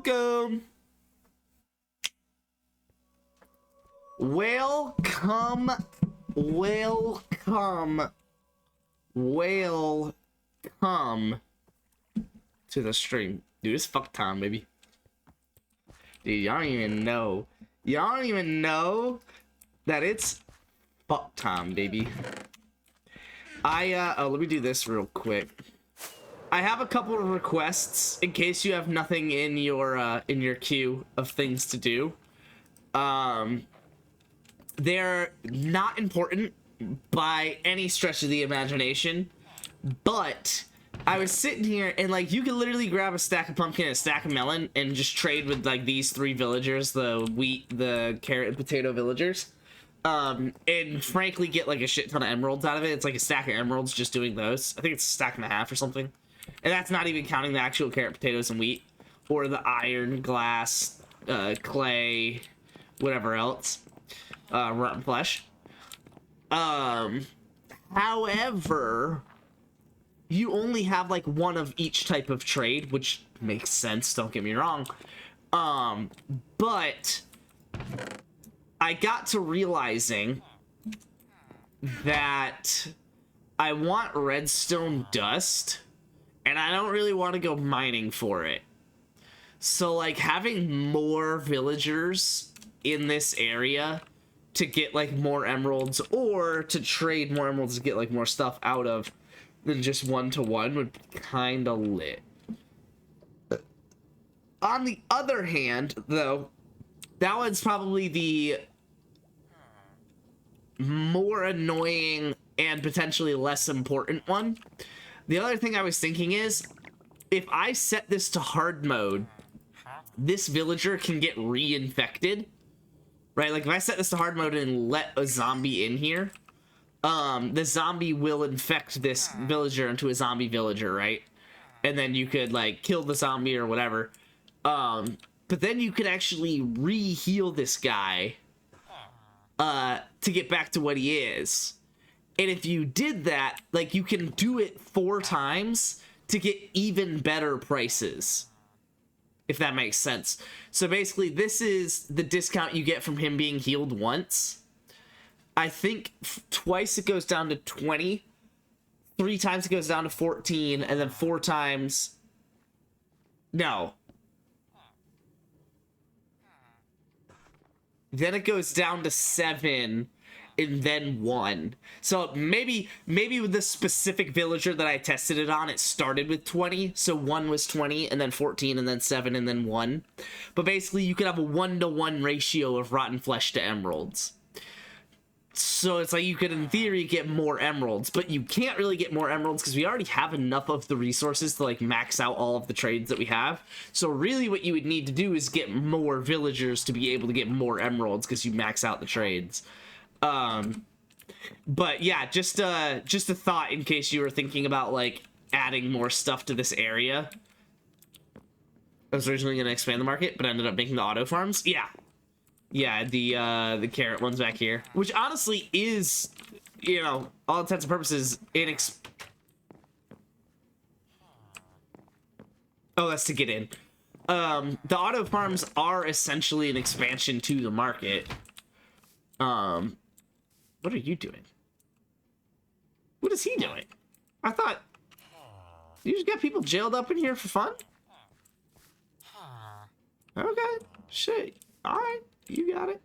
welcome. Welcome. Welcome. Welcome to the stream. Dude, it's fuck time, baby. Dude, y'all don't even know. Y'all don't even know that it's fuck time, baby. Let me do this real quick. I have a couple of requests in case you have nothing in your queue of things to do. They're not important by any stretch of the imagination, but I was sitting here and like you could literally grab a stack of pumpkin and a stack of melon and just trade with like these three villagers, the wheat, the carrot, and potato villagers. And frankly get like a shit ton of emeralds out of it. It's like a stack of emeralds just doing those. I think it's a stack and a half or something. And that's not even counting the actual carrot, potatoes, and wheat. Or the iron, glass, clay, whatever else. Rotten flesh. However, you only have like one of each type of trade, which makes sense, don't get me wrong. But I got to realizing that I want redstone dust, and I don't really want to go mining for it. So, like, having more villagers in this area to get, like, more emeralds, or to trade more emeralds to get, like, more stuff out of than just one-to-one would be kind of lit. On the other hand, though, that one's probably the more annoying and potentially less important one. The other thing I was thinking is, if I set this to hard mode, this villager can get reinfected, right? Like if I set this to hard mode and let a zombie in here, the zombie will infect this villager into a zombie villager, right? And then you could like kill the zombie or whatever. But then you could actually re-heal this guy to get back to what he is. And if you did that, like you can do it 4 times to get even better prices, if that makes sense. So basically this is the discount you get from him being healed once. I think twice it goes down to 20, 3 times it goes down to 14, and then 4 times, no, then it goes down to 7 and then 1. So maybe with the specific villager that I tested it on, it started with 20. So 1 was 20 and then 14 and then 7 and then 1. But basically you could have a 1-to-1 ratio of rotten flesh to emeralds. So it's like you could in theory get more emeralds, but you can't really get more emeralds because we already have enough of the resources to like max out all of the trades that we have. So really what you would need to do is get more villagers to be able to get more emeralds because you max out the trades. But yeah, just a thought in case you were thinking about like adding more stuff to this area. I was originally going to expand the market, but I ended up making the auto farms. Yeah, the carrot ones back here, which honestly is, you know, all intents and purposes, oh, that's to get in. The auto farms are essentially an expansion to the market. What are you doing? What is he doing? I thought you just got people jailed up in here for fun? Okay, shit. All right. You got it.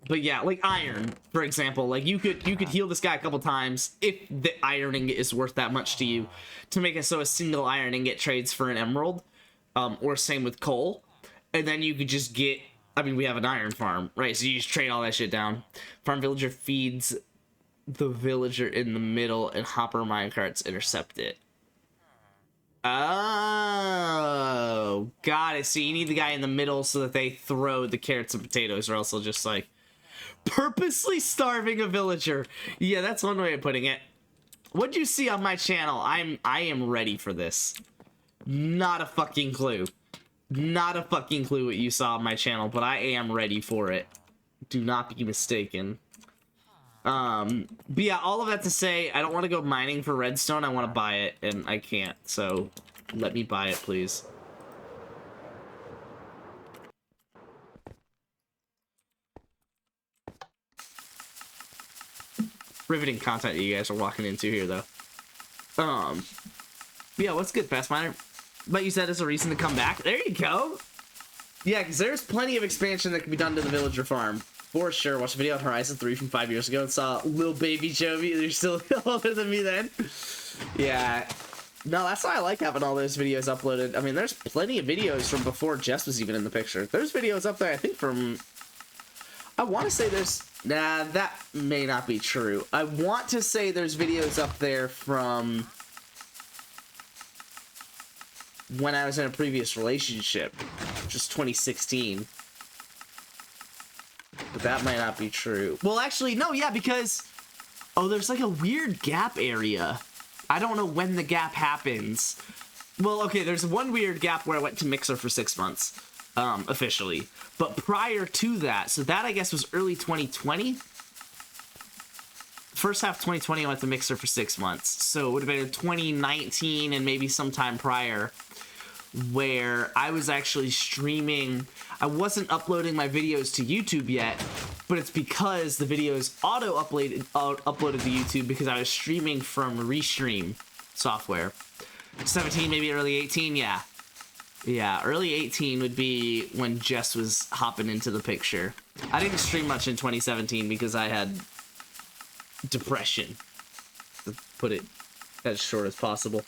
But yeah, like iron, for example, like you could heal this guy a couple times if the iron ingot is worth that much to you, to make it so a single iron ingot trades for an emerald, or same with coal, and then you could just get, I mean, we have an iron farm, right? So you just trade all that shit down. Farm villager feeds the villager in the middle, and hopper minecarts intercept it. Oh, got it. So you need the guy in the middle so that they throw the carrots and potatoes, or else they'll just like purposely starving a villager. Yeah, that's one way of putting it. What'd you see on my channel? I am ready for this. Not a fucking clue. Not a fucking clue what you saw on my channel, but I am ready for it. Do not be mistaken. But yeah, all of that to say, I don't want to go mining for redstone. I want to buy it, and I can't. So let me buy it, please. Riveting content that you guys are walking into here, though. Yeah, what's good, Fast Miner? But you said it's a reason to come back. There you go. Yeah, because there's plenty of expansion that can be done to the villager farm. For sure. Watched a video on Horizon 3 from 5 years ago and saw little baby Jovi. You're still older than me then. Yeah. No, that's why I like having all those videos uploaded. I mean, there's plenty of videos from before Jess was even in the picture. There's videos up there, I think, from... I want to say there's... Nah, that may not be true. I want to say there's videos up there from... when I was in a previous relationship, which was 2016. But that might not be true. Well, actually, no, yeah, because... Oh, there's like a weird gap area. I don't know when the gap happens. Well, okay, there's one weird gap where I went to Mixer for 6 months, officially. But prior to that, so that I guess was early 2020. First half 2020, I went to Mixer for 6 months. So it would have been 2019 and maybe sometime prior, where I was actually streaming. I wasn't uploading my videos to YouTube yet, but it's because the videos auto-uploaded to YouTube because I was streaming from Restream software. 17, maybe early 18, yeah. Yeah, early 18 would be when Jess was hopping into the picture. I didn't stream much in 2017 because I had depression, to put it as short as possible.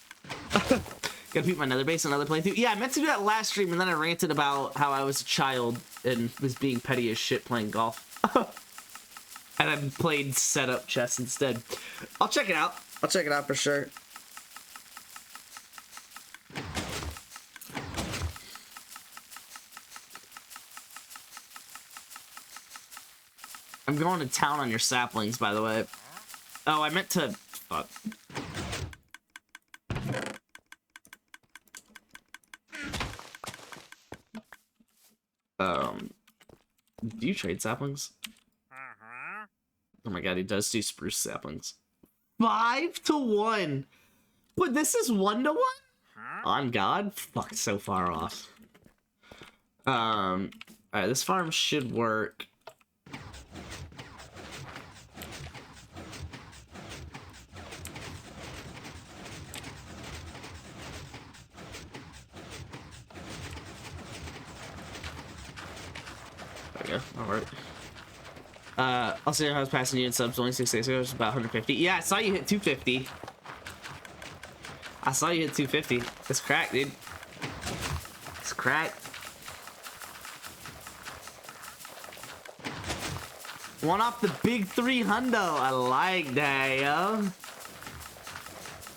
Gotta beat my nether base another playthrough. Yeah, I meant to do that last stream, and then I ranted about how I was a child and was being petty as shit playing golf. And I played setup chess instead. I'll check it out. I'll check it out for sure. I'm going to town on your saplings, by the way. Oh, I meant to... Fuck. Do you trade saplings? Oh my god, he does do spruce saplings. 5-to-1. But this is 1-to-1? On God? Fuck, so far off. Alright, this farm should work. There we go. Alright. I'll see how I was passing you in subs only 6 days ago. It was about 150. Yeah, I saw you hit 250. I saw you hit 250. It's cracked, dude. It's cracked. One off the big 3 hundo. I like that, yo.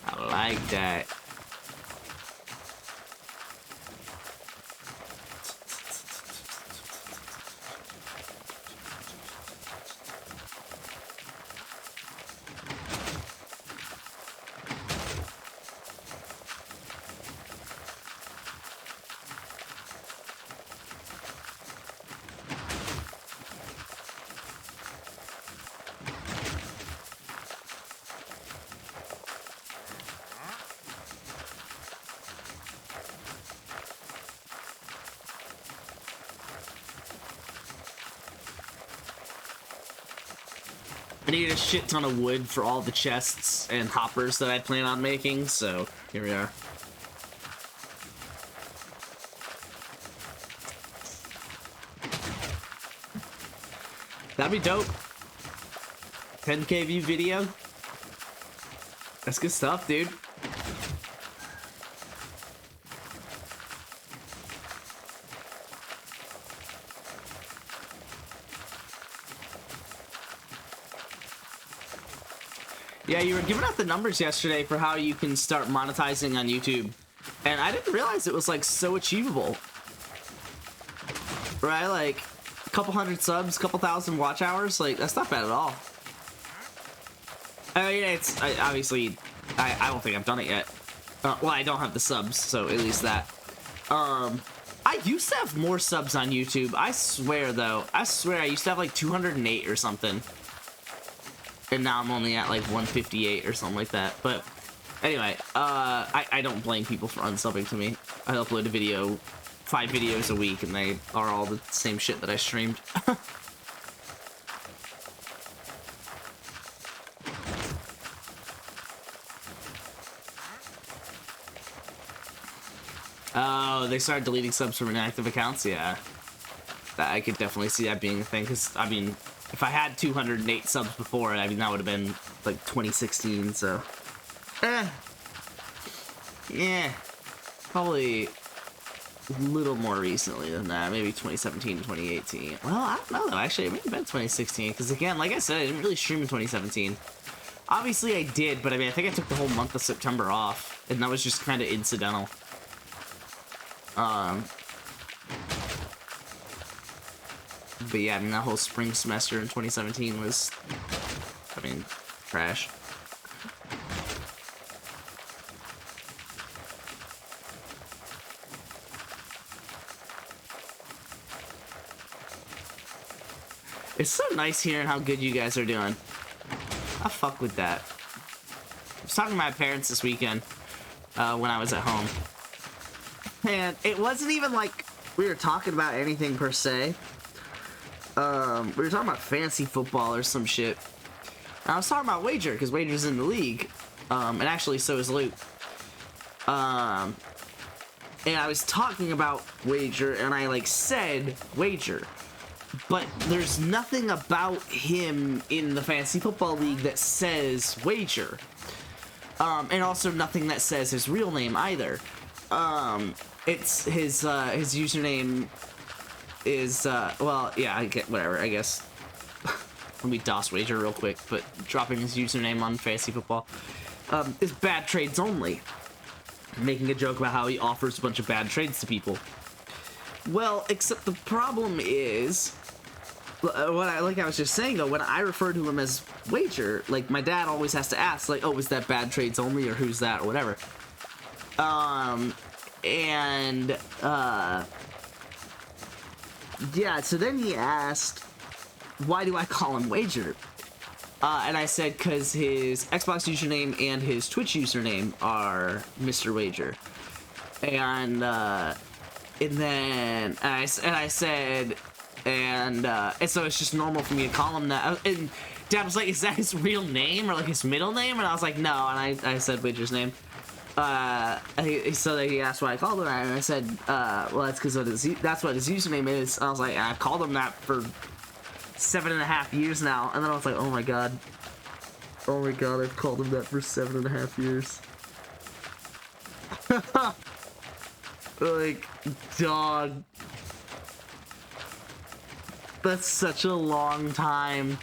I like that. I needed a shit ton of wood for all the chests and hoppers that I plan on making, so here we are. That'd be dope. 10K view video. That's good stuff, dude. Yeah, you were giving out the numbers yesterday for how you can start monetizing on YouTube. And I didn't realize it was, like, so achievable. Right? Like, a couple hundred subs, couple thousand watch hours. Like, that's not bad at all. I mean, it's... obviously, I don't think I've done it yet. Well, I don't have the subs, so at least that. I used to have more subs on YouTube. I swear, though. I swear I used to have, like, 208 or something. and now I'm only at like 158 or something like that. But anyway, I don't blame people for unsubbing to me. I upload a video, 5 videos a week, and they are all the same shit that I streamed. Oh, they started deleting subs from inactive accounts? Yeah. I could definitely see that being a thing, because, I mean, if I had 208 subs before, I mean, that would have been, like, 2016, so... Yeah. Probably a little more recently than that, maybe 2017, 2018. Well, I don't know, though. Actually, it may have been 2016, because, again, like I said, I didn't really stream in 2017. Obviously, I did, but, I mean, I think I took the whole month of September off, and that was just kind of incidental. But yeah, I mean, that whole spring semester in 2017 was, I mean, trash. It's so nice hearing how good you guys are doing. I fuck with that. I was talking to my parents this weekend, when I was at home. And it wasn't even like we were talking about anything per se. We were talking about fantasy football or some shit. And I was talking about Wager, because Wager's in the league. And actually, so is Luke. And I was talking about Wager, and I, like, said Wager. But there's nothing about him in the fantasy football league that says Wager. And also nothing that says his real name either. It's his username is, well, yeah, I get, whatever, I guess. Let me DOS Wager real quick, but dropping his username on fantasy football is Bad Trades Only. Making a joke about how he offers a bunch of bad trades to people. Well, except the problem is, like I was just saying though, when I refer to him as Wager, like my dad always has to ask, like, oh, is that Bad Trades Only or who's that or whatever. Yeah, so then he asked, why do I call him Wager? And I said, because his Xbox username and his Twitch username are Mr. Wager. And then I said, and so it's just normal for me to call him that. And Dad was like, is that his real name or like his middle name? And I was like, no. And I said Wager's name. So he asked why I called him that, and I said, well, that's because that's what his username is. And I was like, I've called him that for 7.5 years now. And then I was like, oh my god, I've called him that for 7.5 years. Like, dog, that's such a long time.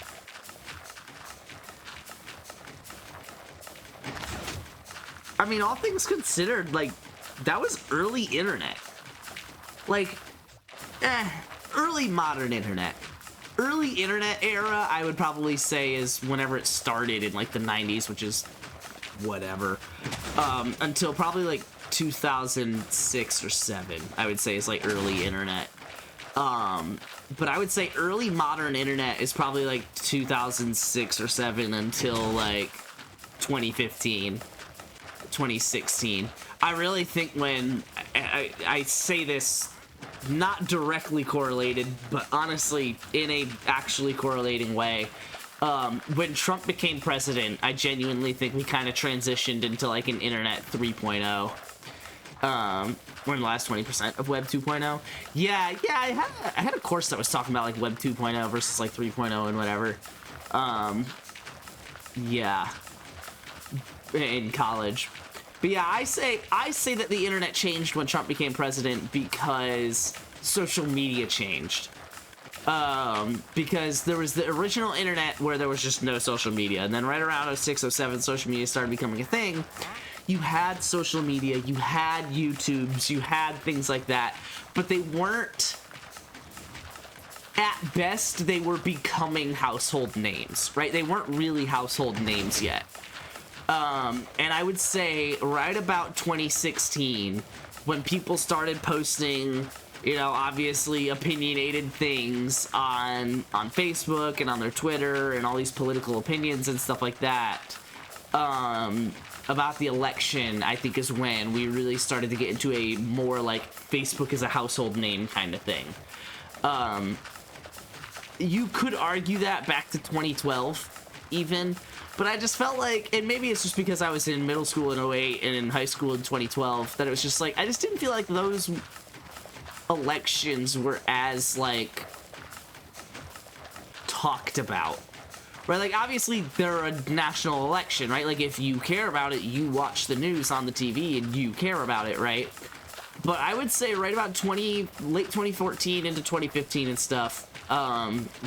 I mean, all things considered, like, that was early internet. Like, early modern internet. Early internet era, I would probably say, is whenever it started in, like, the 90s, which is whatever. Until probably, like, 2006 or 7, I would say, is, like, early internet. But I would say early modern internet is probably, like, 2006 or 7 until, like, 2015. 2016. I really think when I say this, not directly correlated, but honestly in a actually correlating way, when Trump became president, I genuinely think we kind of transitioned into like an internet 3.0. We're in the last 20% of Web 2.0. Yeah, I had a course that was talking about like Web 2.0 versus like 3.0 and whatever. Yeah, in college. But yeah, I say that the internet changed when Trump became president because social media changed. Because there was the original internet where there was just no social media, and then right around 06, 07, social media started becoming a thing. You had social media, you had YouTubes, you had things like that, but they weren't, at best, they were becoming household names, right? They weren't really household names yet. And I would say right about 2016, when people started posting you know, obviously opinionated things on Facebook and on their Twitter and all these political opinions and stuff like that about the election, I think is when we really started to get into a more like Facebook is a household name kind of thing. You could argue that back to 2012 even, but I just felt like, and maybe it's just because I was in middle school in 08 and in high school in 2012, that it was just like, I just didn't feel like those elections were as like talked about, right? Like obviously they're a national election, right? Like if you care about it, you watch the news on the TV and you care about it, right? But I would say right about late 2014 into 2015 and stuff,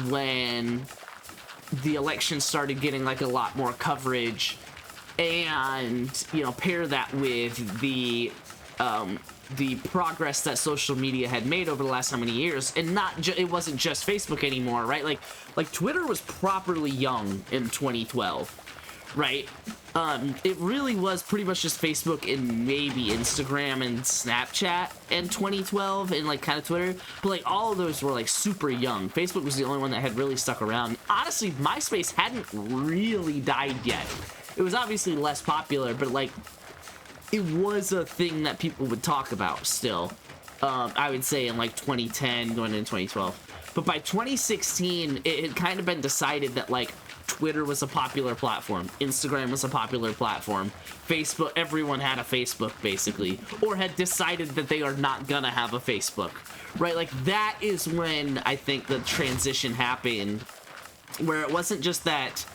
when the election started getting like a lot more coverage, and you know, pair that with the progress that social media had made over the last how many years, and it wasn't just Facebook anymore, right? Like Twitter was properly young in 2012, right? It really was pretty much just Facebook and maybe Instagram and Snapchat in 2012 and like kind of Twitter, but like all of those were like super young. Facebook was the only one that had really stuck around. Honestly, MySpace hadn't really died yet. It was obviously less popular, but like it was a thing that people would talk about still. I would say in like 2010 going into 2012. But by 2016, it had kind of been decided that like Twitter was a popular platform, Instagram was a popular platform, Facebook, everyone had a Facebook basically, or had decided that they are not gonna have a Facebook, right? Like that is when I think the transition happened, where it wasn't just that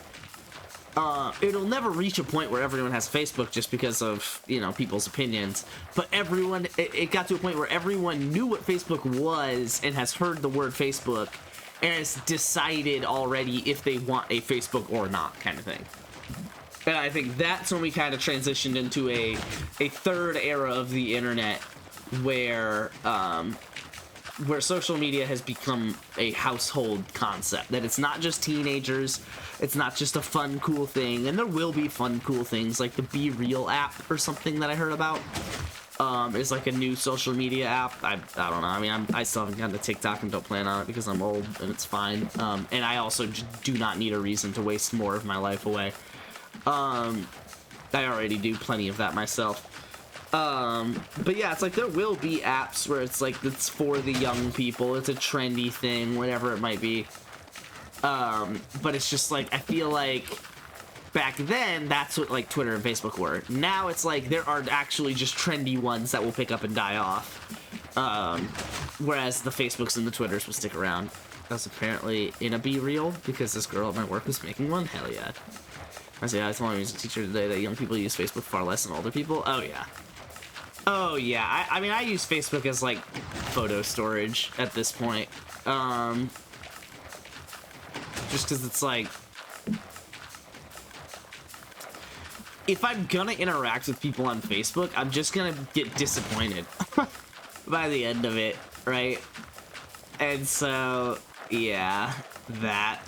it'll never reach a point where everyone has Facebook just because of, you know, people's opinions, but it got to a point where everyone knew what Facebook was and has heard the word Facebook and has decided already if they want a Facebook or not, kind of thing. And I think that's when we kind of transitioned into a third era of the internet where social media has become a household concept, that it's not just teenagers, it's not just a fun, cool thing, and there will be fun, cool things, like the Be Real app or something that I heard about. Is like a new social media app. I don't know. I mean, I still haven't gotten to TikTok and don't plan on it because I'm old and it's fine. And I also do not need a reason to waste more of my life away. I already do plenty of that myself. But yeah, it's like there will be apps where it's like it's for the young people. It's a trendy thing, whatever it might be. But it's just like, I feel like back then, that's what like Twitter and Facebook were. Now it's like there are actually just trendy ones that will pick up and die off. Whereas the Facebooks and the Twitters will stick around. That's apparently in a Be Real, because this girl at my work was making one. Hell yeah. I told my music teacher today that young people use Facebook far less than older people. Oh yeah. Oh yeah. I mean, I use Facebook as like photo storage at this point. Just because it's like, if I'm gonna interact with people on Facebook, I'm just gonna get disappointed by the end of it, right? And so, yeah, that.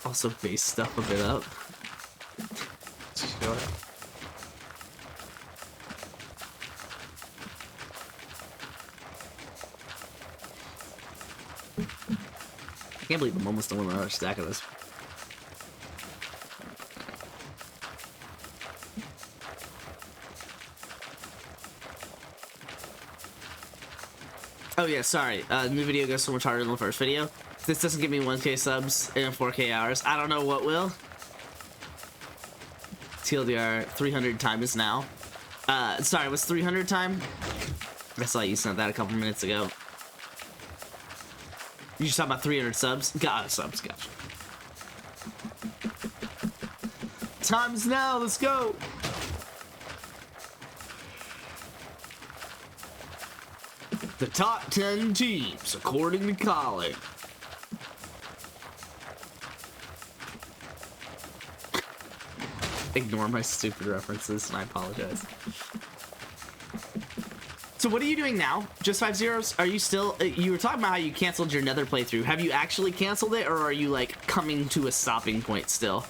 Also base stuff a bit up. Sure. I can't believe I'm almost done with another stack of this. Oh yeah, sorry. The new video goes so much harder than the first video. If this doesn't give me 1K subs in 4K hours, I don't know what will. TLDR, 300 time is now. Sorry, was 300 time? I saw you sent that a couple minutes ago. You just talking about 300 subs? Subs, gotcha. Time's now, let's go! The top 10 teams, according to Colin. Ignore my stupid references, and I apologize. So what are you doing now? Just 5 zeros? Are you still... you were talking about how you canceled your Nether playthrough. Have you actually canceled it, or are you, like, coming to a stopping point still?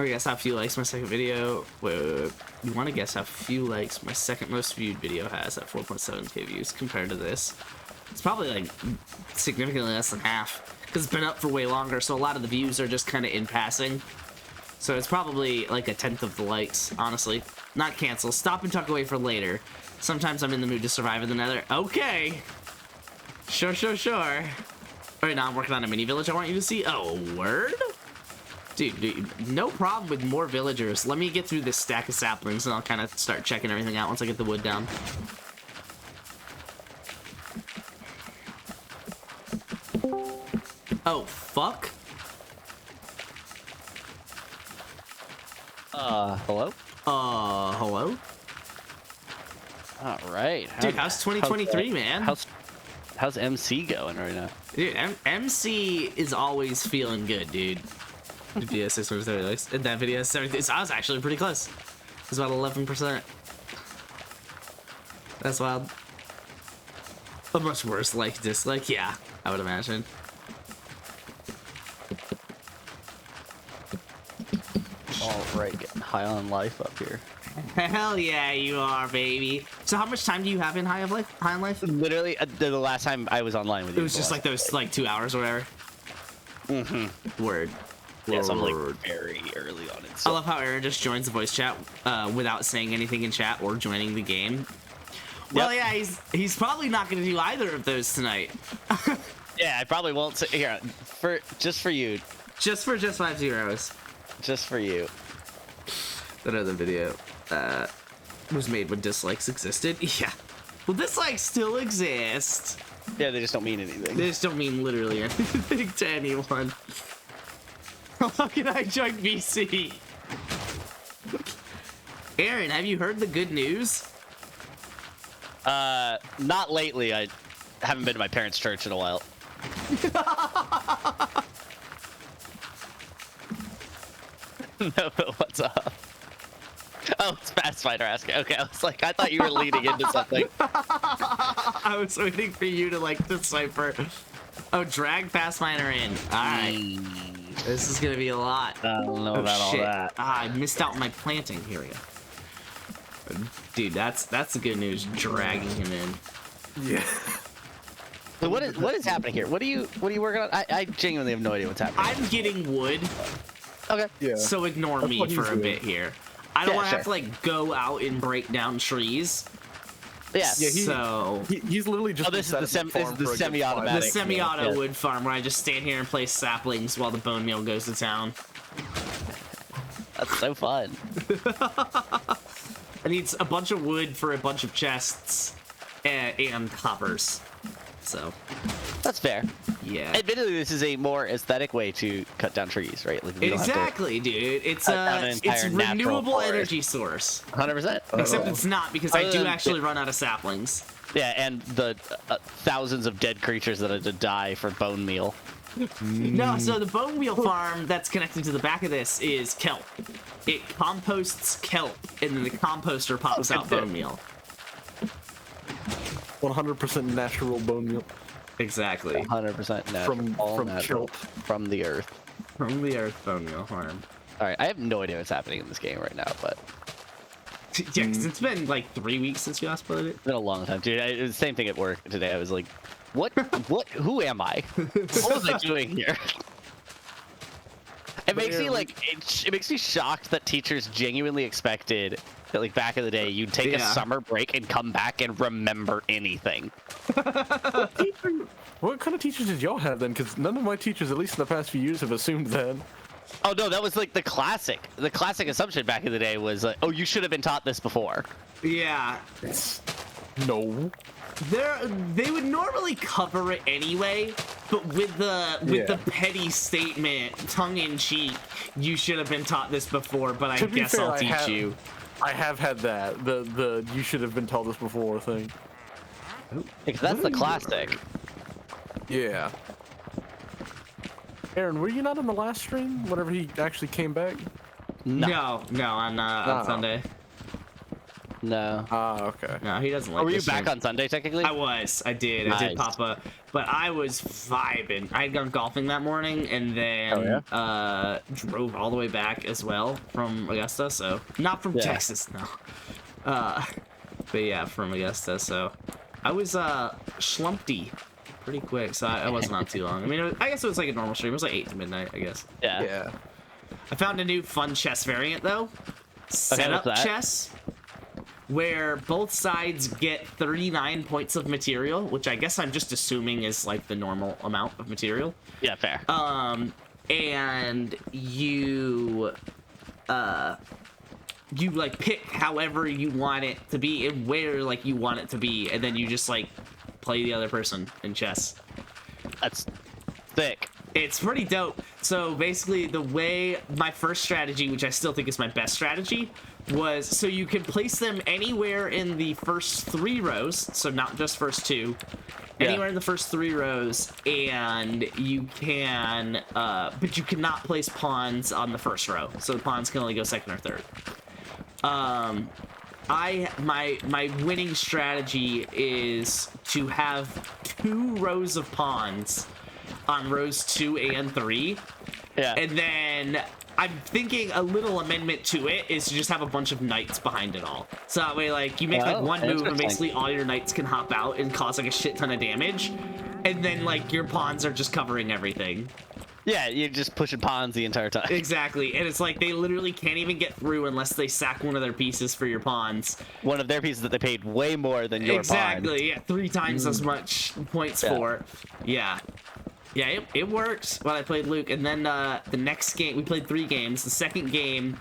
to guess how few likes my second video. Wait. You want to guess how few likes my second most viewed video has at 4.7k views compared to this? It's probably like significantly less than half because it's been up for way longer. So a lot of the views are just kind of in passing. So it's probably like a tenth of the likes, honestly. Not cancel. Stop and tuck away for later. Sometimes I'm in the mood to survive in the nether. Okay. Sure. All right, now I'm working on a mini village I want you to see. Oh, word? Dude, no problem with more villagers. Let me get through this stack of saplings and I'll kind of start checking everything out once I get the wood down. Oh, fuck. Hello? Hello? All right. Dude, how's 2023, man? How's MC going right now? Dude, MC is always feeling good, dude. Video 630 likes. And that video has 70. So I was actually pretty close. It was about 11%. That's wild. A much worse like dislike, yeah, I would imagine. All right, getting high on life up here. Hell yeah, you are, baby. So how much time do you have in High on Life? Literally, the last time I was online with you. It was just like those 2 hours or whatever. Mm-hmm. Word. Yeah, so I'm like very early on it. So. I love how Aaron just joins the voice chat without saying anything in chat or joining the game. Well, yeah, he's probably not going to do either of those tonight. Yeah, I probably won't say here just for you. Just for just 5 zeros. Just for you. That other video was made when dislikes existed. Yeah. Well, dislikes still exist. Yeah, they just don't mean anything. They just don't mean literally anything to anyone. How can I join BC? Aaron, have you heard the good news? Not lately. I haven't been to my parents' church in a while. No, but what's up? Oh, it's Pathfinder asking. Okay, I was like, I thought you were leading into something. I was waiting for you to like decipher. Oh, drag Pathfinder in. All right. This is gonna be a lot. I don't know about all that. Ah, I missed out my planting. Here we go. Dude, that's the good news. Dragging him in. Yeah. So what is happening here? What are you working on? I genuinely have no idea what's happening. I'm getting wood. Okay. Yeah. So ignore That's me what for he's a doing. bit here. I don't Yeah, want to sure. have to like go out and break down trees. Yeah. Yeah, So he's literally just. Oh, this is the semi-automatic. the semi-auto Yeah. wood farm where I just stand here and place saplings while the bone meal goes to town. That's so fun. I need a bunch of wood for a bunch of chests and hoppers. So That's fair. yeah. Admittedly, this is a more aesthetic way to cut down trees, right? Like you don't have to- Exactly, dude. It's cut down an it's entire natural renewable forest. energy source. 100%. Except it's not because I Other do than- actually run out of saplings. Yeah, and the thousands of dead creatures that had to die for bone meal. No, so the bone meal farm that's connected to the back of this is kelp. It composts kelp, and then the composter pops out bone meal. 100% natural bone meal 100% natural. all from natural. kelp. From the earth. From the earth bone meal farm. All right, I have no idea what's happening in this game right now, but Yeah, 'cause it's been like 3 weeks since we last played it. it's been a long time, dude. It was the same thing at work today. I was like, what? Who am I? What was I doing here? It makes me like it makes me shocked that teachers genuinely expected that like back in the day you'd take a Yeah. summer break and come back and remember anything. What kind of teachers did y'all have then? Because none of my teachers, at least in the past few years, have assumed that. Oh no, that was like the classic assumption back in the day was like, oh, you should have been taught this before. Yeah, No. they would normally cover it anyway, but with the Yeah. petty statement, tongue in cheek, you should have been taught this before, but I To be guess fair, I'll I teach have- you. I have had that. The you should have been told this before thing. Because that's the classic. Yeah. Aaron, were you not on the last stream whenever he actually came back? No. No, I'm not on Oh. Sunday. No. Ah, okay. No, he doesn't like. Were you this back stream. on Sunday technically? I was. I did. I did Nice. pop up, but I was vibing. I had gone golfing that morning, and then drove all the way back as well from Augusta. So not from Yeah. Texas, no. But yeah, from Augusta. So I was schlumpty pretty quick. So I wasn't on too long. I mean, I guess it was like a normal stream. It was like 8 to midnight, I guess. Yeah. Yeah. I found a new fun chess variant though. Setup what's that? chess, where both sides get 39 points of material, which I guess I'm just assuming is like the normal amount of material. Yeah, fair. And you like pick however you want it to be and where like you want it to be, and then you just like play the other person in chess. That's thick. It's pretty dope. So basically, the way my first strategy, which I still think is my best strategy, was so you can place them anywhere in the first 3 rows, so not just first 2, Yeah. anywhere in the first 3 rows, and you can, but you cannot place pawns on the first row, so the pawns can only go second or third. My winning strategy is to have 2 rows of pawns on rows 2 and 3, Yeah. and then I'm thinking a little amendment to it is to just have a bunch of knights behind it all. So that way, like, you make like Oh, one move and interesting. basically all your knights can hop out and cause like a shit ton of damage, and then like your pawns are just covering everything. Yeah, you're just pushing pawns the entire time. Exactly, and it's like they literally can't even get through unless they sack one of their pieces for your pawns. One of their pieces that they paid way more than your pawn. Exactly, yeah, 3 times as much points Yeah. for. Yeah. Yeah, it worked while I played Luke, and then the next game, we played 3 games. The second game,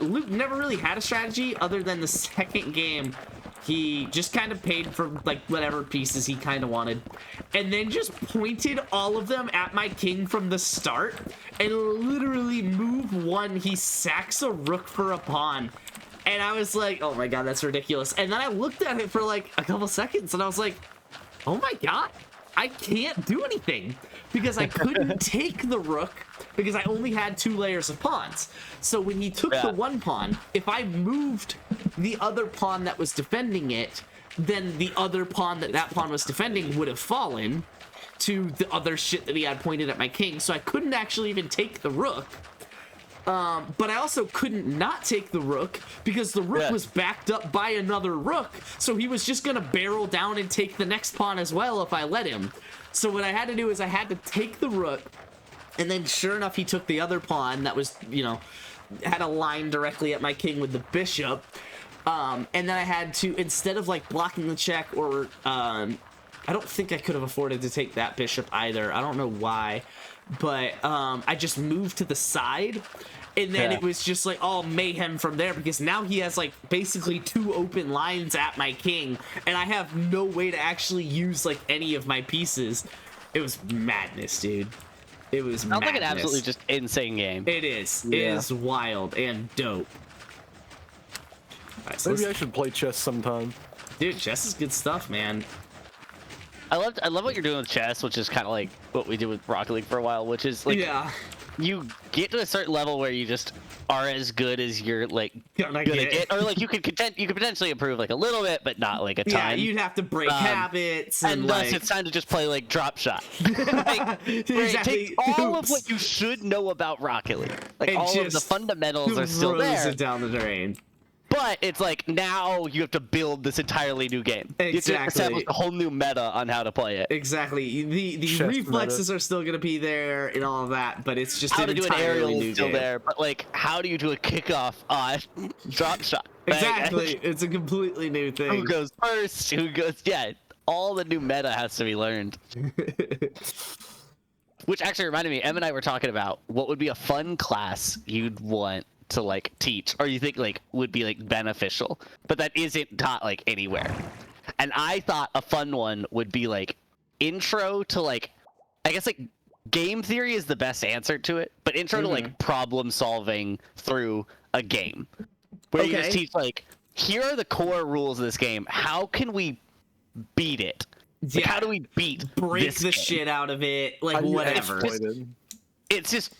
Luke never really had a strategy other than the second game. He just kind of paid for like whatever pieces he kind of wanted, and then just pointed all of them at my king from the start, and literally move 1, he sacks a rook for a pawn. And I was like, oh my god, that's ridiculous. And then I looked at it for like a couple seconds, and I was like, oh my god, I can't do anything because I couldn't take the rook because I only had 2 layers of pawns. So when he took Yeah. the 1 pawn, if I moved the other pawn that was defending it, then the other pawn that pawn was defending would have fallen to the other shit that he had pointed at my king. So I couldn't actually even take the rook. But I also couldn't not take the rook because the rook Yeah. was backed up by another rook, so he was just gonna barrel down and take the next pawn as well if I let him. So what I had to do is I had to take the rook, and then sure enough he took the other pawn that was, you know, had a line directly at my king with the bishop. And then I had to, instead of like blocking the check or I don't think I could have afforded to take that bishop either. I don't know why, but I just moved to the side, and then Yeah. it was just like all mayhem from there because now he has like basically 2 open lines at my king, and I have no way to actually use like any of my pieces. It was madness, dude. It was Sounds madness. like an absolutely just insane game. It is. It Yeah. is wild and dope. All right, so Maybe I let's- should play chess sometime. dude, chess is good stuff, man. I love what you're doing with chess, which is kind of like what we did with Rocket League for a while, which is like Yeah. you get to a certain level where you just are as good as you're like Gonna gonna get. get, or like you could potentially improve like a little bit, but not like a ton. Yeah, you'd have to break habits and and thus like it's time to just play like drop shot. Like, where it exactly. takes all of Oops. what you should know about Rocket League. Like And all of the just fundamentals are still throws there. it down the drain. But it's like now you have to build this entirely new game. You have Exactly. to establish a whole new meta on how to play it. Exactly. The Chess reflexes are still gonna be there and all of that, but it's just How an to do an entirely aerial new is still game. there, but like how do you do a kickoff on drop shot? Like, Exactly. It's a completely new who thing. goes first? Who goes? Yeah, all the new meta has to be learned. Which actually reminded me, Em and I were talking about what would be a fun class you'd want to like teach, or you think like would be like beneficial, but that isn't taught like anywhere. And I thought a fun one would be like intro to like, I guess like game theory is the best answer to it, but intro to like problem solving through a game, where you just Okay. teach like, here are the core rules of this game. How can we beat it? Like, Yeah. how do we beat Break this the game? shit out of it, like How do you whatever. exploit it? It's just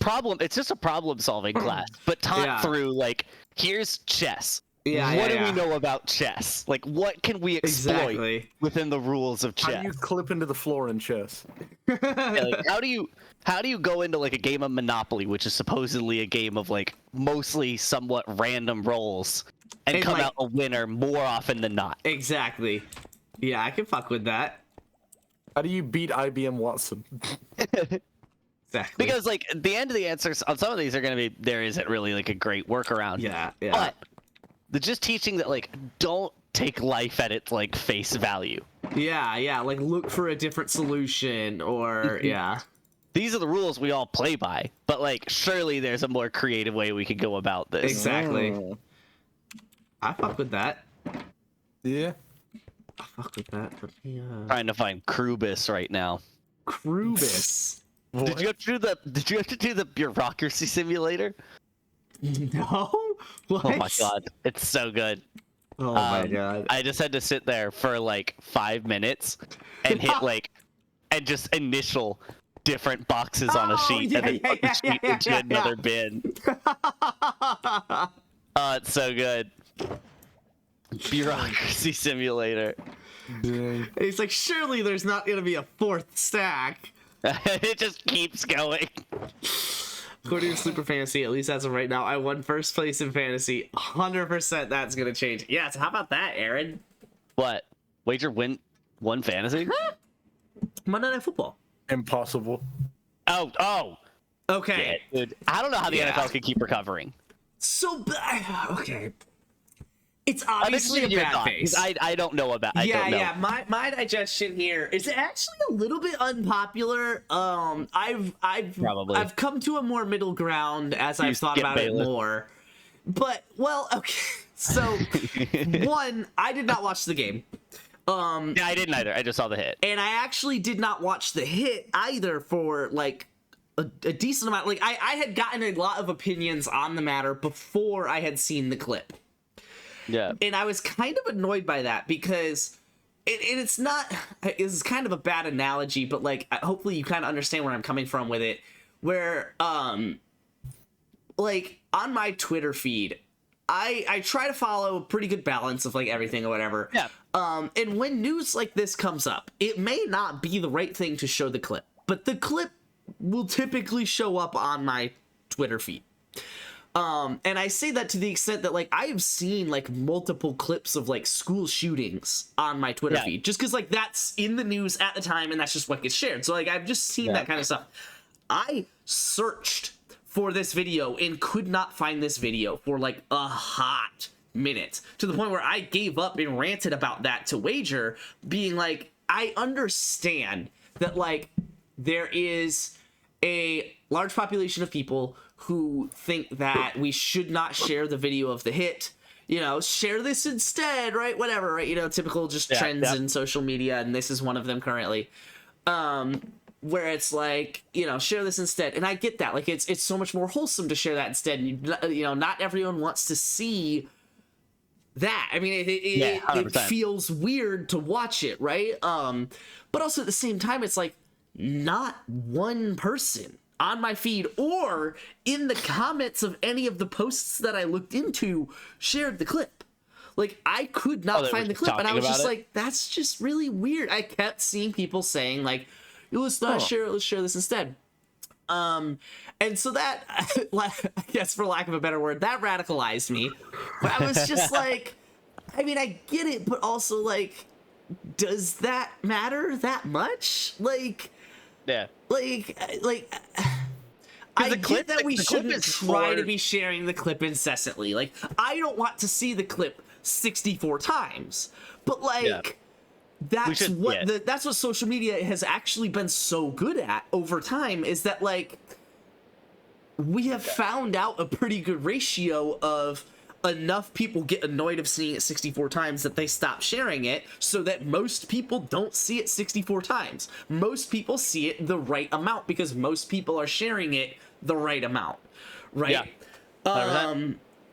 a problem solving class, but taught Yeah. through like, here's chess. Yeah, what yeah, do we yeah. know about chess? Like, what can we exploit Exactly. within the rules of How chess? do you clip into the floor in chess? Yeah, like, how do you go into like a game of Monopoly, which is supposedly a game of like mostly somewhat random rolls, and come like- out a winner more often than not? Exactly. Yeah, I can fuck with that. How do you beat IBM Watson? Exactly. Because like the end of the answers on some of these are going to be there isn't really like a great workaround. yeah, yeah. But the just teaching that like don't take life at its like face value. Yeah, yeah, like look for a different solution or yeah. These are the rules we all play by, but like surely there's a more creative way we could go about this. Exactly. Oh. I fuck with that. Yeah. I fuck with that. Trying to find Krubis right now. Krubis. Did you have to do the bureaucracy simulator? No? What? Oh my god, it's so good. Oh my god. I just had to sit there for like 5 minutes and hit like and just initial different boxes on a Oh, sheet and then yeah, put the sheet yeah, into yeah. another bin. Oh, it's so good. Bureaucracy simulator. Dang. It's like, surely there's not gonna be a fourth stack. It just keeps going. According to Super Fantasy, at least as of right now, I won first place in fantasy. 100% that's gonna change. Yeah, so how about that, Aaron? What? Wager won fantasy? Monday Night Football. Impossible. Oh. Okay. Yeah, dude. I don't know how the Yeah. NFL can keep recovering. So, okay. It's I'm obviously a interested in your bad thoughts, face. 'cause I don't know about. I Yeah, don't know. yeah. My digestion here is actually a little bit unpopular. Probably. I've come to a more middle ground as I've thought Skip about Bayless. it more. But well, okay. So one, I did not watch the game. Yeah, I didn't either. I just saw the hit. And I actually did not watch the hit either for like a decent amount. Like I had gotten a lot of opinions on the matter before I had seen the clip. Yeah. And I was kind of annoyed by that because it's not, it's kind of a bad analogy, but like hopefully you kind of understand where I'm coming from with it. Where like on my Twitter feed, I try to follow a pretty good balance of like everything or whatever. Yeah. And when news like this comes up, it may not be the right thing to show the clip, but the clip will typically show up on my Twitter feed. And I say that to the extent that like I have seen like multiple clips of like school shootings on my Twitter feed, just because like that's in the news at the time and that's just what gets shared. So like I've just seen that kind of stuff. I searched for this video and could not find this video for like a hot minute, to the point where I gave up and ranted about that to Wager, being like, I understand that like there is a large population of people who think that we should not share the video of the hit, you know, share this instead, right? Whatever, right? You know, typical just trends in social media, and this is one of them currently. Where it's like, you know, share this instead. And I get that. Like, it's so much more wholesome to share that instead. And you know, not everyone wants to see that. I mean, it feels weird to watch it, right? But also at the same time, it's like not one person on my feed or in the comments of any of the posts that I looked into shared the clip. Like, I could not find the clip, and I was just like, that's just really weird. I kept seeing people saying like, let's not share it, let's share this instead. And so that, I guess for lack of a better word, that radicalized me. But I was just like, I mean, I get it, but also like, does that matter that much? Like, Yeah. I clip- get that we the clip shouldn't is try for- to be sharing the clip incessantly. Like, I don't want to see the clip 64 times, but like, that's that's what social media has actually been so good at over time, is that like we have found out a pretty good ratio of enough people get annoyed of seeing it 64 times that they stop sharing it, so that most people don't see it 64 times. Most people see it the right amount because most people are sharing it the right amount, right? Yeah.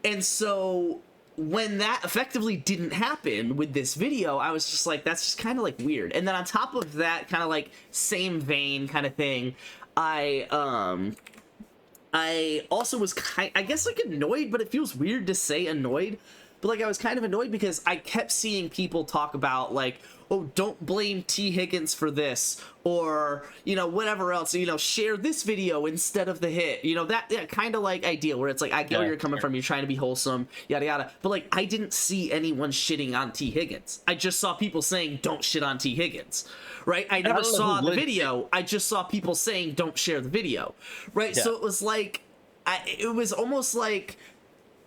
And so when that effectively didn't happen with this video, I was just like, that's just kind of like weird. And then on top of that, kind of like same vein kind of thing, I also was I guess like annoyed, but it feels weird to say annoyed, but like I was kind of annoyed because I kept seeing people talk about like, oh, don't blame T. Higgins for this, or, you know, whatever else, you know, share this video instead of the hit, you know, that kind of like idea where it's like, I get where you're coming from, you're trying to be wholesome, yada yada, but like I didn't see anyone shitting on T. Higgins. I just saw people saying don't shit on T. Higgins, right? I never saw the video. I just saw people saying don't share the video, right? So it was like, it was almost like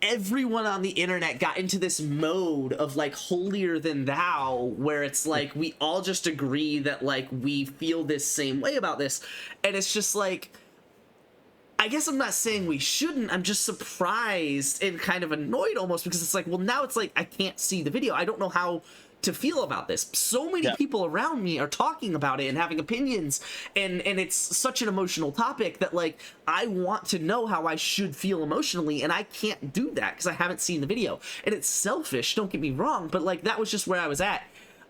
everyone on the internet got into this mode of like holier than thou, where it's like we all just agree that like we feel this same way about this, and it's just like, I guess I'm not saying we shouldn't, I'm just surprised and kind of annoyed almost, because it's like, well, now it's like I can't see the video, I don't know how to feel about this. So many people around me are talking about it and having opinions, and it's such an emotional topic that like I want to know how I should feel emotionally, and I can't do that because I haven't seen the video. And it's selfish, don't get me wrong, but like that was just where I was at.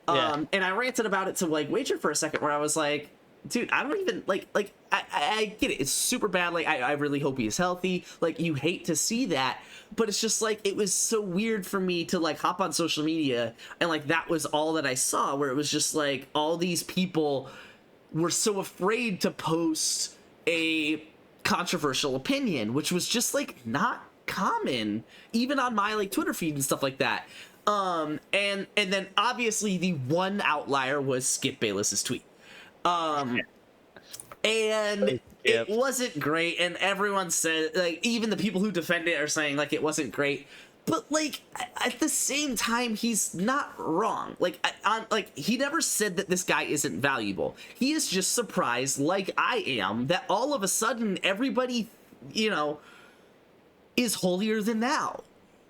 And I ranted about it to like Wager for a second, where I was like, dude, I don't even like I get it, it's super bad, like I really hope he's healthy, like you hate to see that, but it's just like it was so weird for me to like hop on social media and like that was all that I saw, where it was just like all these people were so afraid to post a controversial opinion, which was just like not common even on my like Twitter feed and stuff like that. And then obviously the one outlier was Skip Bayless's tweet. And it wasn't great, and everyone said, like, even the people who defend it are saying like it wasn't great, but like at the same time he's not wrong. Like he never said that this guy isn't valuable. He is just surprised, like I am, that all of a sudden everybody, you know, is holier than thou,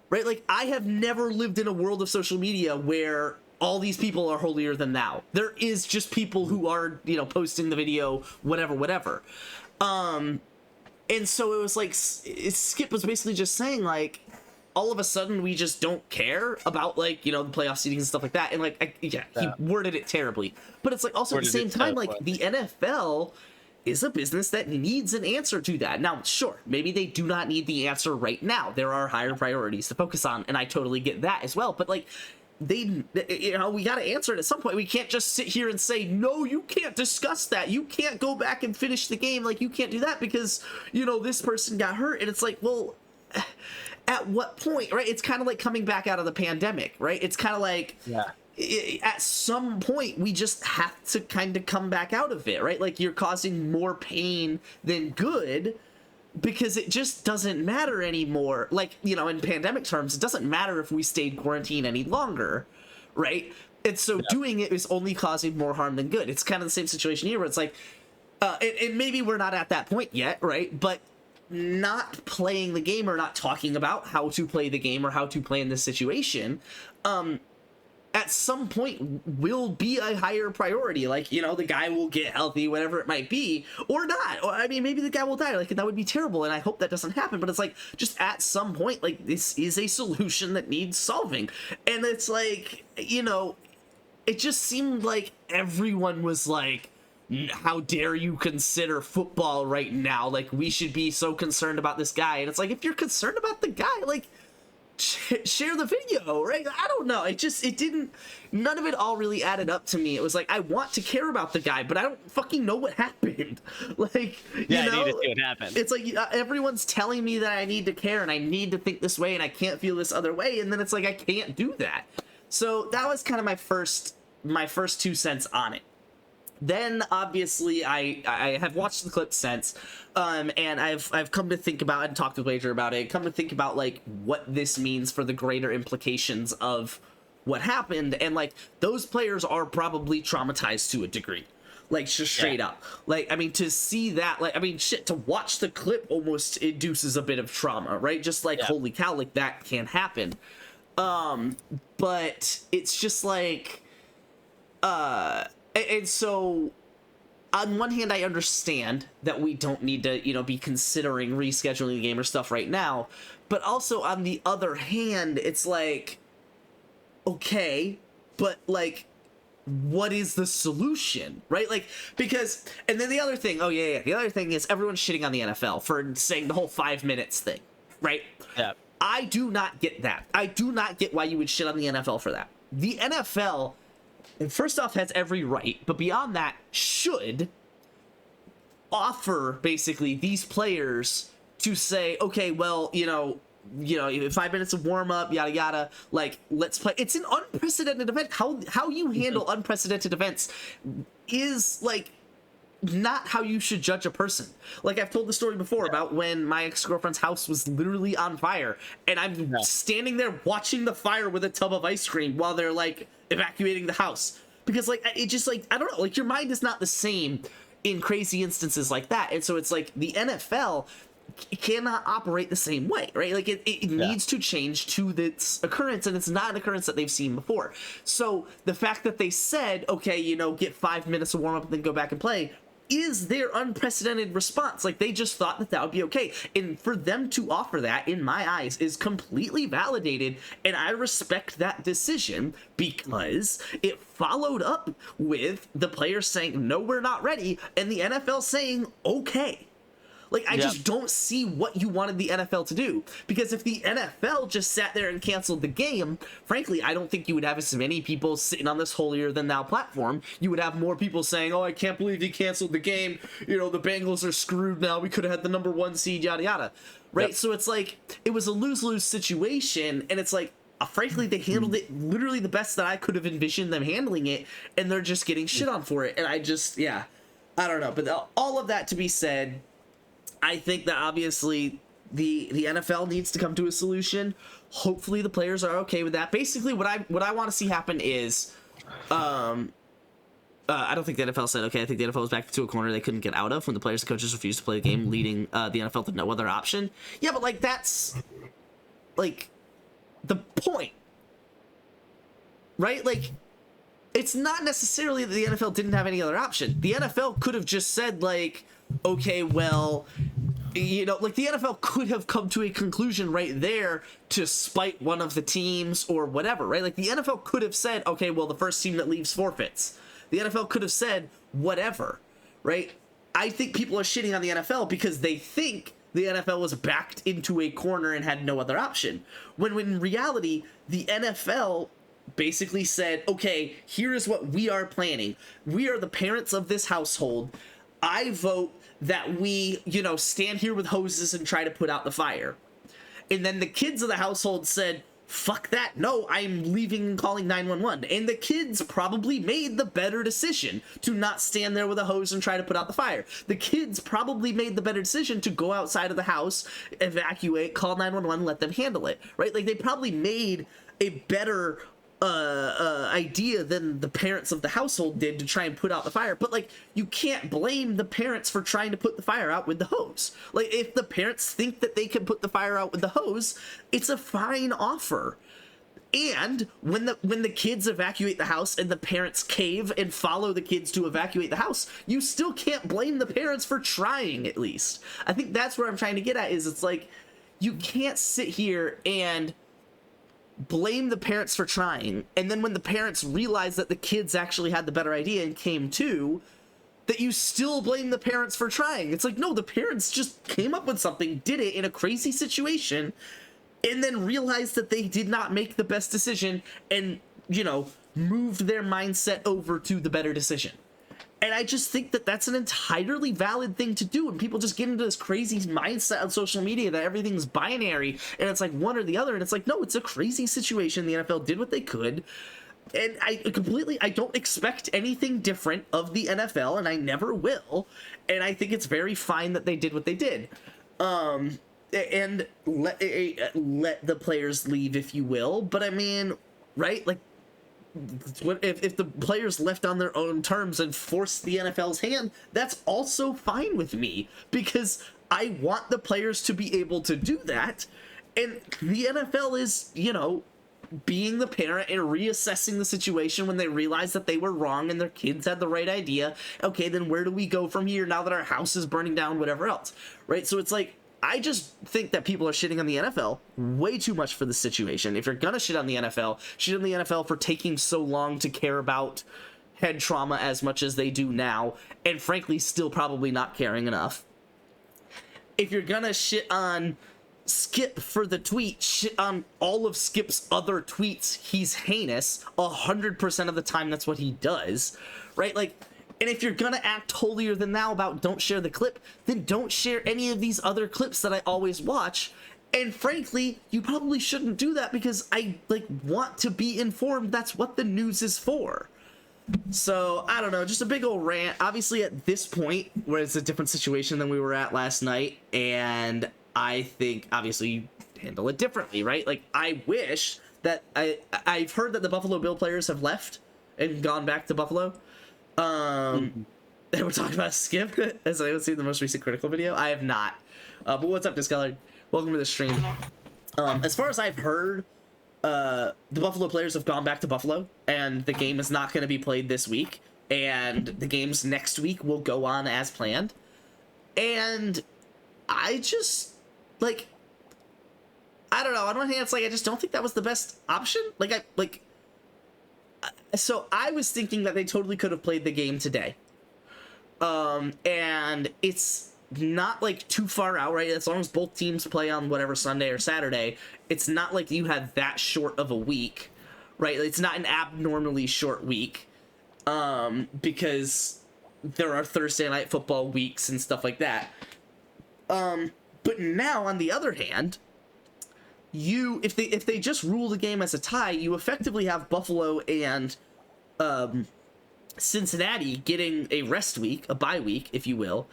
right? Like I have never lived in a world of social media where all these people are holier than thou. There is just people who are, you know, posting the video, whatever. And so it was like, Skip was basically just saying like, all of a sudden we just don't care about like, you know, the playoff seedings and stuff like that. And like, he worded it terribly, but it's like also at the same time, like the NFL is a business that needs an answer to that. Now, sure, maybe they do not need the answer right now. There are higher priorities to focus on, and I totally get that as well. But like, you know, we got to answer it at some point. We can't just sit here and say, no, you can't discuss that. You can't go back and finish the game. Like, you can't do that because, you know, this person got hurt. And it's like, well, at what point, right? It's kind of like coming back out of the pandemic, right? It's kind of like, at some point, we just have to kind of come back out of it, right? Like, you're causing more pain than good, because it just doesn't matter anymore. Like, you know, in pandemic terms, it doesn't matter if we stayed quarantined any longer, right? And so doing it is only causing more harm than good. It's kind of the same situation here, where it's like, and maybe we're not at that point yet, right? But not playing the game or not talking about how to play the game or how to play in this situation, at some point will be a higher priority. Like, you know, the guy will get healthy, whatever it might be, or not. Or, I mean, maybe the guy will die. Like, that would be terrible, and I hope that doesn't happen. But it's like, just at some point, like, this is a solution that needs solving. And it's like, you know, it just seemed like everyone was like, how dare you consider football right now? Like, we should be so concerned about this guy. And it's like, if you're concerned about the guy, like, share the video, right? I don't know. It didn't, none of it all really added up to me. It was like, I want to care about the guy, but I don't fucking know what happened. Like, yeah, you know, I need to see what happened. It's like everyone's telling me that I need to care and I need to think this way and I can't feel this other way. And then it's like, I can't do that. So that was kind of my first 2 cents on it. Then obviously I have watched the clip since, and I've come to think about and talked with Wager about it, come to think about like what this means for the greater implications of what happened, and like those players are probably traumatized to a degree, like just straight up. Like, I mean, to see that, like, I mean, shit, to watch the clip almost induces a bit of trauma, right? Just like, holy cow, like that can happen. But it's just like, and so, on one hand, I understand that we don't need to, you know, be considering rescheduling the game or stuff right now. But also, on the other hand, it's like, okay, but, like, what is the solution, right? Like, because, and then the other thing, the other thing is everyone's shitting on the NFL for saying the whole 5 minutes thing, right? Yeah. I do not get that. I do not get why you would shit on the NFL for that. The NFL, first off, has every right, but beyond that, should offer basically these players to say, okay, well, 5 minutes of warm up, yada yada, like, let's play. It's an unprecedented event. How you handle unprecedented events is like not how you should judge a person. Like, I've told the story before about when my ex-girlfriend's house was literally on fire, and I'm standing there watching the fire with a tub of ice cream while they're like evacuating the house, because like it just, like, I don't know, like, your mind is not the same in crazy instances like that. And so it's like the NFL cannot operate the same way, right? Like it needs to change to this occurrence, and it's not an occurrence that they've seen before. So the fact that they said, okay, get 5 minutes of warm up and then go back and play, is their unprecedented response. Like, they just thought that would be okay. And for them to offer that, in my eyes, is completely validated, and I respect that decision because it followed up with the players saying, no, we're not ready, and the NFL saying, okay. Like, I just don't see what you wanted the NFL to do. Because if the NFL just sat there and canceled the game, frankly, I don't think you would have as many people sitting on this holier-than-thou platform. You would have more people saying, oh, I can't believe they canceled the game. The Bengals are screwed now. We could have had the number 1 seed, yada, yada. Right? Yep. So it's like, it was a lose-lose situation, and it's like, frankly, they handled it literally the best that I could have envisioned them handling it, and they're just getting shit on for it. And I just, I don't know. But all of that to be said, I think that obviously the NFL needs to come to a solution. Hopefully the players are okay with that. Basically, what I want to see happen is, I don't think the NFL said, okay, I think the NFL was back to a corner they couldn't get out of when the players and coaches refused to play the game, leading the NFL to no other option. Yeah, but, like, that's, like, the point. Right? Like, it's not necessarily that the NFL didn't have any other option. The NFL could have just said, like, okay, well, like, the NFL could have come to a conclusion right there to spite one of the teams or whatever, right? Like, the NFL could have said, okay, well, the first team that leaves forfeits. The NFL could have said whatever, right? I think people are shitting on the NFL because they think the NFL was backed into a corner and had no other option. When in reality, the NFL basically said, okay, here is what we are planning. We are the parents of this household. I vote that we, stand here with hoses and try to put out the fire. And then the kids of the household said, fuck that. No, I'm leaving and calling 911. And the kids probably made the better decision to not stand there with a hose and try to put out the fire. The kids probably made the better decision to go outside of the house, evacuate, call 911, let them handle it, right? Like, they probably made a better idea than the parents of the household did to try and put out the fire. But, like, you can't blame the parents for trying to put the fire out with the hose. Like, if the parents think that they can put the fire out with the hose, it's a fine offer. And when the kids evacuate the house and the parents cave and follow the kids to evacuate the house, you still can't blame the parents for trying, at least. I think that's where I'm trying to get at, is it's like, you can't sit here and blame the parents for trying, and then when the parents realized that the kids actually had the better idea and came to, that you still blame the parents for trying. It's like, no, the parents just came up with something, did it in a crazy situation, and then realized that they did not make the best decision and, moved their mindset over to the better decision. And I just think that that's an entirely valid thing to do, and people just get into this crazy mindset on social media that everything's binary, and it's like one or the other, and it's like, no, it's a crazy situation. The NFL did what they could, and I don't expect anything different of the NFL, and I never will, and I think it's very fine that they did what they did. And let the players leave, if you will, but I mean, right, like, if the players left on their own terms and forced the NFL's hand, that's also fine with me, because I want the players to be able to do that, and the NFL is, being the parent and reassessing the situation when they realize that they were wrong and their kids had the right idea. Okay, then where do we go from here now that our house is burning down, whatever else, right? So it's like, I just think that people are shitting on the NFL way too much for the situation. If you're gonna shit on the NFL, shit on the NFL for taking so long to care about head trauma as much as they do now, and frankly, still probably not caring enough. If you're gonna shit on Skip for the tweet shit on all of Skip's other tweets. He's heinous 100% of the time. That's what he does, right? Like, and if you're gonna act holier than thou about don't share the clip, then don't share any of these other clips that I always watch. And frankly, you probably shouldn't do that because I like want to be informed. That's what the news is for. So I don't know, just a big old rant. Obviously at this point, where it's a different situation than we were at last night, and I think obviously you handle it differently, right? Like, I wish that I've heard that the Buffalo Bill players have left and gone back to Buffalo. And we're talking about Skip. Has anyone seen the most recent Critical video? I have not. But what's up, Discolored? Welcome to the stream. As far as I've heard, the Buffalo players have gone back to Buffalo, and the game is not going to be played this week, and the games next week will go on as planned. And I just, like, I don't know. On one hand, it's like, I just don't think that was the best option. So I was thinking that they totally could have played the game today. And it's not like too far out, right? As long as both teams play on whatever Sunday or Saturday, it's not like you have that short of a week, right? It's not an abnormally short week, because there are Thursday night football weeks and stuff like that. But now, on the other hand, if they just rule the game as a tie, you effectively have Buffalo and Cincinnati getting a rest week, a bye week, if you will.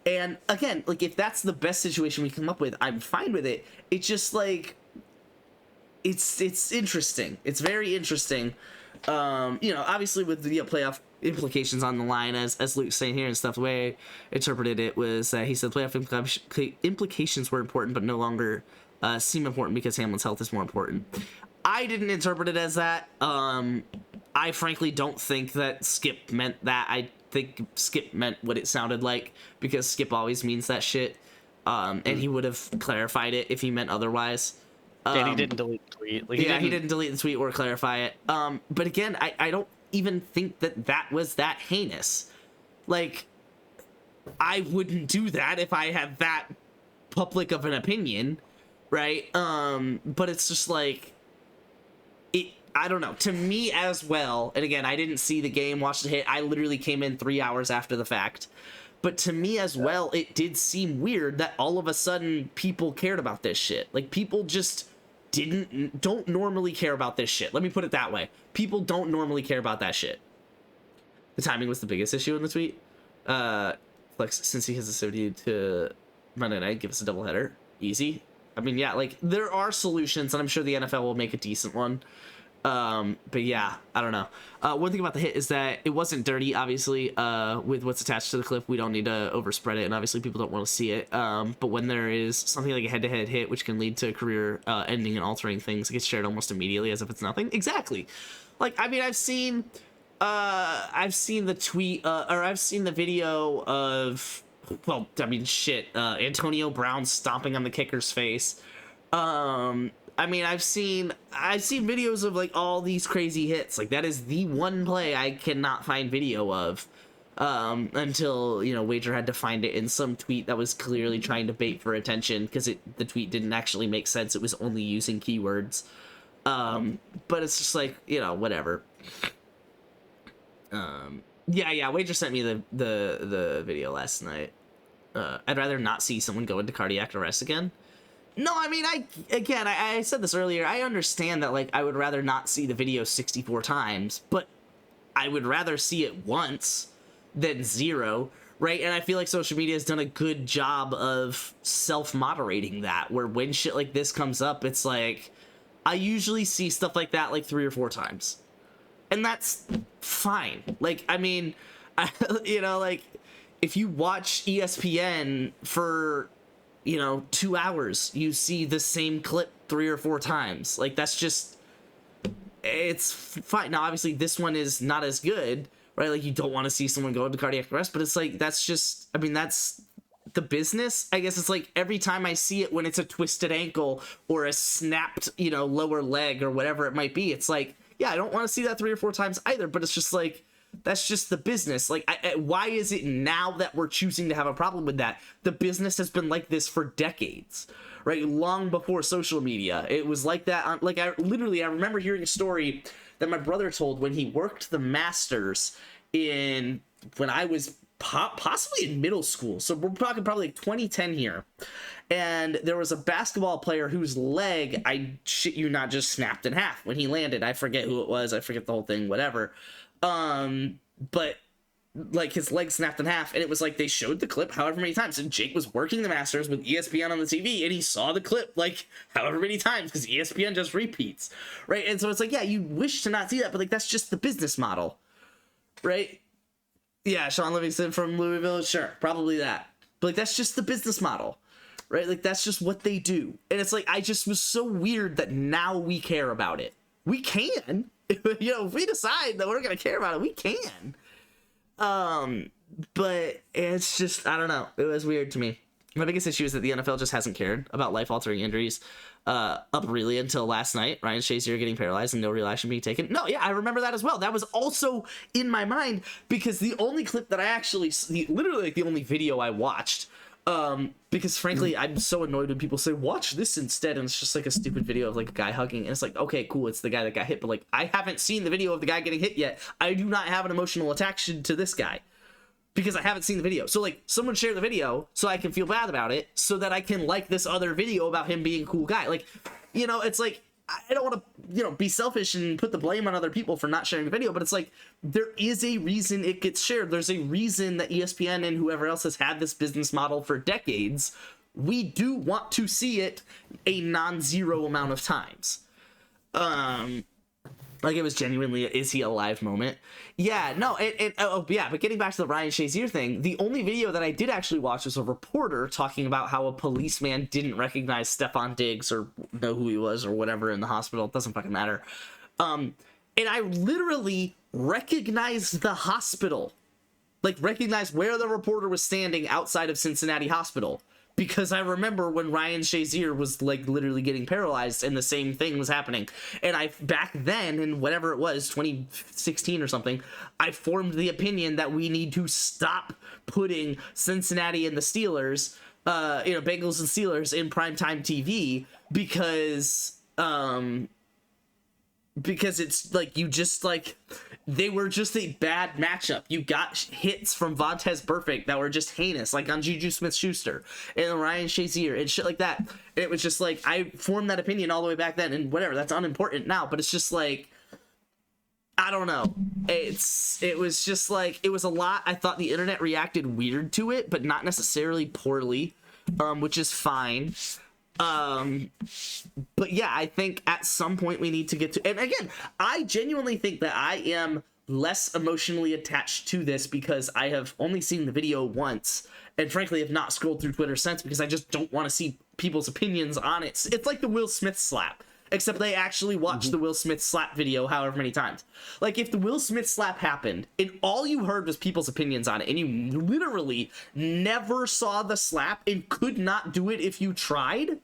And again, like, if that's the best situation we come up with, I'm fine with it. It's just like, it's interesting. It's very interesting. You know, obviously with the playoff implications on the line, as Luke's saying here and stuff, the way I interpreted it was he said playoff implications were important, but no longer seem important because Hamlin's health is more important. I didn't interpret it as that. I frankly don't think that Skip meant that. I think Skip meant what it sounded like, because Skip always means that shit. And he would have clarified it if he meant otherwise. And he didn't delete the tweet. Like, he didn't delete the tweet or clarify it. But again, I don't even think that was that heinous. Like, I wouldn't do that if I had that public of an opinion, right? But it's just like, I don't know. To me as well, and again, I didn't see the game, watch the hit. I literally came in 3 hours after the fact. But to me as well, it did seem weird that all of a sudden people cared about this shit. Like, people just don't normally care about this shit. Let me put it that way. People don't normally care about that shit. The timing was the biggest issue in the tweet. Flex, since he has associated to Monday night, give us a doubleheader. Easy. I mean, yeah, like, there are solutions, and I'm sure the NFL will make a decent one. But yeah, I don't know. One thing about the hit is that it wasn't dirty, obviously, with what's attached to the clip. We don't need to overspread it, and obviously people don't want to see it. But when there is something like a head-to-head hit, which can lead to career ending and altering things, it gets shared almost immediately as if it's nothing. Exactly. Like, I mean, I've seen the tweet, or I've seen the video of, well, I mean, shit, Antonio Brown stomping on the kicker's face. I mean, I've seen videos of, like, all these crazy hits. Like, that is the one play I cannot find video of, until, you know, Wager had to find it in some tweet that was clearly trying to bait for attention, because the tweet didn't actually make sense. It was only using keywords. But it's just like, you know, whatever. Yeah, Wager sent me the video last night. I'd rather not see someone go into cardiac arrest again. No, I mean, I said this earlier. I understand that, like, I would rather not see the video 64 times, but I would rather see it once than 0, right? And I feel like social media has done a good job of self-moderating that, where when shit like this comes up, it's like, I usually see stuff like that, like, 3 or 4 times. And that's fine. Like, I mean, you know, like, if you watch ESPN for, you know, 2 hours, you see the same clip 3 or 4 times. Like, that's just, it's fine. Now, obviously, this one is not as good, right? Like, you don't want to see someone go into cardiac arrest, but it's like, that's just, I mean, that's the business. I guess it's like, every time I see it when it's a twisted ankle or a snapped, you know, lower leg or whatever it might be, it's like, yeah, I don't want to see that 3 or 4 times either, but it's just like, that's just the business. Like, why is it now that we're choosing to have a problem with that? The business has been like this for decades, right? Long before social media. It was like that. I remember hearing a story that my brother told when he worked the Masters when I was possibly in middle school. So we're talking probably like 2010 here. And there was a basketball player whose leg, I shit you not, just snapped in half when he landed. I forget who it was. I forget the whole thing, whatever. But like his leg snapped in half, and it was like they showed the clip however many times, and Jake was working the Masters with ESPN on the TV, and he saw the clip like however many times because ESPN just repeats, right? And so it's like, yeah, you wish to not see that, but like that's just the business model, right? Yeah, Sean Livingston from Louisville, sure, probably that, but like that's just the business model, right? Like that's just what they do. And it's like, I just was so weird that now we care about it. We can, you know, if we decide that we're gonna care about it, we can. But it's just, I don't know, it was weird to me. My biggest issue is that the NFL just hasn't cared about life-altering injuries up really until last night. Ryan Shazier getting paralyzed and no real action being taken. No, yeah, I remember that as well. That was also in my mind because the only clip that I actually, literally like the only video I watched, because frankly, I'm so annoyed when people say, watch this instead, and it's just like a stupid video of like a guy hugging, and it's like, okay, cool, it's the guy that got hit, but like, I haven't seen the video of the guy getting hit yet. I do not have an emotional attachment to this guy because I haven't seen the video. So like, someone share the video so I can feel bad about it so that I can like this other video about him being a cool guy. Like, you know, it's like, I don't want to, you know, be selfish and put the blame on other people for not sharing the video, but it's like, there is a reason it gets shared. There's a reason that ESPN and whoever else has had this business model for decades. We do want to see it a non-zero amount of times. Like it was genuinely a is he alive moment. Yeah, no, but getting back to the Ryan Shazier thing, the only video that I did actually watch was a reporter talking about how a policeman didn't recognize Stephon Diggs or know who he was or whatever in the hospital. It doesn't fucking matter. And I literally recognized the hospital. Like, recognized where the reporter was standing outside of Cincinnati Hospital. Because I remember when Ryan Shazier was like literally getting paralyzed and the same thing was happening. And I, back then, in whatever it was, 2016 or something, I formed the opinion that we need to stop putting Cincinnati and the Steelers, Bengals and Steelers in primetime TV because it's like, you just like, they were just a bad matchup. You got hits from Vontaze Burfict that were just heinous, like on Juju Smith-Schuster and Ryan Shazier and shit like that. And it was just like, I formed that opinion all the way back then, and whatever, that's unimportant now, but it's just like, I don't know. It was just like, it was a lot. I thought the internet reacted weird to it, but not necessarily poorly, which is fine. But yeah, I think at some point we need to get to, and again, I genuinely think that I am less emotionally attached to this because I have only seen the video once, and frankly have not scrolled through Twitter since because I just don't want to see people's opinions on it. It's like the Will Smith slap, except they actually watched the Will Smith slap video however many times. Like, if the Will Smith slap happened and all you heard was people's opinions on it, and you literally never saw the slap and could not do it if you tried,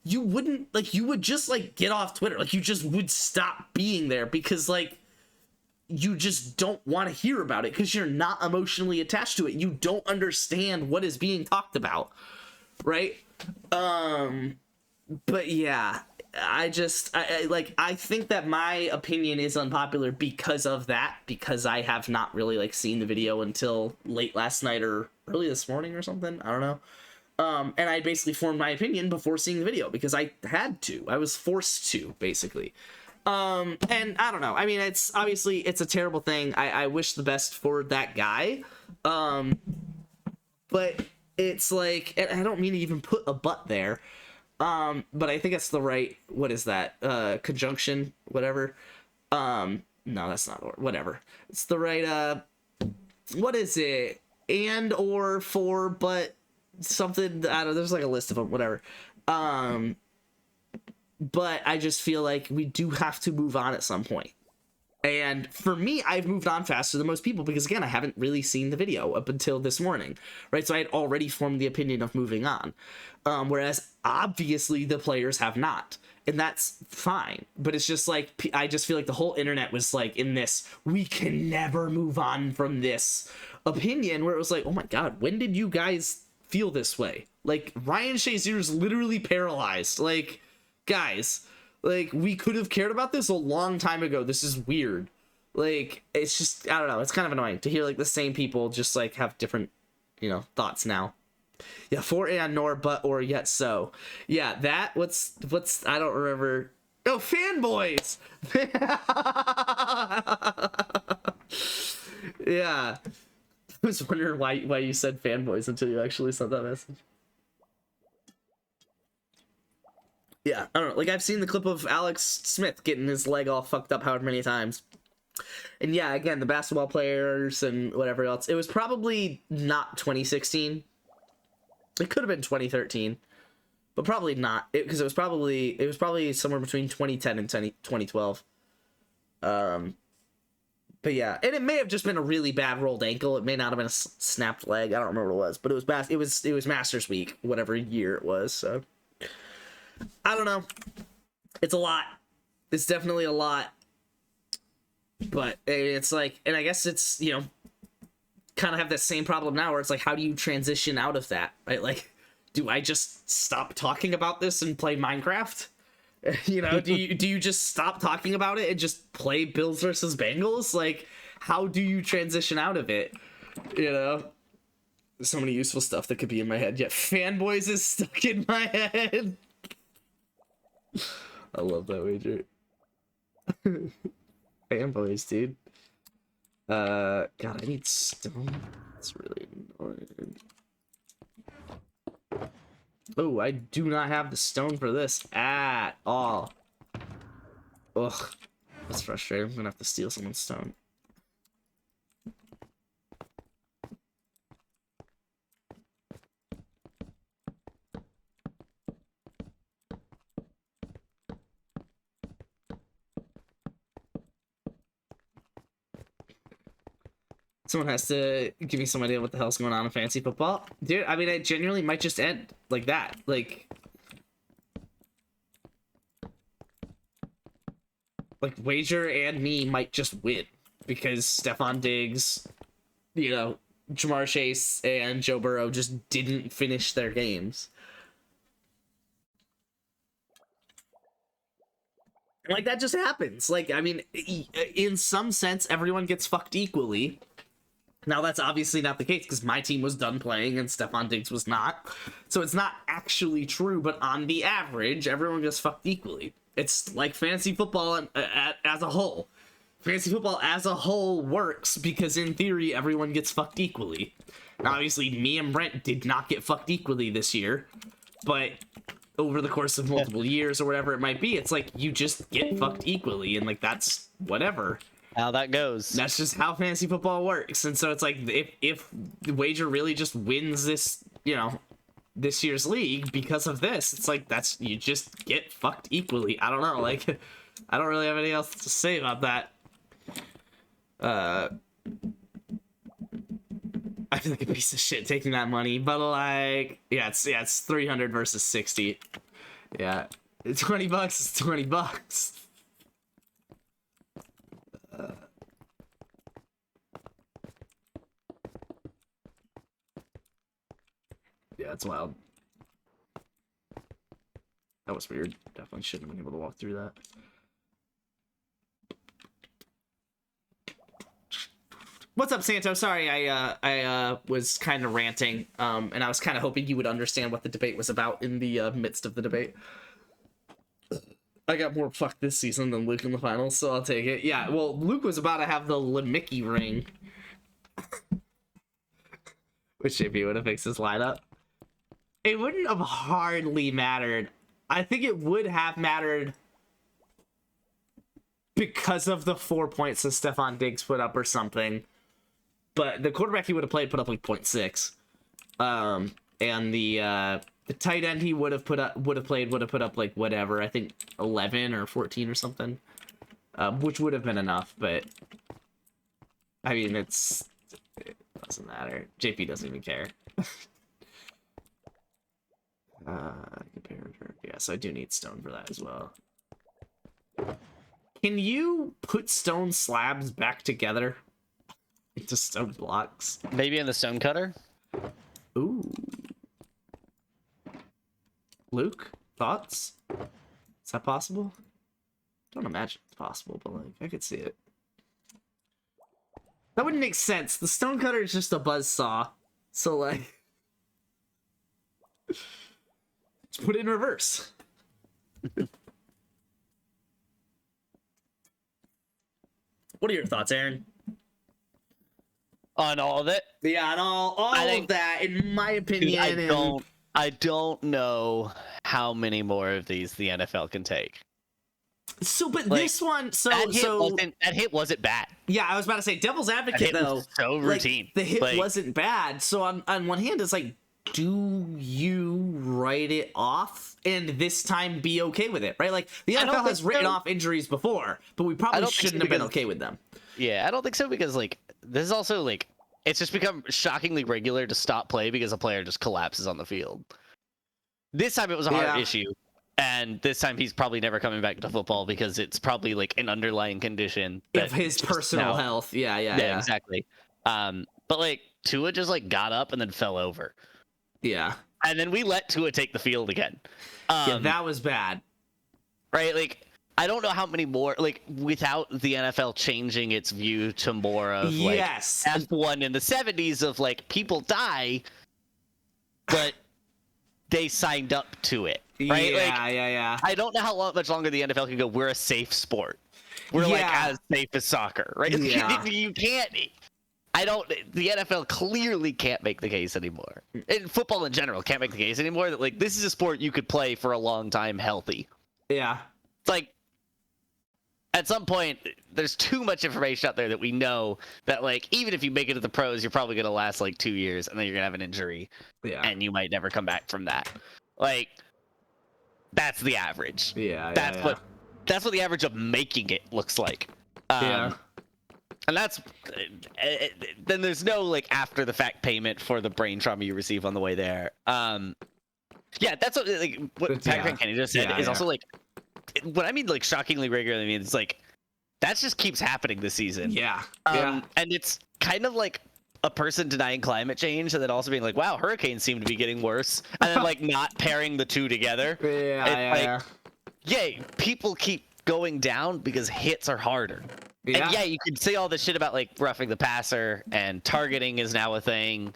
you wouldn't, like, you would just, like, get off Twitter. Like, you just would stop being there because, like, you just don't want to hear about it because you're not emotionally attached to it. You don't understand what is being talked about, right? But yeah, I think that my opinion is unpopular because of that, because I have not really, like, seen the video until late last night or early this morning or something. I don't know. And I basically formed my opinion before seeing the video because I had to. I was forced to, basically. And I don't know. I mean, it's obviously, it's a terrible thing. I wish the best for that guy. But it's like, and I don't mean to even put a but there. But I think it's the right, what is that? Conjunction, whatever. No, that's not, whatever. It's the right, what is it? And, or, for, but, something, I don't know, there's like a list of them, whatever. But I just feel like we do have to move on at some point. And for me, I've moved on faster than most people because, again, I haven't really seen the video up until this morning, right? So I had already formed the opinion of moving on. Whereas obviously the players have not. And that's fine. But it's just like, I just feel like the whole internet was like in this, we can never move on from this opinion, where it was like, oh my God, when did you guys feel this way. Like, Ryan Shazier's literally paralyzed. Like, guys, like, we could have cared about this a long time ago. This is weird. Like, it's just, I don't know. It's kind of annoying to hear, like, the same people just, like, have different, you know, thoughts now. Yeah, for and nor, but, or, yet so. Yeah, that, what's, I don't remember. Oh, fanboys! Yeah. I was wondering why you said fanboys until you actually sent that message. Yeah, I don't know. Like, I've seen the clip of Alex Smith getting his leg all fucked up however many times. And yeah, again, the basketball players and whatever else. It was probably not 2016. It could have been 2013. But probably not. Because it was probably somewhere between 2010 and 2012. But yeah, and it may have just been a really bad rolled ankle. It may not have been a snapped leg. I don't remember what it was, but it was Masters Week, whatever year it was. So I don't know. It's a lot. It's definitely a lot. But it's like, and I guess it's, you know, kind of have the same problem now where it's like, how do you transition out of that, right? Like, do I just stop talking about this and play Minecraft? You know, do you just stop talking about it and just play Bills versus Bengals? Like, how do you transition out of it? You know, there's so many useful stuff that could be in my head. Yet fanboys is stuck in my head. I love that wager. Fanboys, dude. God, I need stone. It's really annoying. Oh, I do not have the stone for this at all. Ugh, that's frustrating. I'm gonna have to steal someone's stone. Someone has to give me some idea what the hell's going on in fantasy football. Dude, I mean, it genuinely might just end like that. Like Wager and me might just win because Stephon Diggs, you know, Jamar Chase and Joe Burrow just didn't finish their games. Like, that just happens. Like, I mean, in some sense, everyone gets fucked equally. Now, that's obviously not the case because my team was done playing and Stephon Diggs was not. So it's not actually true, but on the average, everyone gets fucked equally. It's like fantasy football as a whole. Fantasy football as a whole works because, in theory, everyone gets fucked equally. Now, obviously, me and Brent did not get fucked equally this year, but over the course of multiple years or whatever it might be, it's like you just get fucked equally, and like that's whatever. How that goes. That's just how fantasy football works. And so it's like, if the Wager really just wins this, you know, this year's league because of this, it's like, that's, you just get fucked equally. I don't know, like, I don't really have anything else to say about that. I feel like a piece of shit taking that money, but like, it's 300 versus 60. Yeah, $20 is $20. Yeah, it's wild. That was weird. Definitely shouldn't have been able to walk through that. What's up, Santo? Sorry, I was kind of ranting, and I was kind of hoping you would understand what the debate was about in the midst of the debate. I got more fucked this season than Luke in the finals, so I'll take it. Yeah, well, Luke was about to have the Lemicki ring. Which JP would have fixed his lineup. It wouldn't have hardly mattered. I think it would have mattered because of the 4 points that Stephon Diggs put up or something. But the quarterback he would have played put up like 0.6. And the tight end he would have put up like whatever, I think 11 or 14 or something. Which would have been enough, but I mean, it doesn't matter. JP doesn't even care. Comparator. Yeah, so I do need stone for that as well. Can you put stone slabs back together into stone blocks? Maybe in the stone cutter? Ooh. Luke, thoughts? Is that possible? Don't imagine it's possible, but like I could see it. That wouldn't make sense. The stonecutter is just a buzzsaw, so like, just put it in reverse. What are your thoughts, Aaron? On all of it, Yeah, and all of that, in my opinion. dude, I don't know how many more of these the NFL can take. So, but Like, this one, That hit wasn't bad. yeah, I was about to say, devil's That advocate hit though. was so like, routine. the hit Like, wasn't bad. So on one hand, it's like, do you write it off and this time be okay with it, right? Like the I don't NFL think has written so. off injuries before, but we I probably don't think so shouldn't have been because- okay with them. Yeah, I don't think so because like this is also like it's just become shockingly regular to stop play because a player just collapses on the field. This time it was a heart Yeah. issue, and this time he's probably never coming back to football because it's probably like an underlying condition Of that his just personal now- health. Yeah. Yeah, exactly. But like Tua just like got up and then fell over, Yeah. and then we let Tua take the field again. Yeah, that was bad. Right, like I don't know how many more, like, without the NFL changing its view to more of, like, Yes. F1 in the 70s of, like, people die, but they signed up to it, right? Yeah, Like, yeah. I don't know how much longer the NFL can go, we're a safe sport. We're, like, Yeah. as safe as soccer, right? Yeah. You can't... the NFL clearly can't make the case anymore. And football in general can't make the case anymore that, like, this is a sport you could play for a long time healthy. Yeah. It's like, at some point, there's too much information out there that we know that, like, even if you make it to the pros, you're probably going to last, like, 2 years, and then you're going to have an injury, Yeah. and you might never come back from that. Like, that's the average. Yeah. That's what the average of making it looks like. Yeah. And that's... then there's no, like, after-the-fact payment for the brain trauma you receive on the way there. Yeah, that's what, like, what But, Patrick yeah. Kenny just said Yeah, is yeah. also, like, what I mean, like, shockingly regularly, I mean, it's like, that just keeps happening this season. Yeah. And it's kind of like a person denying climate change and then also being like, wow, hurricanes seem to be getting worse. And then, like, not pairing the two together. Yeah. Yay, people keep going down because hits are harder. Yeah. And yeah, you could say all this shit about, like, roughing the passer and targeting is now a thing.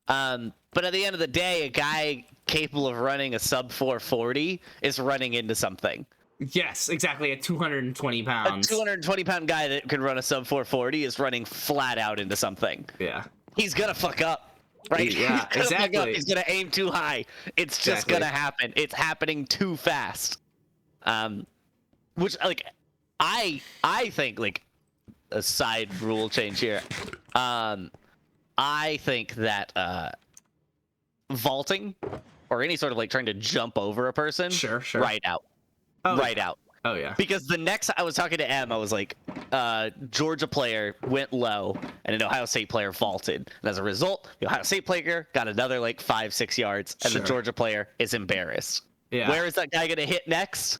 But at the end of the day, a guy capable of running a sub 440 is running into something. Yes, exactly. At 220 A pounds. 220-pound guy that can run a sub 440 is running flat out into something. Yeah. He's gonna fuck up, right? Yeah, He's gonna fuck up. exactly. He's gonna aim too high. It's just Exactly. gonna happen. It's happening too fast. Which, like, I think, like, a side rule change here. I think that vaulting or any sort of, like, trying to jump over a person, Sure. right out. Oh, Right out. Oh yeah. Because the next I was talking to Em, I was like, Georgia player went low and an Ohio State player vaulted. And as a result, the Ohio State player got another like 5-6 yards, and Sure. the Georgia player is embarrassed. Yeah. Where is that guy gonna hit next?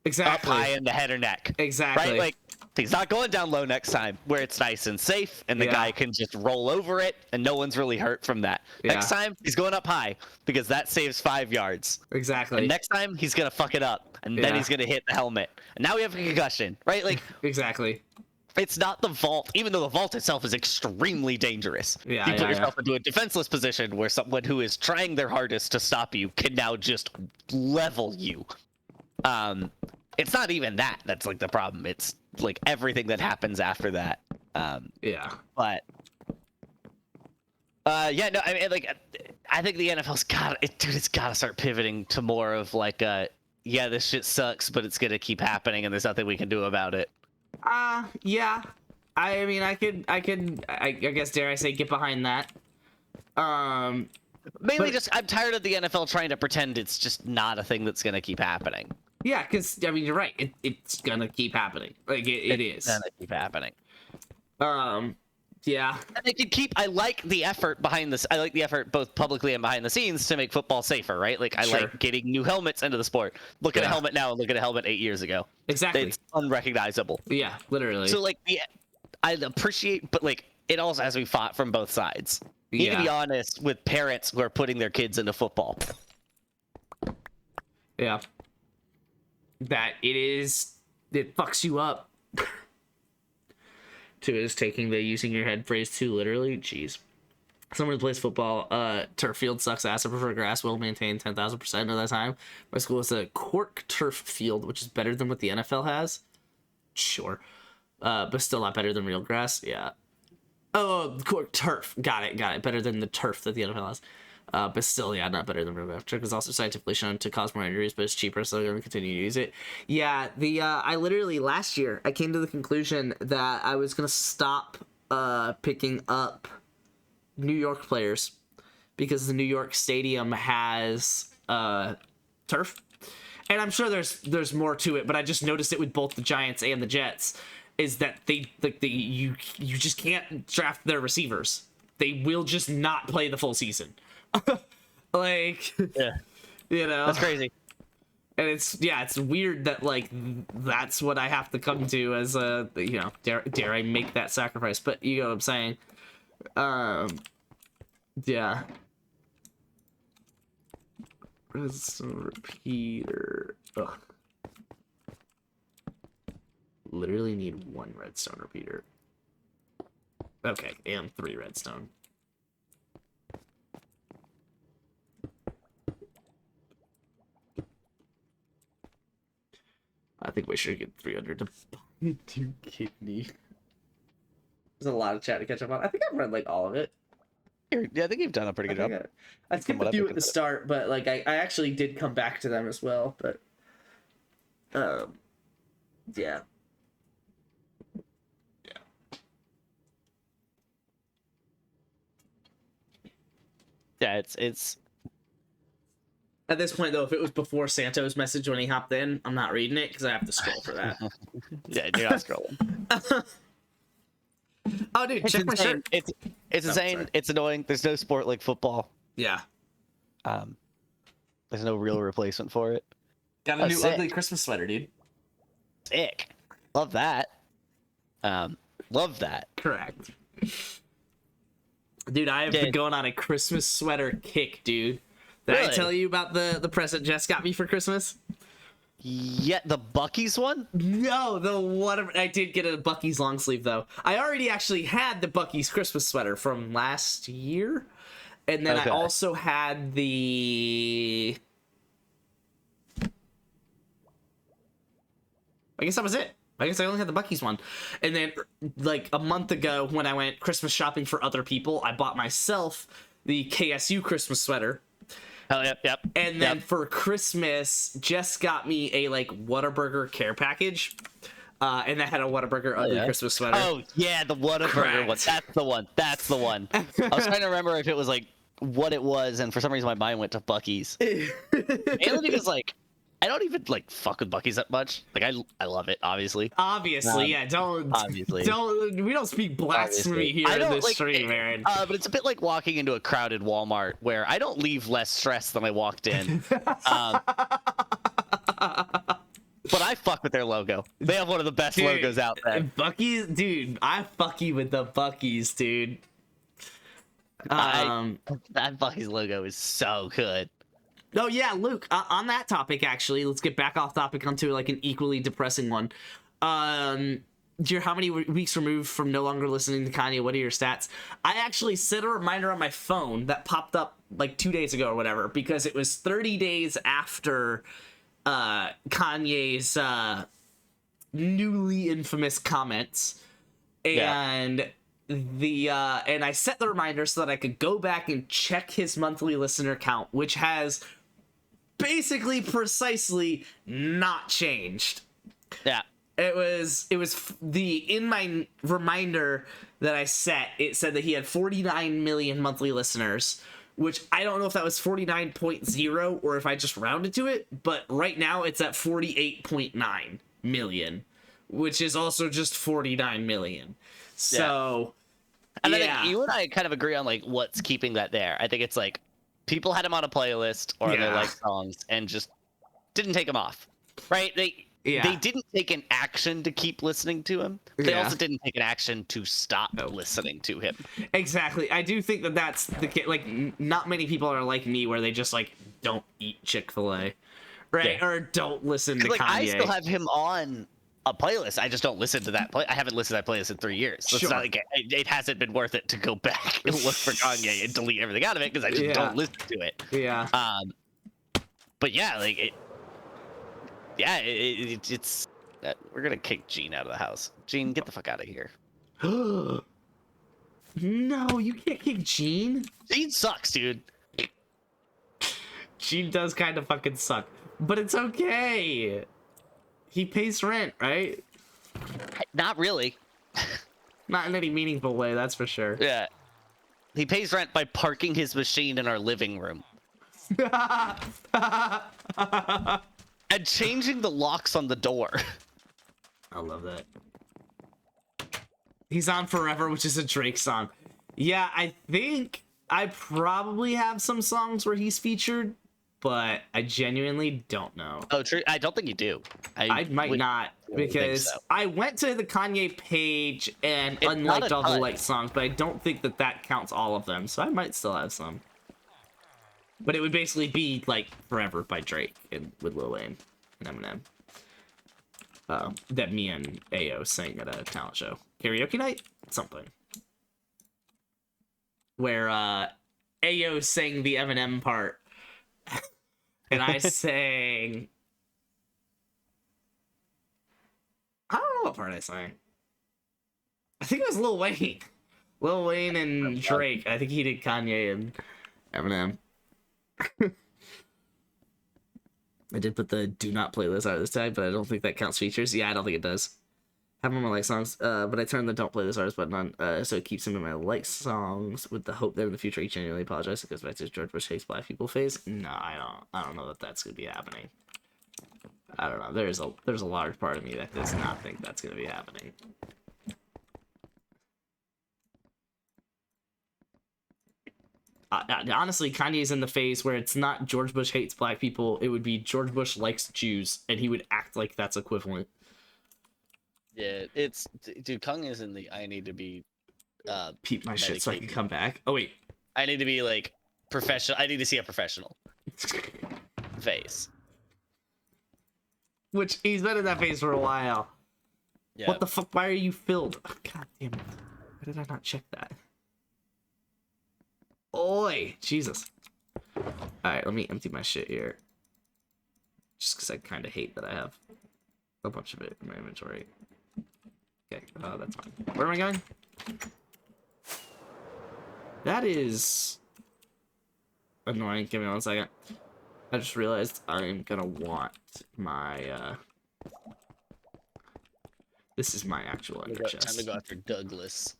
Exactly. Up high in the head or neck. Exactly. Right? Like, he's not going down low next time, where it's nice and safe, and the Yeah. guy can just roll over it, and no one's really hurt from that. Yeah. Next time, he's going up high, because that saves 5 yards. Exactly. And next time, he's gonna fuck it up, and then Yeah. he's gonna hit the helmet. And now we have a concussion, right? Like, Exactly. it's not the vault, even though the vault itself is extremely dangerous. Yeah, you put yeah, yourself into a defenseless position where someone who is trying their hardest to stop you can now just level you. It's not even that that's like the problem. It's like everything that happens after that. Yeah. But yeah, no, I mean, like, I think the NFL's it's got to start pivoting to more of like yeah, this shit sucks, but it's gonna keep happening, and there's nothing we can do about it. Yeah. I mean, I guess, dare I say, get behind that. Mainly But- just, I'm tired of the NFL trying to pretend it's just not a thing that's gonna keep happening. Yeah, because I mean, you're right. It's gonna keep happening. Like it is. It's gonna keep happening. Yeah. And they can keep. I like the effort behind this. I like the effort both publicly and behind the scenes to make football safer, right? Like, I Sure. like getting new helmets into the sport. Look at a Yeah. helmet now and look at a helmet 8 years ago. Exactly. It's unrecognizable. Yeah. Literally. So, like, I appreciate, but, like, it also has to be fought from both sides. You need to be Yeah. honest with parents who are putting their kids into football. Yeah. That it fucks you up. Two is taking the using your head phrase too literally. Jeez. Someone who plays football, turf field sucks ass. I prefer grass, will maintain 10,000% of the time. My school is a cork turf field, which is better than what the NFL has. Sure. But still not better than real grass. Yeah. Oh, cork turf. Got it. Better than the turf that the NFL has. But still, yeah, not better than real grass. Turf is also scientifically shown to cause more injuries, but it's cheaper, so I'm going to continue to use it. Yeah, I literally, last year, I came to the conclusion that I was going to stop picking up New York players because the New York Stadium has turf, and I'm sure there's more to it, but I just noticed it with both the Giants and the Jets is that you just can't draft their receivers. They will just not play the full season. Like, Yeah, you know, that's crazy. and it's weird that like that's what I have to come to as a, you know, dare I make that sacrifice, but you know what I'm saying. Yeah. Redstone repeater. Ugh. Literally need one redstone repeater. Okay, and 3 redstone. I think we should get 300 to kidney. There's a lot of chat to catch up on. I think I've read like all of it. Yeah, I think you've done a pretty good job. I skipped what a I've few been at the start, but like I actually did come back to them as well. But yeah. Yeah, it's At this point, though, if it was before Santo's message when he hopped in, I'm not reading it because I have to scroll for that. yeah, you're not scrolling. Oh, dude, check my insane. shirt. It's insane. sorry. It's annoying. There's no sport like football. Yeah. There's no real replacement for it. Got a Oh, new sick. ugly Christmas sweater, dude. Sick. Love that. Love that. Correct. Dude, I have been going on a Christmas sweater kick, dude. Did I Really? tell you about the present Jess got me for Christmas? Yeah, the Bucky's one? No, the one I did get a Bucky's long sleeve though. I already actually had the Bucky's Christmas sweater from last year, and then Okay. I also had the. I guess that was it. I guess I only had the Bucky's one, and then like a month ago when I went Christmas shopping for other people, I bought myself the KSU Christmas sweater. Oh, yep. And then for Christmas, Jess got me a like Whataburger care package, and that had a Whataburger ugly yeah. Christmas sweater. Oh, yeah, the Whataburger Correct. one. That's the one. I was trying to remember if it was like what it was, and for some reason my mind went to Bucky's. Mainly because like I don't even like fuck with Bucky's that much. Like I love it, obviously. Obviously, yeah. Obviously. We don't speak blasphemy Obviously. here I in don't, this like, stream, Aaron. But it's a bit like walking into a crowded Walmart where I don't leave less stressed than I walked in. But I fuck with their logo. They have one of the best Dude, logos out there. Bucky's, dude. I fuck you with the Bucky's, dude. That Bucky's logo is so good. Oh yeah, Luke. On that topic, actually, let's get back off topic onto like an equally depressing one. You're how many weeks removed from no longer listening to Kanye? What are your stats? I actually set a reminder on my phone that popped up like 2 days ago or whatever because it was 30 days after Kanye's newly infamous comments, and and I set the reminder so that I could go back and check his monthly listener count, which has basically precisely not changed. Yeah. It was in my reminder that I set, it said that he had 49 million monthly listeners, which I don't know if that was 49.0 or if I just rounded to it, but right now it's at 48.9 million, which is also just 49 million. So And I think you and I kind of agree on like what's keeping that there. I think it's like people had him on a playlist or they like songs and just didn't take him off. Right? They didn't take an action to keep listening to him. They also didn't take an action to stop listening to him. Exactly. I do think that that's the case. Like, not many people are like me where they just like don't eat Chick-fil-A right? Yeah. Or don't listen to Like, Kanye. I still have him on a playlist. I just don't listen to that I haven't listened to that playlist in 3 years. So Sure. it's not like it hasn't been worth it to go back and look for Kanye and delete everything out of it because I just Yeah. don't listen to it. Yeah. But yeah, like it's we're gonna kick Gene out of the house. Gene, get the fuck out of here. No, you can't kick Gene. Gene sucks, dude. Gene does kind of fucking suck, but it's okay. He pays rent, right? Not really. Not in any meaningful way, that's for sure. Yeah. He pays rent by parking his machine in our living room and changing the locks on the door. I love that. He's on Forever, which is a Drake song. Yeah, I think I probably have some songs where he's featured, but I genuinely don't know. Oh, true. I don't think you do. I might not, think because so. I went to the Kanye page and It's not unliked a all the ton. liked songs, but I don't think that counts all of them, so I might still have some. But it would basically be like Forever by Drake and with Lil Wayne and Eminem. That me and Ayo sang at a talent show. Karaoke night? Something. Where Ayo sang the Eminem part. And I sang... I don't know what part I sang. I think it was Lil Wayne. Lil Wayne and Drake. I think he did Kanye and Eminem. I did put the do not playlist out this time, but I don't think that counts features. Yeah, I don't think it does. Have them on my like songs, but I turned the don't play this artist button on, so it keeps them in my like songs with the hope that in the future I genuinely apologize. It goes back to his George Bush hates black people phase. No, I don't know that that's gonna be happening. I don't know. There's a large part of me that does not think that's gonna be happening. Honestly, Kanye's in the phase where it's not George Bush hates black people. It would be George Bush likes Jews, and he would act like that's equivalent. Yeah, it's dude. Kanye's in the I need to be. Peep my shit so I can medicated. come back. Oh wait. I need to be like professional. I need to see a professional face. Which he's been in that phase for a while. Yeah. What the fuck? Why are you filled? Oh, God damn it. Why did I not check that? Oi! Jesus. Alright, let me empty my shit here. Just because I kind of hate that I have a bunch of it in my inventory. Okay, that's fine. Where am I going? That is annoying. Give me 1 second. I just realized I'm gonna want my, this is my actual ender Time chest. to go after Douglas.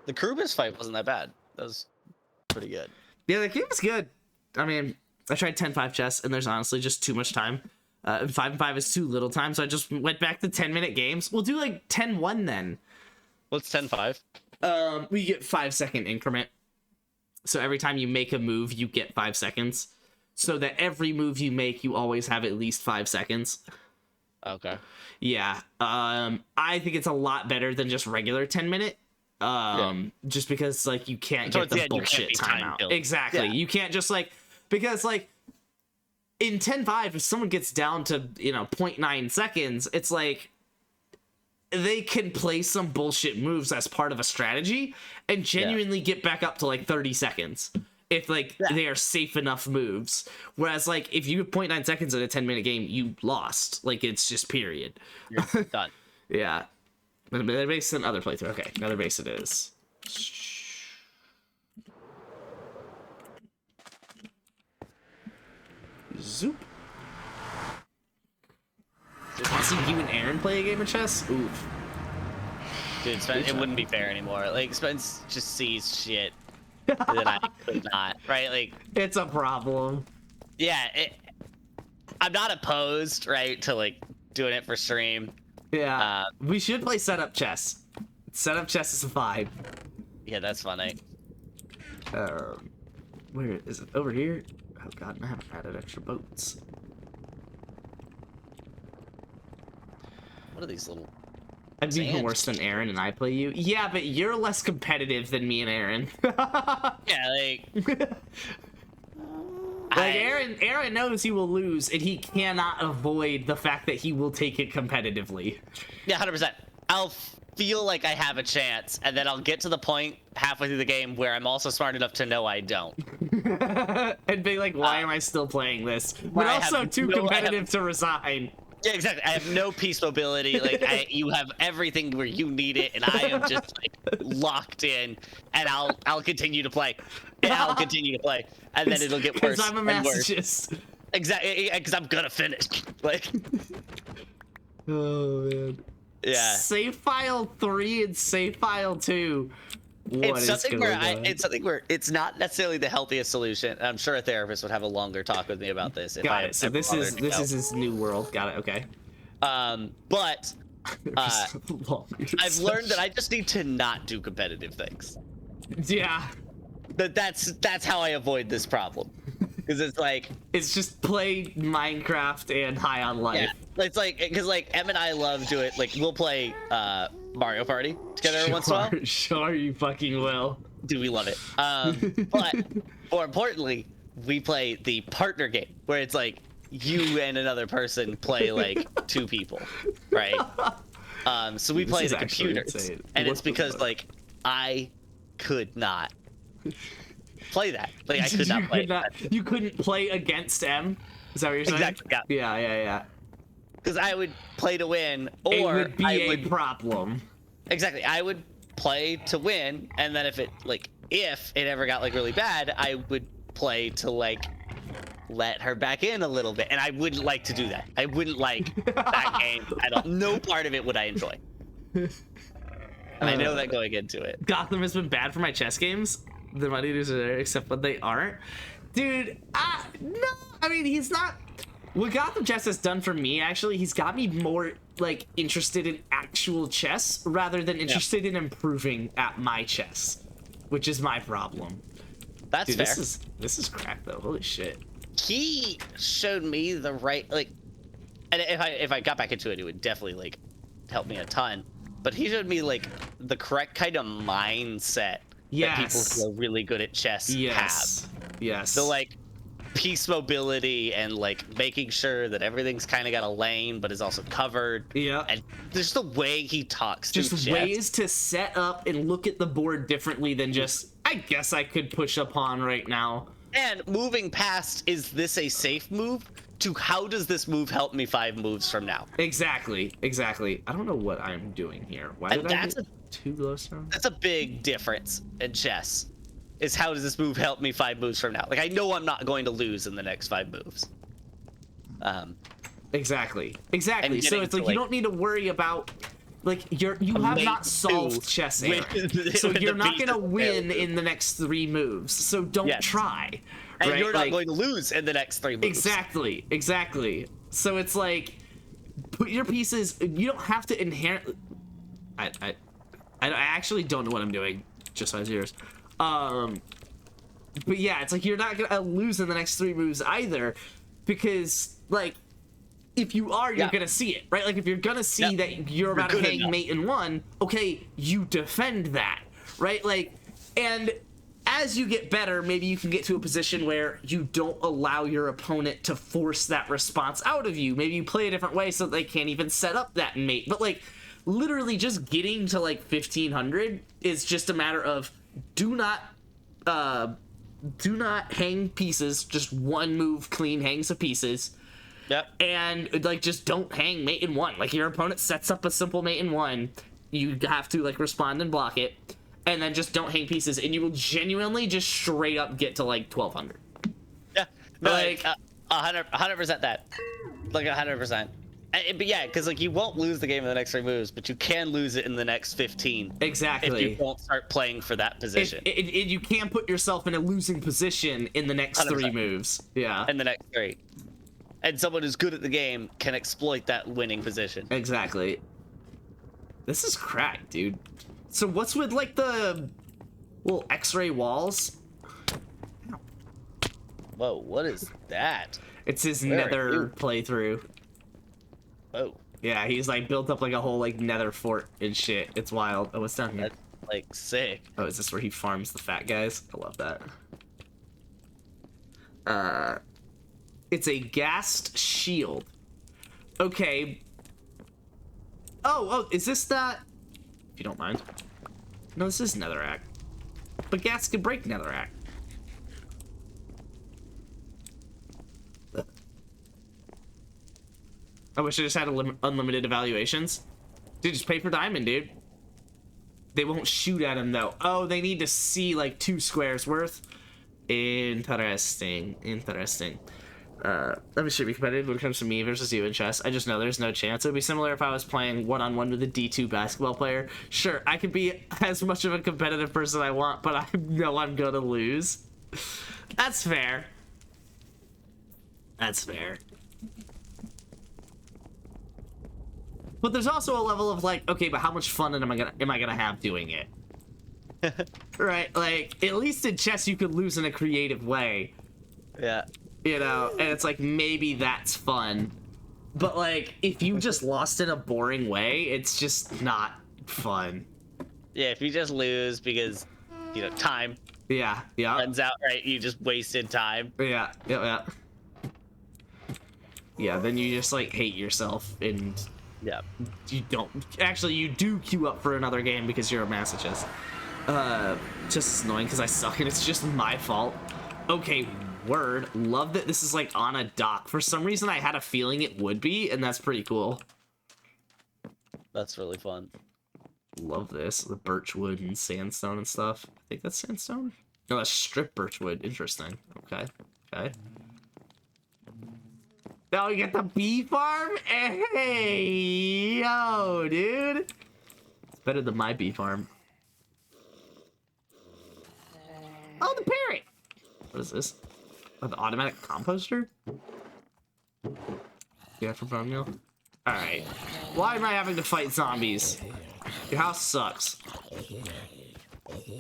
The Krubis fight wasn't that bad. That was pretty good. Yeah, the game is good. I mean, I tried 10-5 chess, and there's honestly just too much time. 5-5 is too little time, so I just went back to 10-minute games. We'll do like 10-1 then. What's 10-5? We get 5-second increment. So every time you make a move, you get 5 seconds. So that every move you make, you always have at least 5 seconds. Okay. Yeah. I think it's a lot better than just regular 10-minute. Just because like you can't Towards get the the end, you can't bullshit be time timeout. killed. Exactly. Yeah. You can't just like, because like in 10-5, if someone gets down to 0.9 seconds, it's like they can play some bullshit moves as part of a strategy and genuinely get back up to like 30 seconds if like they are safe enough moves. Whereas like if you have 0.9 seconds in a 10-minute game, you lost. Like it's just period. You're done. Yeah. Another base and other playthrough. Okay, another base it is. Zoop. Want to see you and Aaron play a game of chess? Oof. Dude, Spence, it wouldn't be fair anymore. Like, Spence just sees shit that I could not, right? Like, It's a problem. yeah, I'm not opposed, right, to, like, doing it for stream. Yeah. We should play setup chess. Setup chess is a vibe. Yeah, that's funny. Where is it? Over here? Oh god, I haven't added extra boats. What are these little I'd be even Sand. worse than Aaron and I play you. Yeah, but you're less competitive than me and Aaron. Yeah, like Like Aaron knows he will lose, and he cannot avoid the fact that he will take it competitively. yeah, 100%. I'll feel like I have a chance, and then I'll get to the point halfway through the game where I'm also smart enough to know I don't. And be like, why am I still playing this? But I also have too no- I competitive to resign. Yeah, exactly. I have no peace mobility. Like you have everything where you need it, and I am just like locked in. And I'll continue to play, and I'll continue to play, and then it'll get worse Because I'm a and worse. masochist. Exactly, because I'm gonna finish. Like, Oh man. yeah. Save file 3 and save file 2. What It's is something where going on? it's something where it's not necessarily the healthiest solution. And I'm sure a therapist would have a longer talk with me about this. If Got I it. So ever this bothered is to this go. is his new world. Got it. Okay. But I've I've learned that I just need to not do competitive things. Yeah. That's how I avoid this problem. Because it's like, It's just play Minecraft and High on Life. yeah, it's like, because like Em and I love doing, like, we'll play Mario Party together every once in a while. Sure, you fucking will. Do we love it? But more importantly, we play the partner game where it's like you and another person play like 2 people, right? So we This play is the actually computers, insane. and What it's the because fuck? like I could not play that. Like I could not play You couldn't play against M. Is that what you're saying? Exactly, yeah. Yeah. because I would play to win, It or would be I a would problem. exactly I would play to win, and then if it ever got like really bad, I would play to like let her back in a little bit, and I wouldn't like to do that. I wouldn't like that game at all. No part of it would I enjoy, and I know that going into it. Gotham has been bad for my chess games. The money eaters are there, except when they aren't. Dude, no. I mean, he's not. What Gotham Chess has done for me, actually, he's got me more like interested in actual chess rather than interested in improving at my chess, which is my problem. That's Dude, fair. this is crack though. Holy shit. He showed me the right like, and if I got back into it, it would definitely like help me a ton. But he showed me like the correct kind of mindset that people Yes. who are really good at chess Yes. have. Yes. The like peace mobility and like making sure that everything's kind of got a lane but is also covered. Yeah. And just the way he talks Just through chess. ways to set up and look at the board differently than just, I guess I could push a pawn right now. And moving past, is this a safe move, to how does this move help me 5 moves from now? Exactly. I don't know what I'm doing here. Why And did I that's get 2 glowstones? That's a big difference in chess. Is how does this move help me 5 moves from now? Like I know I'm not going to lose in the next 5 moves. Exactly. And So getting it's like to, you like, don't need to worry about like you have mate not solved two chess, with- Aaron. So with you're the not piece gonna of win failure. in the next 3 moves. So don't Yes. try. And right? you're not Like, going to lose in the next 3 moves. Exactly. So it's like put your pieces. You don't have to inherently. I actually don't know what I'm doing. Just as yours. But yeah, it's like you're not gonna lose in the next 3 moves either, because like if you are, you're Yeah. gonna see it, right? Like if you're gonna see Yep. that you're about to good hang enough. mate in 1, okay, you defend that, right? Like, and as you get better, maybe you can get to a position where you don't allow your opponent to force that response out of you. Maybe you play a different way so they can't even set up that mate. But like literally just getting to like 1500 is just a matter of do not hang pieces, just 1 move clean hangs of pieces, Yep. and like just don't hang mate in 1. Like your opponent sets up a simple mate in 1, you have to like respond and block it, and then just don't hang pieces, and you will genuinely just straight up get to like 1200. Yeah. No, Like- like 100% that. Like 100%. But yeah, because like you won't lose the game in the next 3 moves, but you can lose it in the next 15 if Exactly. you won't start playing for that position. You can put yourself in a losing position in the next 3 100%. moves. Yeah. in the next 3. And someone who's good at the game can exploit that winning position. Exactly. This is crack, dude. So what's with like the little X-ray walls? Whoa, what is that? It's his Where are Nether you? playthrough. Whoa. Yeah, he's like built up like a whole like nether fort and shit. It's wild. Oh, what's down here? That's like sick. Oh, is this where he farms the fat guys? I love that. It's a gassed shield. Okay. Oh, is this that? If you don't mind. No, this is netherrack. But gas can break netherrack. I wish I just had unlimited evaluations. Dude, just pay for diamond, dude. They won't shoot at him, though. Oh, they need to see, like, 2 squares worth. Interesting. Let me should be competitive when it comes to me versus you in chess. I just know there's no chance. It would be similar if I was playing one-on-one with a D2 basketball player. Sure, I could be as much of a competitive person I want, but I know I'm gonna lose. That's fair. That's fair. But there's also a level of like, okay, but how much fun am I gonna have doing it? Right? Like, at least in chess you could lose in a creative way. Yeah. You know, and it's like, maybe that's fun. But like, if you just lost in a boring way, it's just not fun. Yeah, if you just lose because, you know, time Yeah. runs out, right? You just wasted time. Yeah. Yeah, then you just like hate yourself and Yeah. you don't actually, you do queue up for another game because you're a masochist. Just annoying because I suck and it's just my fault. Okay, word. Love that this is like on a dock. For some reason I had a feeling it would be, and that's pretty cool. That's really fun. Love this. The birchwood and sandstone and stuff. I think that's sandstone? No, that's strip birchwood. Interesting. Okay. Now we get the bee farm? Hey, yo, dude. It's better than my bee farm. Oh, the parrot. What is this? Oh, the automatic composter? Yeah, for bone meal. Alright. Why am I having to fight zombies? Your house sucks.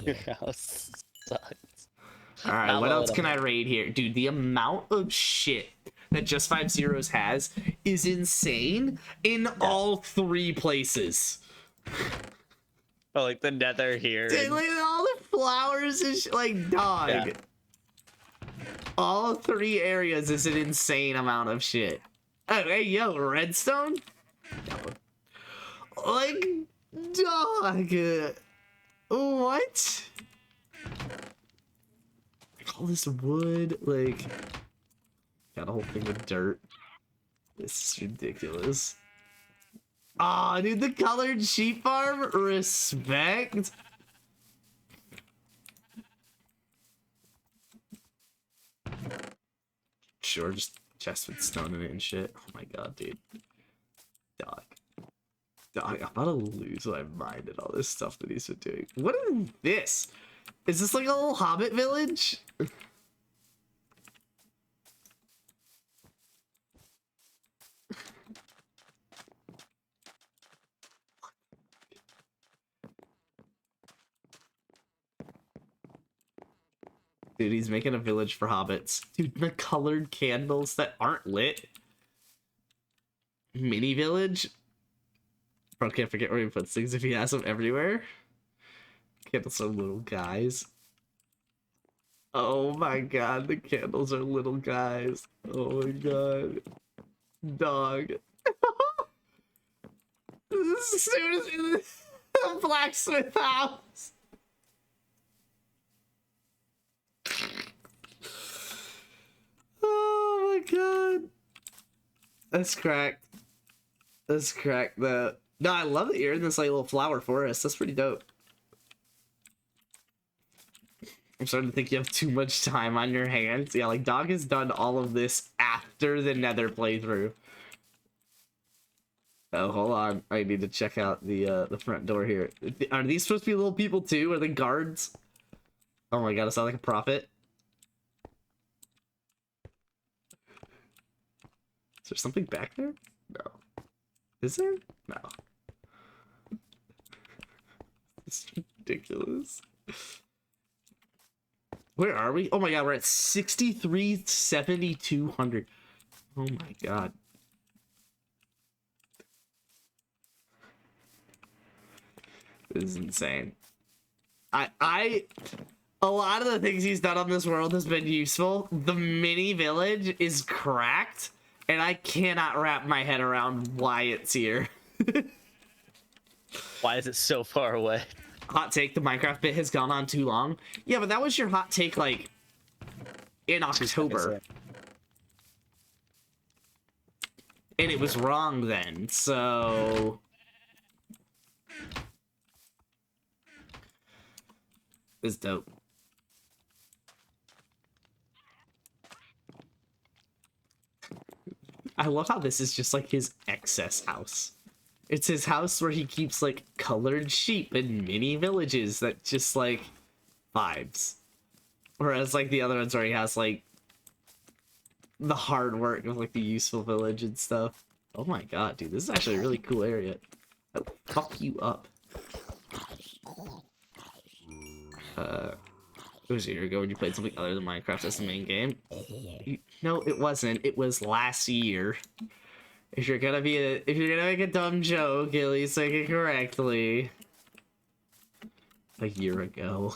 Your house sucks. Alright, what else can I raid here? Dude, the amount of shit that Just 5 Zeros has is insane in all 3 places. Oh, like the nether here. Dude, look at all the flowers and like, dog. Yeah. All 3 areas is an insane amount of shit. Oh, hey, yo, redstone? Like, dog. What? All this wood, like, got a whole thing of dirt. This is ridiculous. Aw, dude, the colored sheep farm? Respect. Sure, just chest with stone in it and shit. Oh my god, dude. Dog, I'm about to lose my mind at all this stuff that he's been doing. What is this? Is this like a little hobbit village? Dude, he's making a village for hobbits. Dude, the colored candles that aren't lit. Mini village? Bro, can't forget where he puts things if he has them everywhere. Candles are little guys. Oh my god, the candles are little guys. Oh my god. Dog. As soon as the blacksmith house. Oh my god. That's cracked. That's cracked though. No, I love that you're in this like little flower forest. That's pretty dope. I'm starting to think you have too much time on your hands. Yeah, like Dog has done all of this after the Nether playthrough. Oh, hold on. I need to check out the front door here. Are these supposed to be little people too? Are they guards? Oh my god, it sounds like a prophet. Is there something back there? No. Is there? No. It's ridiculous. Where are we? Oh my god, we're at 63,7,200. Oh my god. This is insane. A lot of the things he's done on this world has been useful. The mini village is cracked, and I cannot wrap my head around why it's here. Why is it so far away? Hot take, the Minecraft bit has gone on too long. Yeah, but that was your hot take, like, in October. And it was wrong then, so... It's dope. I love how this is just like his excess house. It's his house where he keeps like colored sheep and mini villages that just like vibes. Whereas like the other ones where he has like the hard work of like the useful village and stuff. Oh my god, dude, this is actually a really cool area. I'll fuck you up. It was a year ago when you played something other than Minecraft as the main game. No, it wasn't. It was last year. If you're gonna make a dumb joke, at least make it correctly. A year ago.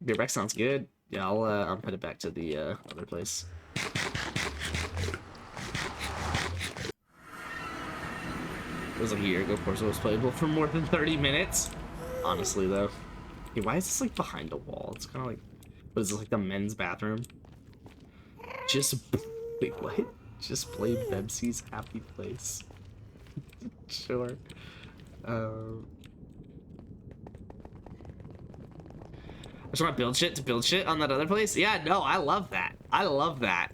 Beer back sounds good. Yeah, I'm headed back to the other place. It was like a year ago. Of course, it was playable for more than 30 minutes. Honestly, though. Hey, why is this like behind a wall? It's kind of like, what is this, like the men's bathroom? Just wait, what? Just play Bebsy's Happy Place. Sure. I just want to build shit on that other place. Yeah, no, I love that. I love that.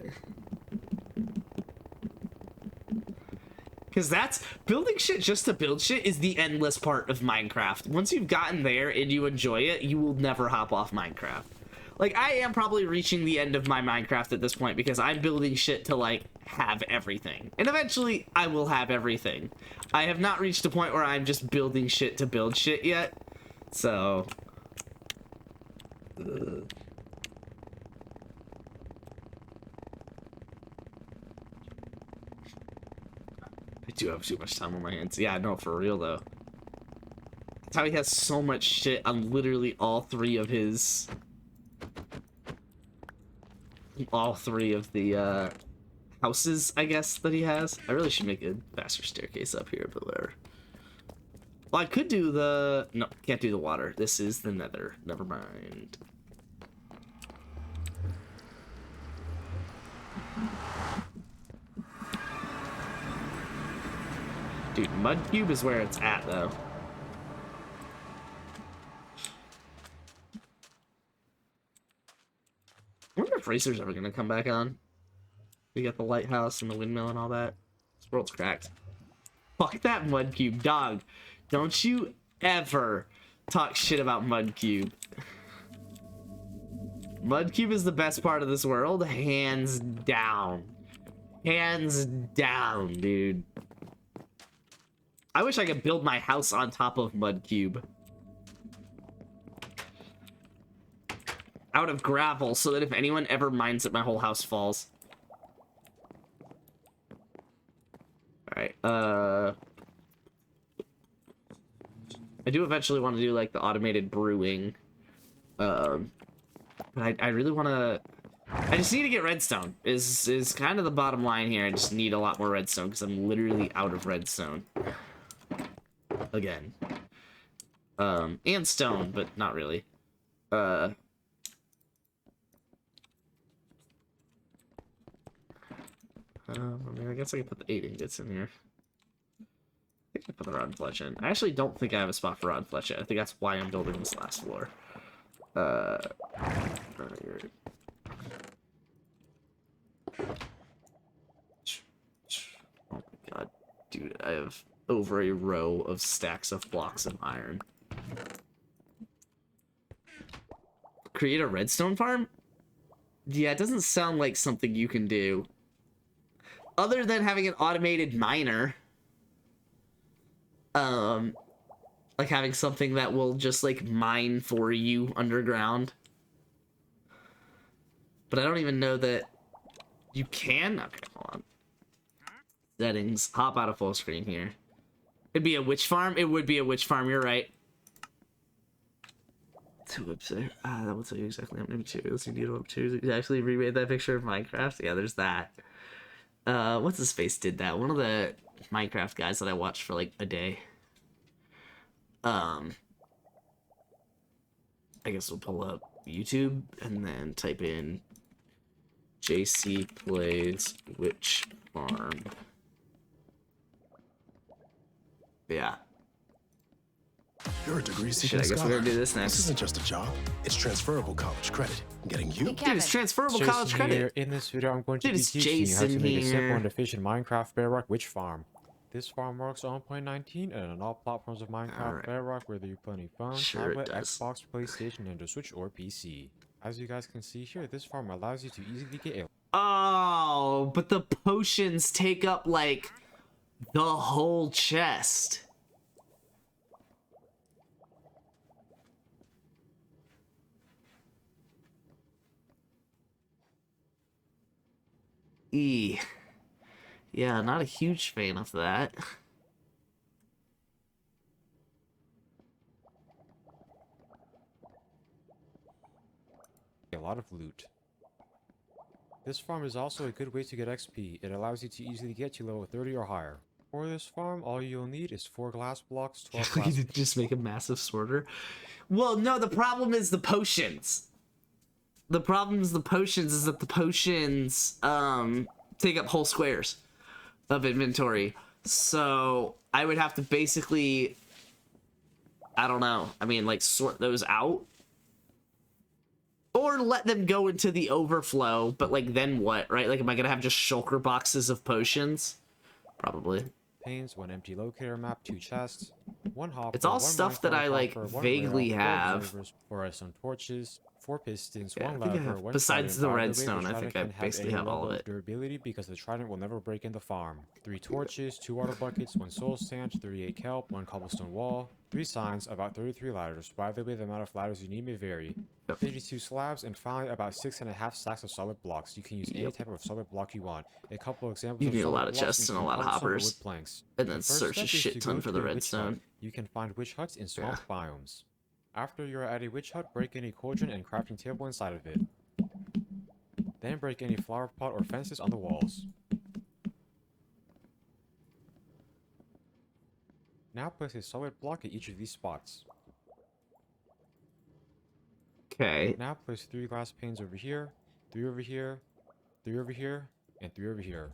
Because that's building shit just to build shit is the endless part of Minecraft. Once you've gotten there and you enjoy it, you will never hop off Minecraft. Like, I am probably reaching the end of my Minecraft at this point because I'm building shit to, like, have everything. And eventually, I will have everything. I have not reached a point where I'm just building shit to build shit yet. So... I do have too much time on my hands. Yeah, no, for real, though. That's how he has so much shit on literally all three of his... all three of the, houses, I guess, that he has. I really should make a faster staircase up here, but whatever. Well, I could do the... No, can't do the water. This is the nether. Never mind. Dude, Mudcube is where it's at, though. I wonder if Racer's ever gonna come back on. We got the lighthouse and the windmill and all that. This world's cracked. Fuck that Mudcube, dog. Don't you ever talk shit about Mudcube. Mudcube is the best part of this world, hands down. Hands down, dude. I wish I could build my house on top of Mudcube. Out of gravel, so that if anyone ever mines it, my whole house falls. Alright, I do eventually want to do, like, the automated brewing. But I really want to... I just need to get redstone, is kind of the bottom line here. I just need a lot more redstone, because I'm literally out of redstone. Again. And stone, but not really. I mean, I guess I can put the 8 ingots in here. I think I put the rod fletch in. I actually don't think I have a spot for rod fletch yet. I think that's why I'm building this last floor. Oh my god. Dude, I have over a row of stacks of blocks of iron. Create a redstone farm? Yeah, it doesn't sound like something you can do. Other than having an automated miner. Like having something that will just like mine for you underground. But I don't even know that you can. Okay, hold on. Settings. Hop out of full screen here. It'd be a witch farm. It would be a witch farm. You're right. Two website. That will tell you exactly how many materials you need to materials. You actually remade that picture of Minecraft. Yeah, there's that. What's his face did that? One of the Minecraft guys that I watched for like a day. I guess we'll pull up YouTube and then type in JC plays witch farm. Yeah. You're a degree-seeking Shit, I guess we're scholar. gonna do this next. This isn't just a job. It's transferable college credit. Getting you. Dude, it's transferable college Jason here. credit. In this video, I'm going to Dude, be it's teaching you how to Jason make a simple here. and efficient Minecraft Bedrock Witch Farm. This farm works on 1.19 and on all platforms of Minecraft Alright. Bedrock, whether you're playing phone, Sure it tablet, does. Xbox, PlayStation, Nintendo Switch, or PC. As you guys can see here, this farm allows you to easily get a Oh, but the potions take up like the whole chest. Yeah, not a huge fan of that. lot of loot. This farm is also a good way to get XP. It allows you to easily get to level 30 or higher. For this farm, all you'll need is 4 glass blocks, 12 You glass could just make a massive sorter. Well, no, the problem is the potions. The problem is the potions is that the potions take up whole squares of inventory. So I would have to basically, I don't know. I mean, like sort those out. Or let them go into the overflow, but like then what, right? Like am I gonna have just shulker boxes of potions? Probably. panes, 1 empty locator map, 2 chests, 1 hopper, It's all 1 stuff that Minecraft I, like, hopper, 1 vaguely rail, 4 have. observers, 4 redstone torches, 4 pistons, Yeah, 1 I think I lever, have- 1 besides trident. the By way, redstone, I trident think I can basically any have all of level it. durability because the trident will never break in the farm. 3 torches, 2 water buckets, 1 soul sand, 38 kelp, 1 cobblestone wall, 3 signs, about 33 ladders. By the way, the amount of ladders you need may vary. Yep. 52 slabs, and finally about 6.5 stacks of solid blocks. You can use any Yep. type of solid block you want. A couple examples You of need a solid lot of blocks chests and a include lot of cobblestone or hoppers. wood planks. And then The first search a step is shit to ton go for to the a witch redstone. hut. You can find witch huts in swamp biomes. After you're at a witch hut, break any cauldron and crafting table inside of it. Then break any flower pot or fences on the walls. Now place a solid block at each of these spots. Okay. Now place 3 glass panes over here, 3 over here, 3 over here, and 3 over here.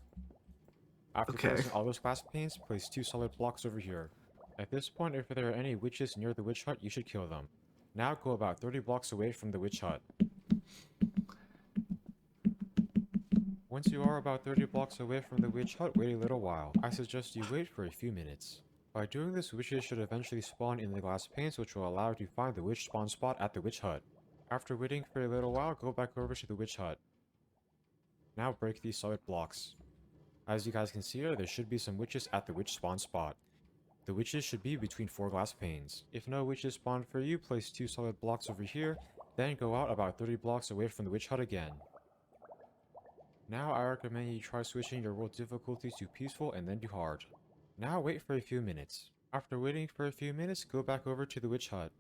After Okay. placing all those glass panes, place 2 solid blocks over here. At this point, if there are any witches near the witch hut, you should kill them. Now go about 30 blocks away from the witch hut. Once you are about 30 blocks away from the witch hut, wait a little while. I suggest you wait for a few minutes. By doing this, witches should eventually spawn in the glass panes, which will allow you to find the witch spawn spot at the witch hut. After waiting for a little while, go back over to the witch hut. Now break these solid blocks. As you guys can see here, there should be some witches at the witch spawn spot. The witches should be between 4 glass panes. If no witches spawn for you, place 2 solid blocks over here, then go out about 30 blocks away from the witch hut again. Now I recommend you try switching your world difficulty to peaceful and then to hard. Now wait for a few minutes. After waiting for a few minutes, go back over to the witch hut.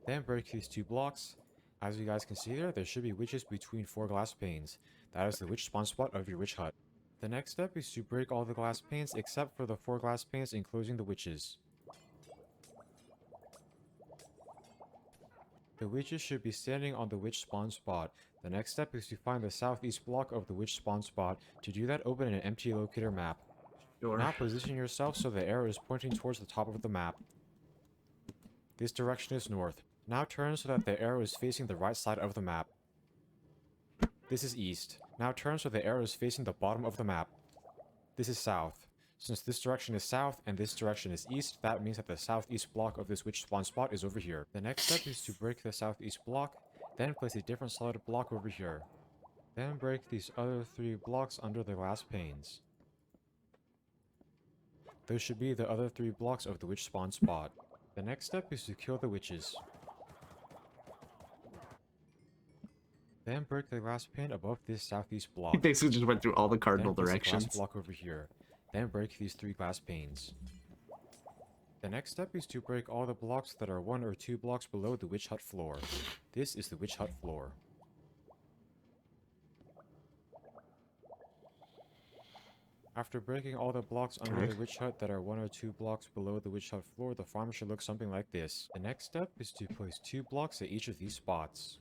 Then break these 2 blocks. As you guys can see there should be witches between 4 glass panes. That is the witch spawn spot of your witch hut. The next step is to break all the glass panes except for the 4 glass panes enclosing the witches. The witches should be standing on the witch spawn spot. The next step is to find the southeast block of the witch spawn spot. To do that, open an empty locator map. Sure. Now position yourself so the arrow is pointing towards the top of the map. This direction is north. Now turn so that the arrow is facing the right side of the map. This is east. Now turn so the arrow is facing the bottom of the map. This is south. Since this direction is south and this direction is east, that means that the southeast block of this witch spawn spot is over here. The next step is to break the southeast block, then place a different solid block over here. Then break these other 3 blocks under the glass panes. Those should be the other 3 blocks of the witch spawn spot. The next step is to kill the witches. Then break the glass pane above this southeast block. He basically just went through all the Then cardinal place a directions. glass block over here. Then break these 3 glass panes. The next step is to break all the blocks that are 1 or 2 blocks below the witch hut floor. This is the witch hut floor. After breaking all the blocks under the witch hut that are 1 or 2 blocks below the witch hut floor, the farm should look something like this. The next step is to place 2 blocks at each of these spots.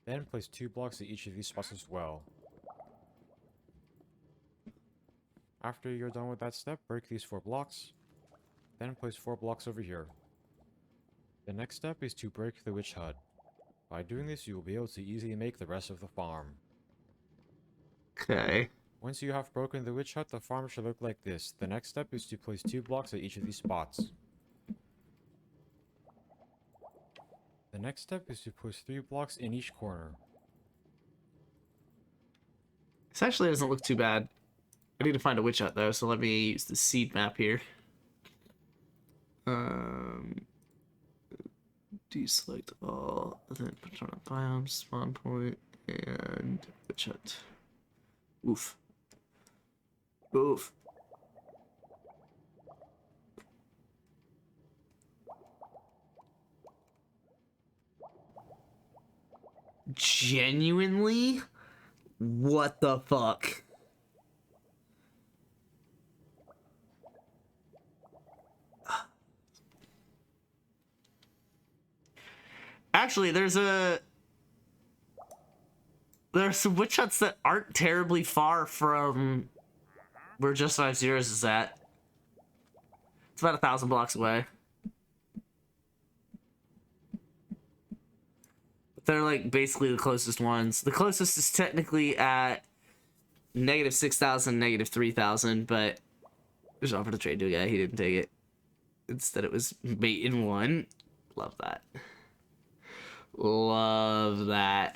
Then place 2 blocks at each of these spots as well. After you're done with that step, break these 4 blocks. Then place 4 blocks over here. The next step is to break the witch hut. By doing this, you will be able to easily make the rest of the farm. Okay. Once you have broken the witch hut, the farm should look like this. The next step is to place 2 blocks at each of these spots. The next step is to place 3 blocks in each corner. This actually doesn't look too bad. I need to find a witch hut though, so let me use the seed map here. Deselect all, then put on a biome, spawn point, and witch hut. Oof. Oof. Genuinely? What the fuck? Actually, there's some witch huts that aren't terribly far from where Just 5 Zeros is at. It's about 1,000 blocks away. But they're like basically the closest ones. The closest is technically at -6,000, -3,000, but there's offered to trade to a guy. He didn't take it. Instead, it was mate in 1. Love that. Love that.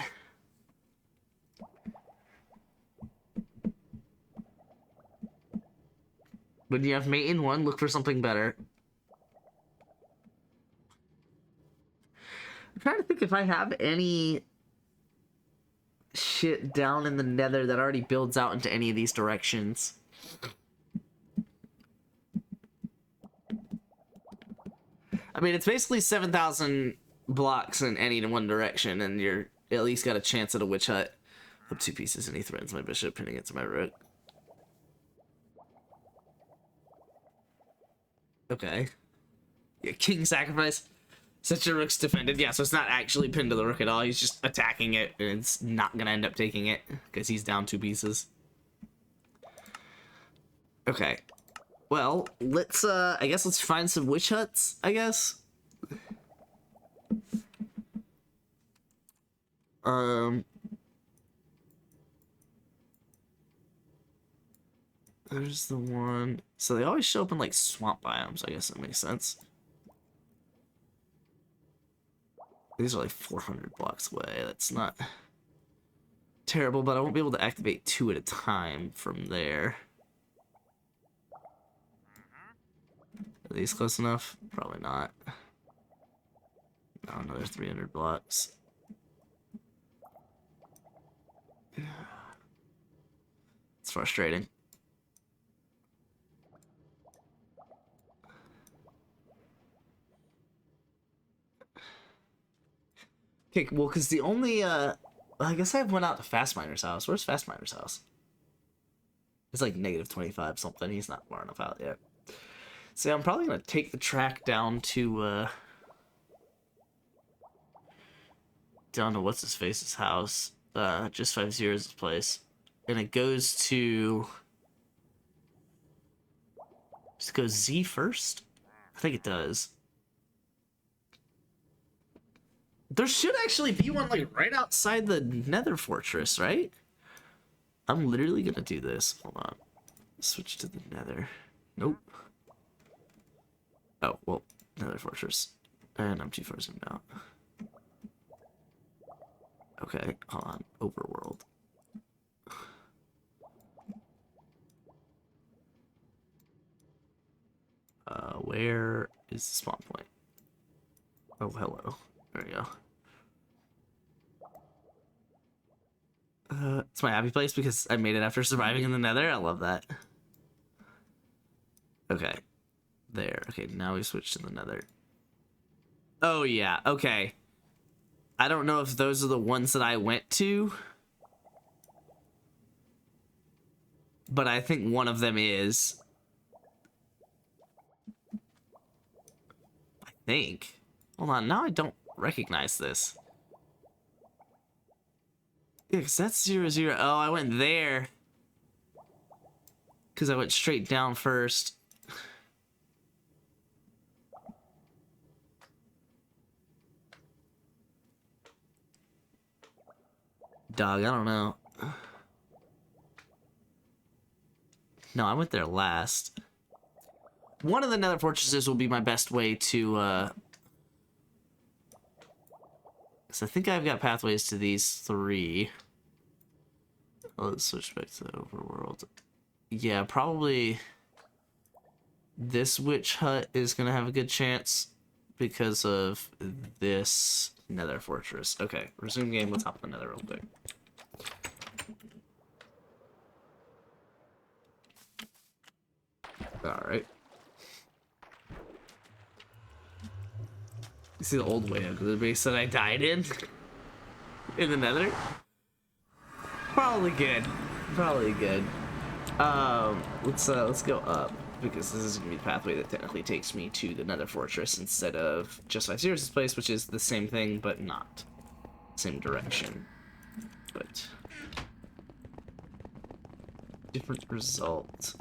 When you have mate in 1, look for something better. I'm trying to think if I have any shit down in the nether that already builds out into any of these directions. I mean, it's basically 7,000 blocks in any one direction, and you're at least got a chance at a witch hut. Up 2 pieces, and he threatens my bishop, pinning it to my rook. Okay. Yeah, king sacrifice. Since your rook's defended, yeah, so it's not actually pinned to the rook at all. He's just attacking it, and it's not gonna end up taking it because he's down 2 pieces. Okay. Well, let's I guess let's find some witch huts, I guess. There's the one. So they always show up in like swamp biomes. I guess that makes sense. These are like 400 blocks away. That's not terrible, but I won't be able to activate 2 at a time from there. Are these close enough? Probably not. No, another 300 blocks. It's frustrating. Okay, well, because the only, I guess I went out to Fastminder's house. Where's Fastminder's house? It's like -25 something. He's not far enough out yet. So I'm probably going to take the track down to what's-his-face's house. Just 5 Zeros' place. And it goes to... Does it go Z first? I think it does. There should actually be one, like, right outside the Nether Fortress, right? I'm literally gonna do this. Hold on. Switch to the Nether. Nope. Oh, well, Nether Fortress. And I'm too far zoomed out. Okay, hold on. Overworld. Where is the spawn point? Oh, hello. There we go. It's my happy place because I made it after surviving in the nether. I love that. Okay. There. Okay, now we switch to the nether. Oh, yeah. Okay. I don't know if those are the ones that I went to. But I think one of them is. I think. Hold on, now I don't recognize this. Yeah, because that's 0, 0. Oh, I went there. Because I went straight down first. Dog, I don't know. No, I went there last. One of the nether fortresses will be my best way to, because I think I've got pathways to these 3. Oh, let's switch back to the overworld. Yeah, probably this witch hut is going to have a good chance because of this nether fortress. Okay, resume game. Let's hop on the nether real quick. Alright. You see the old way of the base that I died in? In the nether? Probably good. Probably good. Let's go up, because this is gonna be the pathway that technically takes me to the nether fortress instead of just 5Zeros' place, which is the same thing, but not. Same direction. But different result.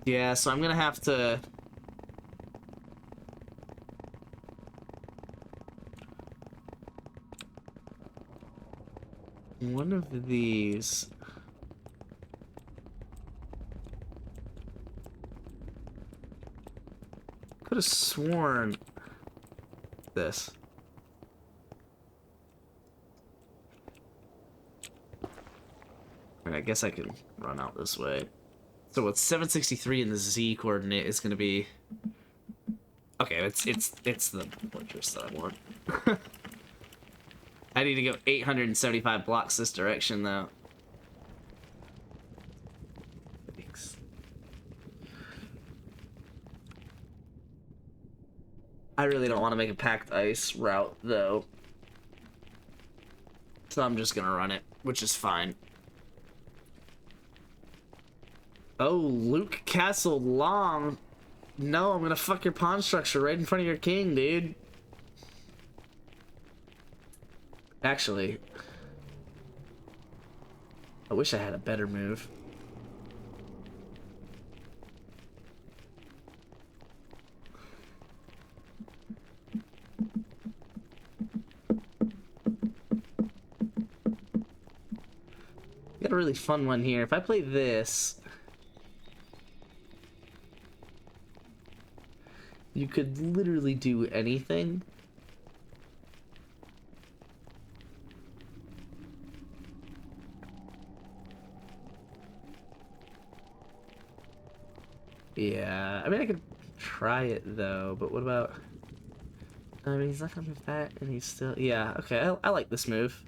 Yeah, so I'm gonna have to one of these. Could have sworn this. I guess I can run out this way. So what's 763 in the Z coordinate is going to be. Okay, it's the fortress that I want. I need to go 875 blocks this direction though. Thanks. I really don't want to make a packed ice route though. So I'm just gonna run it, which is fine. Oh, Luke Castle Long. No, I'm gonna fuck your pawn structure right in front of your king, dude. Actually, I wish I had a better move. Got a really fun one here. If I play this, you could literally do anything. Yeah, I mean, I could try it though, but what about? I mean, he's not gonna move that, and he's still. Yeah, okay, I like this move.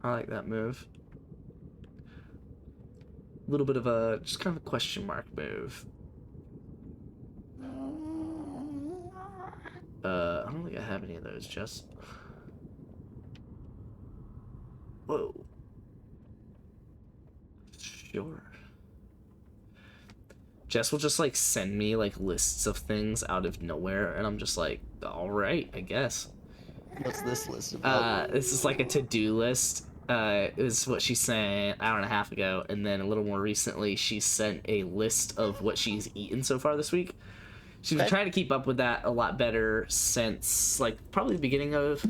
I like that move. A little bit of a just kind of a question mark move. I don't think I have any of those, Jess. Whoa. Sure. Jess will just like send me like lists of things out of nowhere, and I'm just like, all right, I guess. What's this list about? This is like a to-do list. Is what she sent an hour and a half ago, and then a little more recently, she sent a list of what she's eaten so far this week. She's been trying to keep up with that a lot better since like probably the beginning of.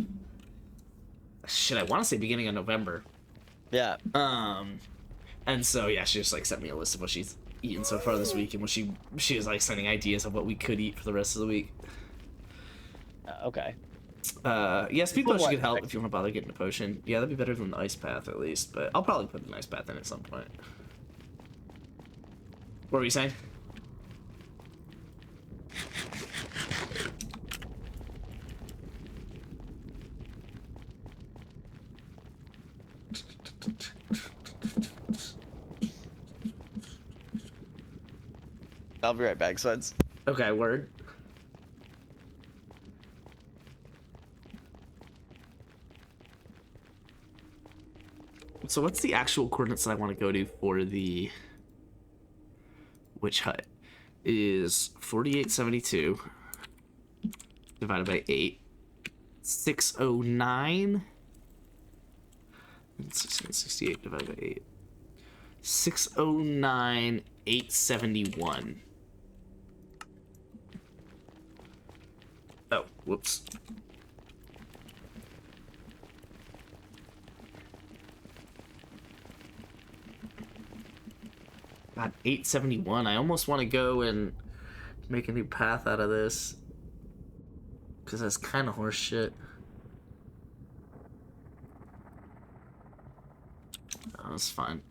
Shit, I want to say beginning of November. Yeah. And so yeah, she just like sent me a list of what she's eaten so far this week, and what she was like sending ideas of what we could eat for the rest of the week. Okay. Yeah, speed potion could help if you want to bother getting a potion. Yeah, that'd be better than the ice path at least, but I'll probably put an ice path in at some point. What were you saying? I'll be right back, Suds. Okay, word. So what's the actual coordinates that I want to go to for the witch hut? It is 4872 divided by 8. 609. 668 divided by 8. 609, 871. Oh, whoops. God, 871. I almost want to go and make a new path out of this. Because that's kind of horse shit. Oh, that's fine.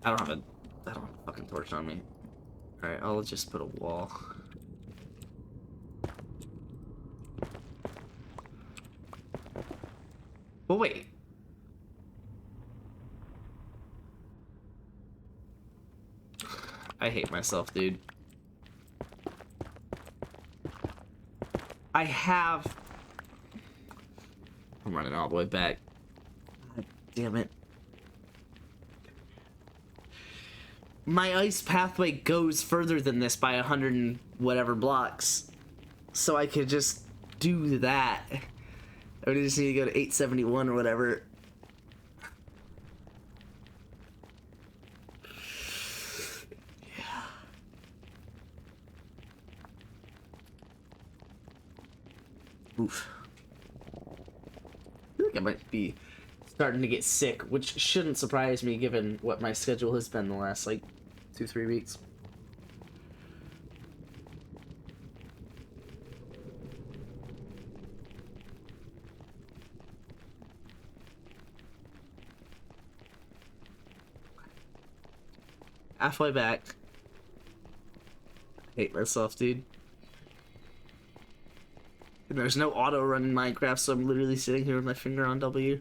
I don't have a fucking torch on me. Alright, I'll just put a wall. Well, wait. I hate myself, dude. I'm running all the way back. God damn it. My ice pathway goes further than this by 100 and whatever blocks. So I could just do that. I would just need to go to 871 or whatever. Oof. I feel like I might be starting to get sick, which shouldn't surprise me given what my schedule has been the last, like, 2-3 weeks. Halfway back. Hate myself, dude. And there's no auto run in Minecraft, so I'm literally sitting here with my finger on W.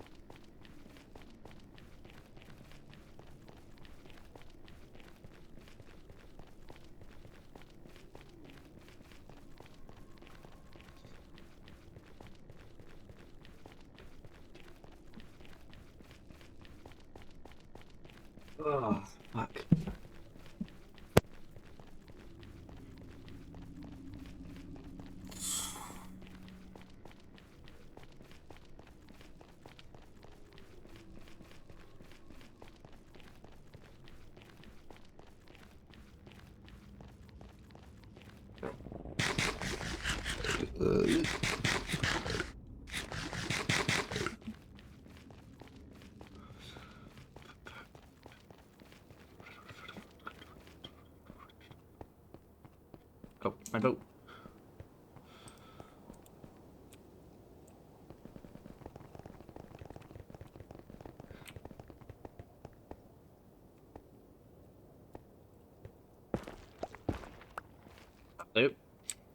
Oh, fuck. Oh, my boat. Nope.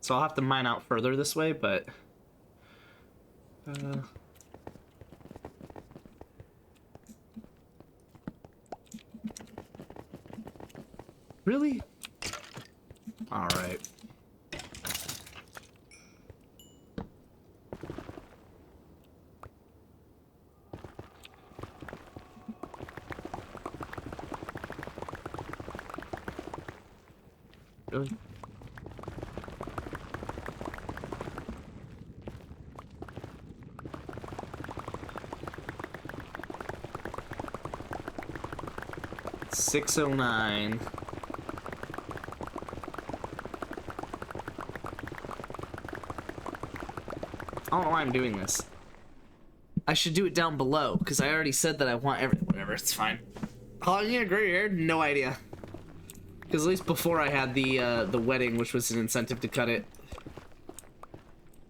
So I'll have to mine out further this way, but... Really? Alright. Really? $609. I don't know why I'm doing this. I should do it down below, because I already said that I want everything. Whatever, it's fine. Calling it a gray hair? No idea. Because at least before I had the wedding, which was an incentive to cut it.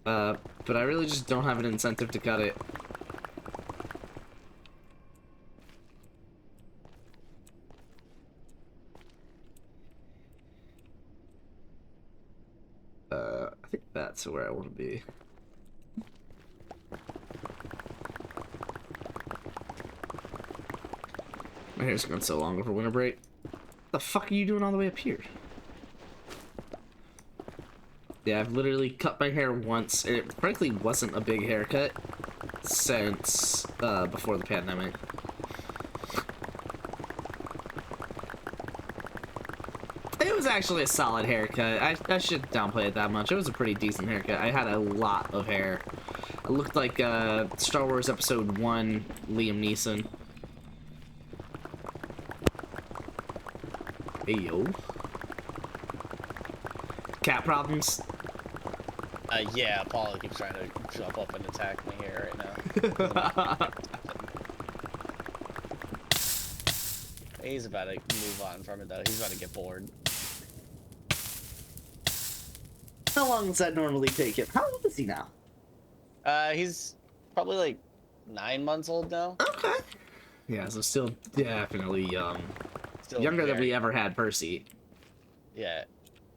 But I really just don't have an incentive to cut it. I think that's where I want to be. My hair's gone so long over winter break. What the fuck are you doing all the way up here? Yeah, I've literally cut my hair once, and it frankly wasn't a big haircut since before the pandemic. It was actually a solid haircut. I should downplay it that much. It was a pretty decent haircut. I had a lot of hair. I looked like Star Wars Episode 1 Liam Neeson. Hey, yo. Cat problems? Yeah, Apollo keeps trying to jump up and attack me here right now. He's about to move on from it, though. He's about to get bored. How long does that normally take him? How old is he now? He's probably like 9 months old now. Okay. Yeah, so still definitely young. Still Younger than very- we ever had Percy. Yeah.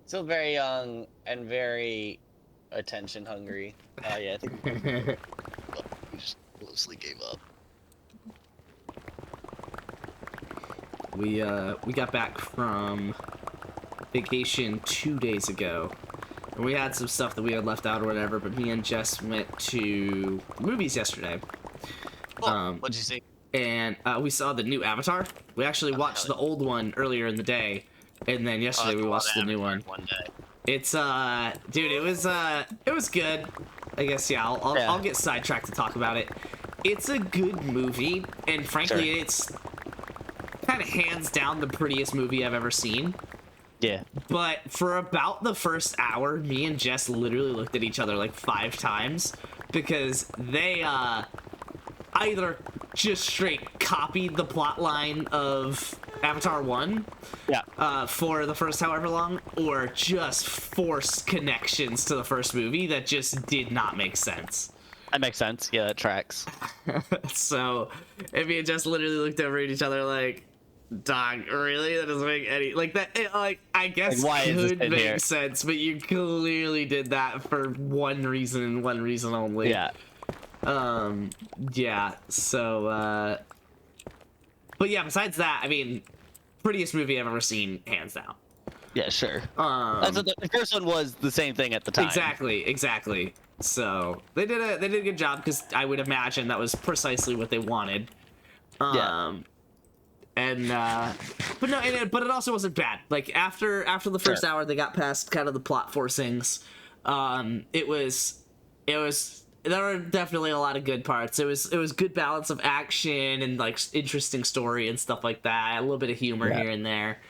Still very young and very attention hungry. Yeah, I think he just mostly gave up. We got back from vacation 2 days ago. And we had some stuff that we had left out or whatever, but me and Jess went to the movies yesterday. What'd you see? And we saw the new Avatar. We actually watched the old one earlier in the day, and then yesterday we watched the new one. One day. It's dude, it was good. I guess yeah. I'll get sidetracked to talk about it. It's a good movie, and frankly, Sure. it's kind of hands down the prettiest movie I've ever seen. Yeah. But for about the first hour, me and Jess literally looked at each other like 5 times because they either just straight copied the plot line of Avatar 1 for the first however long, or just forced connections to the first movie that just did not make sense. That makes sense. Yeah, that tracks. So, and me and Jess literally looked over at each other like, dog, really? That doesn't make any like that. Like, I guess Like, why is this could in make here? sense, but you clearly did that for one reason and one reason only. Yeah. Yeah. So, but yeah. Besides that, I mean, prettiest movie I've ever seen, hands down. Yeah, sure. That's what the first one was the same thing at the time. Exactly. So they did a good job because I would imagine that was precisely what they wanted. Yeah. And but no, but it also wasn't bad. Like after the first Sure. hour, they got past kind of the plot forcings. It was there were definitely a lot of good parts. It was good balance of action and like interesting story and stuff like that. A little bit of humor Yeah. here and there.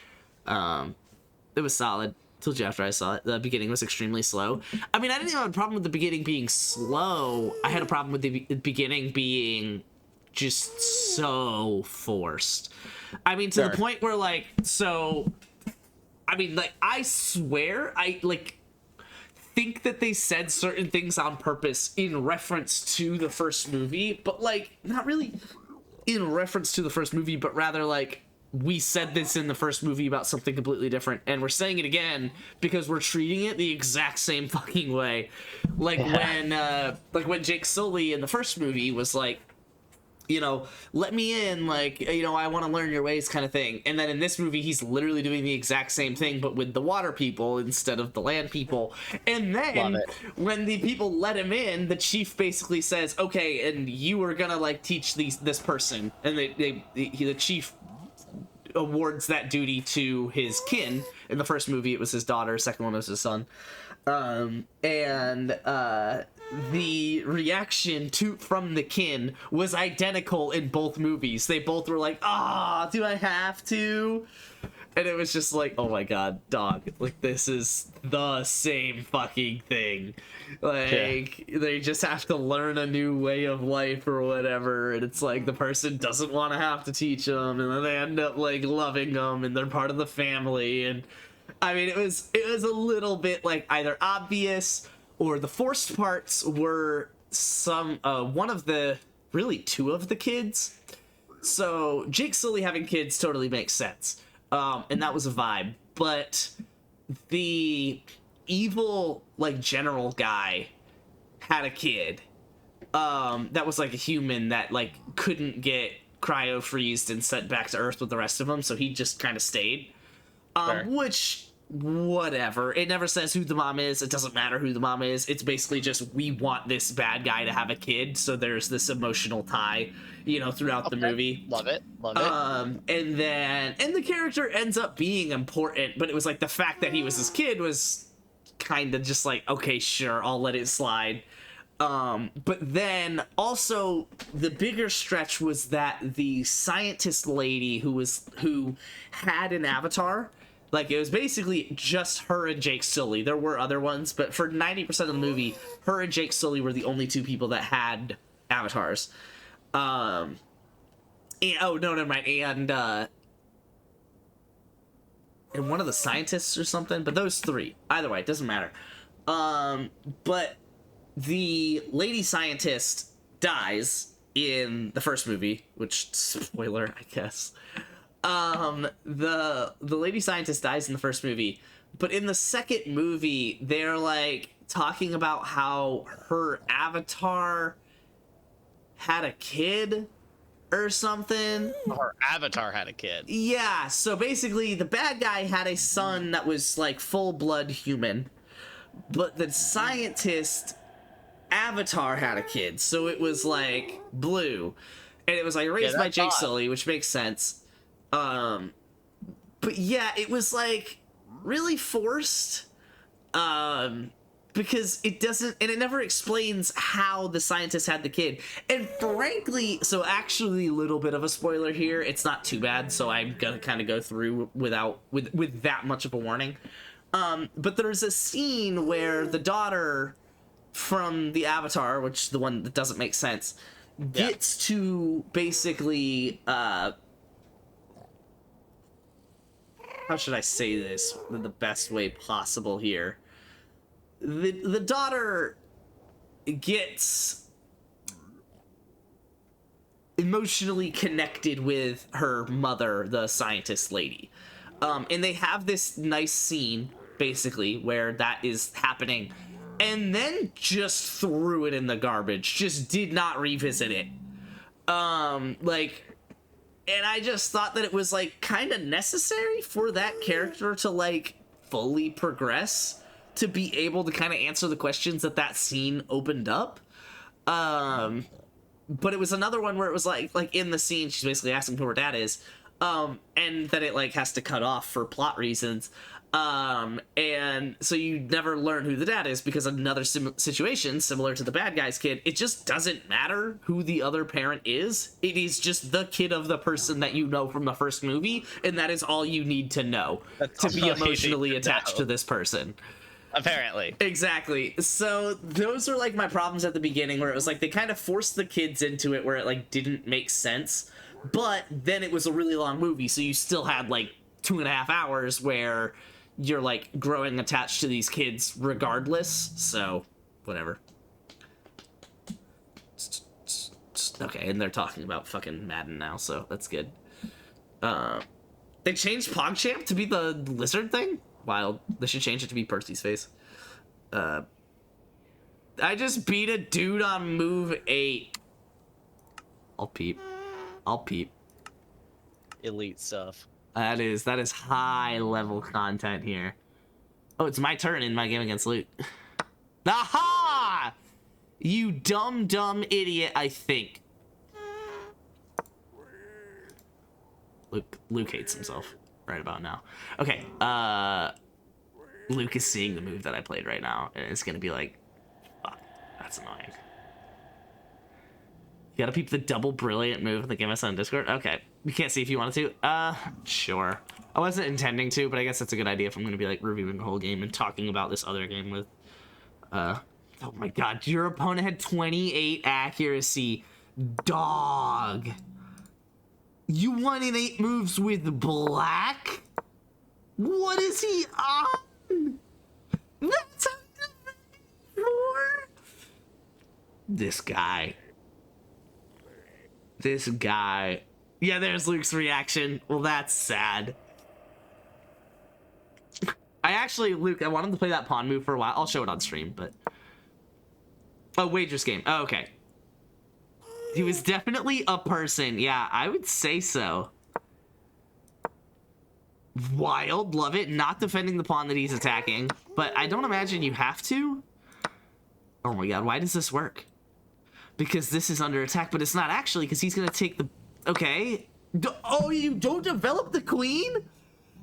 It was solid. Told you after I saw it, the beginning was extremely slow. I mean, I didn't even have a problem with the beginning being slow. I had a problem with the beginning being just so forced. I mean, to the point where like, so, I mean, like, I swear, I like think that they said certain things on purpose in reference to the first movie, but like, not really in reference to the first movie, but rather like, we said this in the first movie about something completely different, and we're saying it again because we're treating it the exact same fucking way. Like when Jake Sully in the first movie was like, you know, let me in, like, you know, I want to learn your ways kind of thing. And then in this movie, he's literally doing the exact same thing, but with the water people instead of the land people. And then when the people let him in, the chief basically says, okay, and you are gonna like teach this person. And the chief awards that duty to his kin. In the first movie, it was his daughter. Second one was his son. The reaction from the kin was identical in both movies. They both were like, "Ah, do I have to?" And it was just like, "Oh my god, dog! Like this is the same fucking thing. Like they just have to learn a new way of life or whatever." And it's like the person doesn't want to have to teach them, and then they end up like loving them, and they're part of the family. And I mean, it was a little bit like either obvious, or the forced parts were some one of the really two of the kids. So Jake Sully having kids totally makes sense, and that was a vibe. But the evil like general guy had a kid that was like a human that like couldn't get cryo-freezed and sent back to Earth with the rest of them, so he just kind of stayed. Fair. Which, whatever. It never says who the mom is. It doesn't matter who the mom is. It's basically just, we want this bad guy to have a kid, so there's this emotional tie, you know, throughout the movie. Love it. Love it. And the character ends up being important, but it was like the fact that he was his kid was kind of just like, okay, sure, I'll let it slide. But then also the bigger stretch was that the scientist lady who had an avatar, like it was basically just her and Jake Sully. There were other ones, but for 90% of the movie, her and Jake Sully were the only two people that had avatars. And, oh no, never mind. And one of the scientists or something, but those three. Either way, it doesn't matter. But the lady scientist dies in the first movie, which, spoiler, I guess. The lady scientist dies in the first movie, but in the second movie, they're like talking about how her avatar had a kid or something. Her avatar had a kid. Yeah, so basically the bad guy had a son that was like full-blood human, but the scientist avatar had a kid, so it was like blue, and it was like raised by Jake Sully, which makes sense. But yeah, it was like really forced, because it doesn't, and it never explains how the scientist had the kid. And frankly, so actually a little bit of a spoiler here, it's not too bad, so I'm gonna kind of go through with that much of a warning. But there's a scene where the daughter from the avatar, which the one that doesn't make sense, gets to basically, how should I say this in the best way possible here? The daughter gets emotionally connected with her mother, the scientist lady. And they have this nice scene, basically, where that is happening, and then just threw it in the garbage, just did not revisit it. And I just thought that it was, like, kind of necessary for that character to, like, fully progress, to be able to kind of answer the questions that scene opened up. But it was another one where it was, like in the scene, she's basically asking who her dad is, and then it, like, has to cut off for plot reasons. And so you never learn who the dad is, because another situation similar to the bad guy's kid, it just doesn't matter who the other parent is. It is just the kid of the person that you know from the first movie, and that is all you need to know to be emotionally attached to this person. Apparently. Exactly. So those are like my problems at the beginning, where it was like they kind of forced the kids into it where it like didn't make sense, but then it was a really long movie, so you still had like 2.5 hours where you're like growing attached to these kids regardless. So whatever. Okay, and they're talking about fucking Madden now, so that's good. They changed PogChamp to be the lizard thing? Wild. They should change it to be Percy's face. I just beat a dude on move 8. I'll peep. Elite stuff. That is high level content here. Oh, it's my turn in my game against Luke. Aha! You dumb idiot, I think. Luke hates himself right about now. Okay, Luke is seeing the move that I played right now, and it's gonna be like, fuck, that's annoying. You gotta peep the double brilliant move in the game I sent on Discord? Okay. We can't see if you wanted to. Sure. I wasn't intending to, but I guess that's a good idea if I'm gonna be like reviewing the whole game and talking about this other game with, oh my god, your opponent had 28 accuracy. Dog. You won in 8 moves with black? What is he on? That's how This guy. Yeah, there's Luke's reaction. Well, that's sad. Luke, I wanted to play that pawn move for a while. I'll show it on stream, but... Oh, wagers game. Oh, okay. He was definitely a person. Yeah, I would say so. Wild, love it. Not defending the pawn that he's attacking, but I don't imagine you have to. Oh my god, why does this work? Because this is under attack, but it's not actually, because he's gonna take the... Okay. Oh, you don't develop the queen?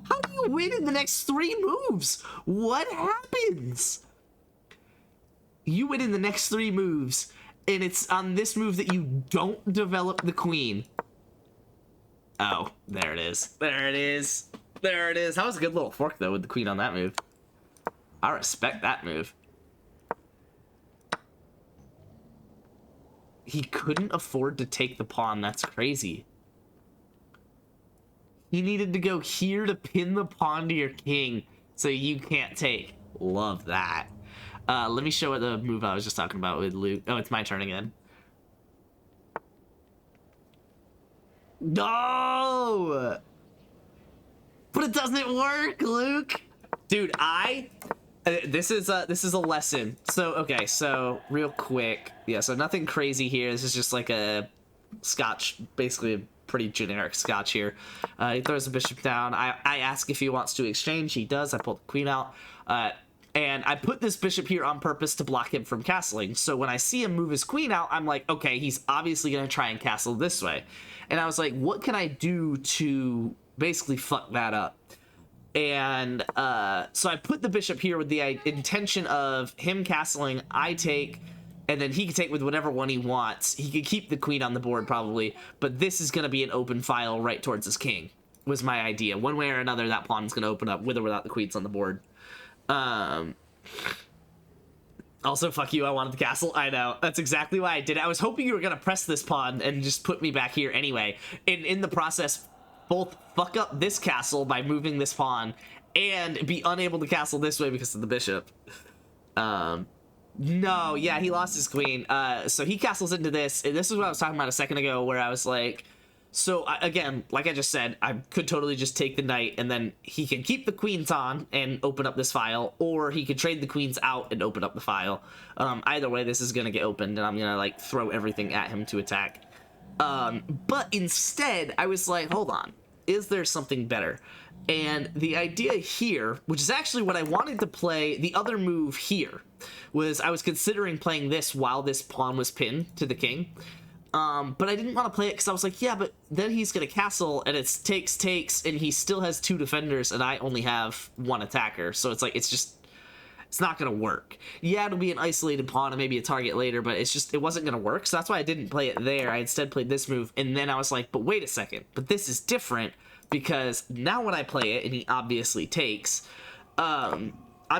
How do you win in the next 3 moves? What happens? You win in the next 3 moves, and it's on this move that you don't develop the queen. Oh, there it is. There it is. There it is. That was a good little fork, though, with the queen on that move. I respect that move. He couldn't afford to take the pawn. That's crazy. He needed to go here to pin the pawn to your king so you can't take. Love that. Let me show what the move I was just talking about with Luke. Oh, it's my turn again. No! But it doesn't work, Luke. Dude, this is a lesson. So, okay, so real quick. Yeah, so nothing crazy here. This is just like a scotch, basically a pretty generic scotch here. He throws the bishop down. I ask if he wants to exchange. He does. I pull the queen out. And I put this bishop here on purpose to block him from castling. So when I see him move his queen out, I'm like, okay, he's obviously going to try and castle this way. And I was like, what can I do to basically fuck that up? And so I put the bishop here with the intention of him castling, I take, and then he can take with whatever one he wants. He could keep the queen on the board probably, but this is going to be an open file right towards his king, was my idea. One way or another, that pawn's going to open up with or without the queens on the board. Also, fuck you, I wanted the castle. I know, that's exactly why I did it. I was hoping you were going to press this pawn and just put me back here anyway. And in the process, both fuck up this castle by moving this pawn and be unable to castle this way because of the bishop. No, yeah, he lost his queen. So he castles into this, and this is what I was talking about a second ago, where I was like, so again, like I just said, I could totally just take the knight, and then he can keep the queens on and open up this file, or he could trade the queens out and open up the file. Either way, this is gonna get opened, and I'm gonna like throw everything at him to attack. But instead, I was like, hold on, is there something better? And the idea here, which is actually what I wanted to play, the other move here, was I was considering playing this while this pawn was pinned to the king. But I didn't want to play it because I was like, yeah, but then he's going to castle, and it's takes, and he still has 2 defenders, and I only have 1 attacker. So it's like, it's not going to work. Yeah, it'll be an isolated pawn and maybe a target later, but it wasn't going to work. So that's why I didn't play it there. I instead played this move, and then I was like, but wait a second, but this is different, because now when I play it, and he obviously takes, I'm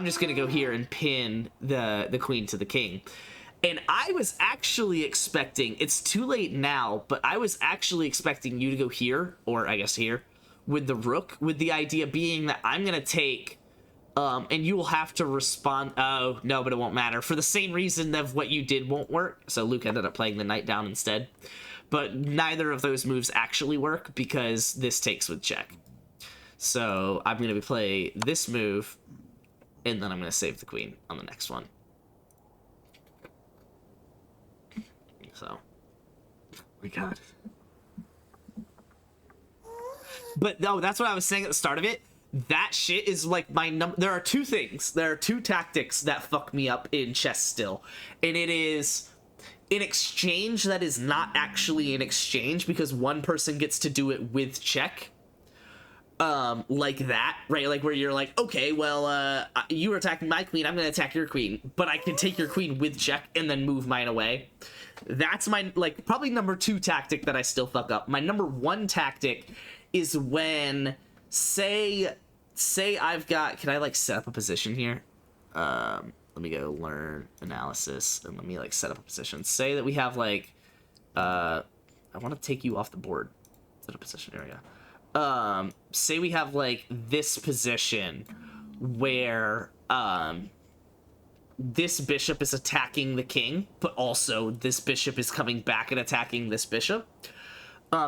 just going to go here and pin the queen to the king. And I was actually expecting, it's too late now, but I was actually expecting you to go here, or I guess here, with the rook, with the idea being that I'm going to take, and you will have to respond. Oh, no, but it won't matter. For the same reason of what you did won't work. So Luke ended up playing the knight down instead. But neither of those moves actually work because this takes with check. So I'm going to play this move, and then I'm going to save the queen on the next one. So, oh my god. But no, that's what I was saying at the start of it. That shit is like my number. There are 2 things. There are 2 tactics that fuck me up in chess still. And it is an exchange that is not actually an exchange because one person gets to do it with check. Like that, right? Like where you're like, okay, well, you were attacking my queen, I'm gonna attack your queen, but I can take your queen with check and then move mine away. That's my, like, probably number 2 tactic that I still fuck up. My number 1 tactic is when, say I've got, can I, like, set up a position here? Let me go learn analysis, and let me, like, set up a position. Say that we have, like, I want to take you off the board. Set a position, there we go. Say we have, like, this position where, this bishop is attacking the king, but also this bishop is coming back and attacking this bishop.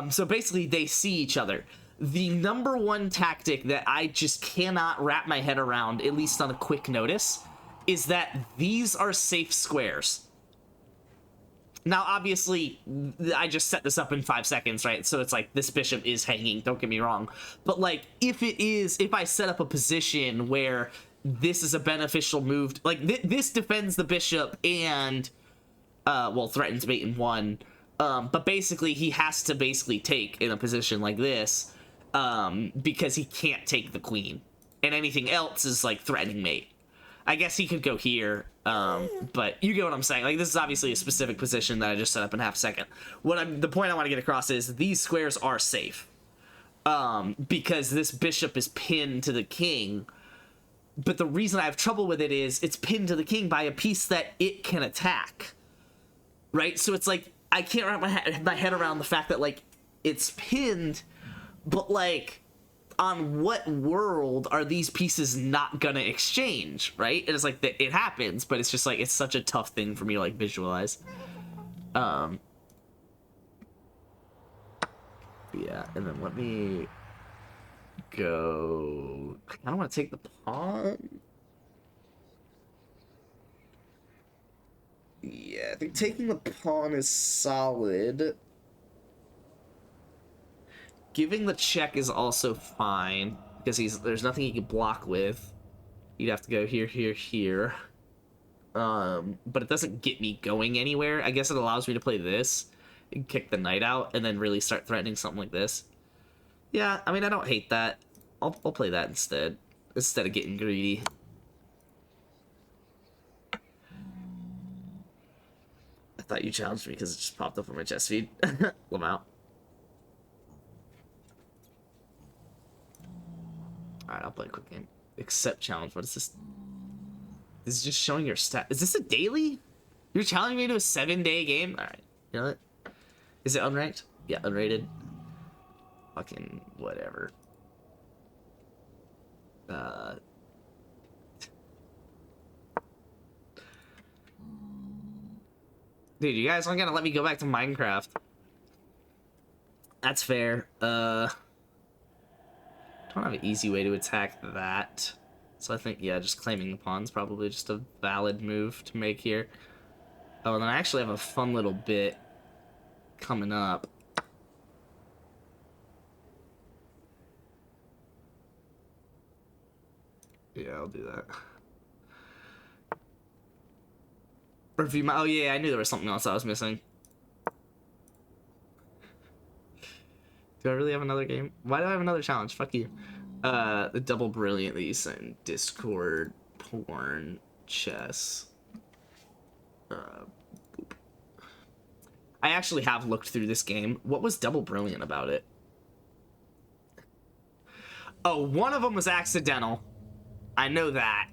So basically they see each other. The number 1 tactic that I just cannot wrap my head around, at least on a quick notice, is that these are safe squares. Now, obviously, I just set this up in 5 seconds, right? So it's like, this bishop is hanging, don't get me wrong. But, like, if I set up a position where this is a beneficial move, like, this defends the bishop and, well, threatens mate in 1. But basically, he has to basically take in a position like this, because he can't take the queen. And anything else is, like, threatening mate. I guess he could go here, but you get what I'm saying. Like, this is obviously a specific position that I just set up in half a second. The point I want to get across is these squares are safe, because this bishop is pinned to the king. But the reason I have trouble with it is it's pinned to the king by a piece that it can attack, right? So it's like, I can't wrap my head around the fact that, like, it's pinned, but, like, on what world are these pieces not gonna exchange, right? And it's like, it happens, but it's just like, it's such a tough thing for me to, like, visualize. Yeah, and then let me go. I don't want to take the pawn. Yeah, I think taking the pawn is solid. Giving the check is also fine, because there's nothing he can block with. You'd have to go here, here, here. But it doesn't get me going anywhere. I guess it allows me to play this and kick the knight out and then really start threatening something like this. Yeah, I mean, I don't hate that. I'll play that instead of getting greedy. I thought you challenged me because it just popped up on my chess feed. Lamau. Alright, I'll play a quick game. Accept challenge. What is this? This is just showing your stat. Is this a daily? You're challenging me to a 7-day game? Alright. You know what? Is it unranked? Yeah, unrated. Fucking whatever. Dude, you guys aren't gonna let me go back to Minecraft. That's fair. Don't have an easy way to attack that. So I think, yeah, just claiming the pawn's probably just a valid move to make here. Oh, and then I actually have a fun little bit coming up. Yeah, I'll do that. Review my... Oh, yeah, I knew there was something else I was missing. Do I really have another game? Why do I have another challenge? Fuck you. The double brilliant that you sent in Discord, porn, chess. Boop. I actually have looked through this game. What was double brilliant about it? Oh, one of them was accidental. I know that.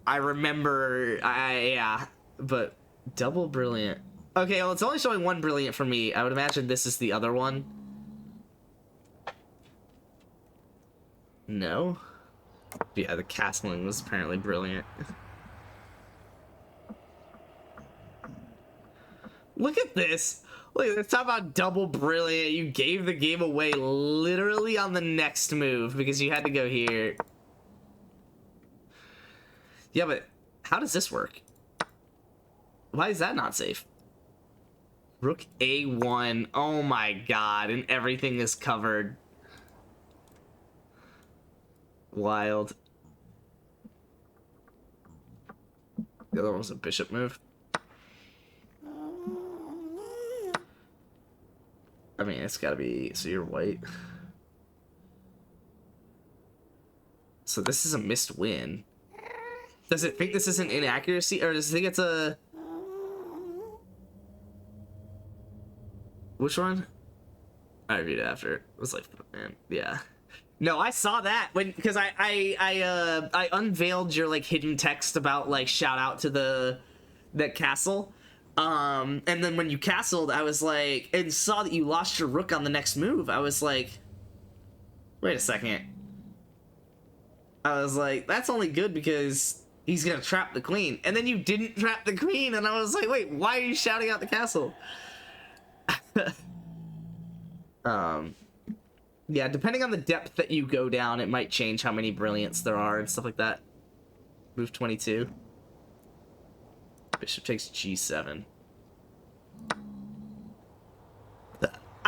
I remember. Yeah, but double brilliant. Okay, well, it's only showing one brilliant for me. I would imagine this is the other one. No? Yeah, the castling was apparently brilliant. Look at this! Look, let's talk about double brilliant. You gave the game away literally on the next move because you had to go here. Yeah, but how does this work? Why is that not safe? Rook A1. Oh my god, and everything is covered. Wild. The other one was a bishop move. I mean, it's gotta be... So you're white. So this is a missed win. Does it think this is an inaccuracy? Or does it think it's a... Which one? I reviewed it after. It was like, man, yeah. No, I saw that because I unveiled your like hidden text about like shout out to that castle, and then when you castled, I was like, and saw that you lost your rook on the next move. I was like, wait a second. I was like, that's only good because he's gonna trap the queen, and then you didn't trap the queen, and I was like, wait, why are you shouting out the castle? Yeah, depending on the depth that you go down, it might change how many brilliants there are and stuff like that. Move 22. Bishop takes G7.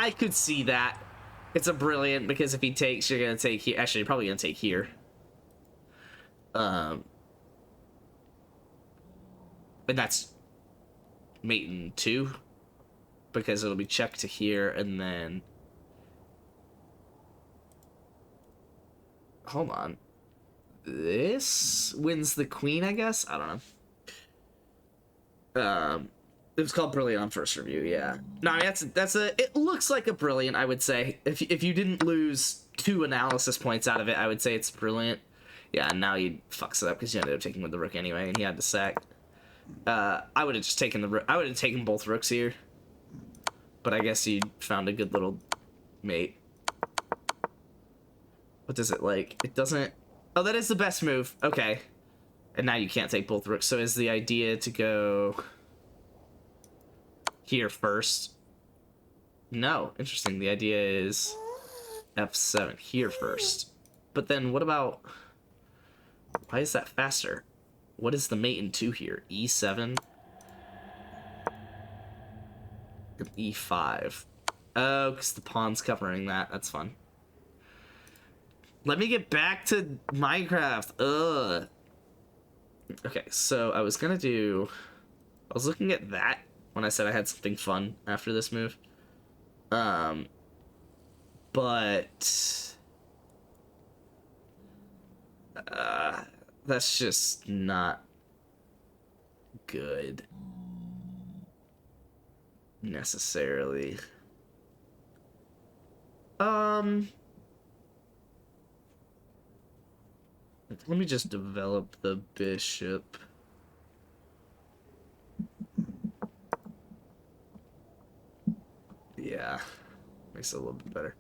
I could see that. It's a brilliant, because if he takes, you're gonna take here. Actually, you're probably gonna take here. And that's mate in 2, because it'll be checked to here, and then hold on. This wins the queen, I guess. I don't know. It was called brilliant on first review. Yeah. No, that's a. It looks like a brilliant. I would say if you didn't lose 2 analysis points out of it, I would say it's brilliant. Yeah. And now he fucks it up because you ended up taking with the rook anyway, and he had to sack. I would have just taken the. I would have taken both rooks here. But I guess you found a good little mate. What does it like? It doesn't. Oh, that is the best move. Okay. And now you can't take both rooks. So is the idea to go here first? No. Interesting. The idea is F7 here first. But then what about... Why is that faster? What is the mate in 2 here? E7? And E5. Oh, because the pawn's covering that. That's fun. Let me get back to Minecraft. Ugh. Okay, so I was gonna do... I was looking at that when I said I had something fun after this move. But... that's just not good. Necessarily. Let me just develop the bishop. Yeah, makes it a little bit better.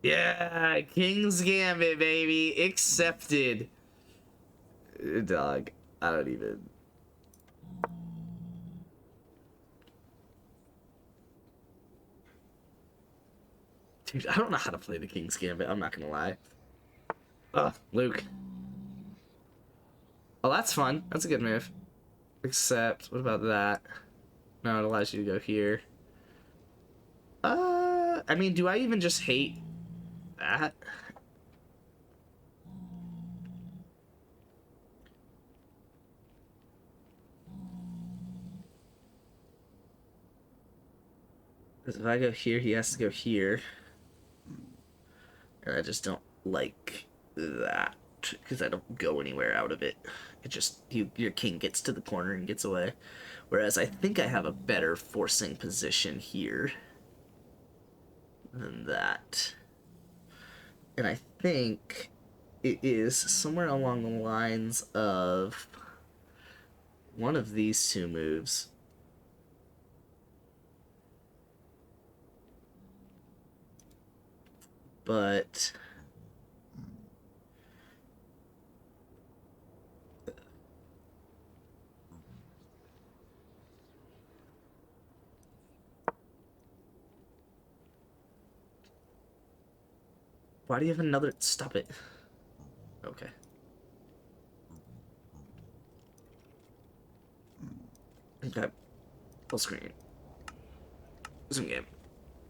Yeah, King's Gambit, baby, accepted. Dog, I don't even. Dude, I don't know how to play the King's Gambit, I'm not gonna lie. Ugh, Luke. Oh, that's fun. That's a good move. Except, what about that? No, it allows you to go here. I mean, do I even just hate that? Because if I go here, he has to go here. And I just don't like that, because I don't go anywhere out of it. It just, your king gets to the corner and gets away. Whereas I think I have a better forcing position here than that. And I think it is somewhere along the lines of one of these 2 moves. But why do you have another? Stop it. Okay. Okay. Full screen. Zoom game.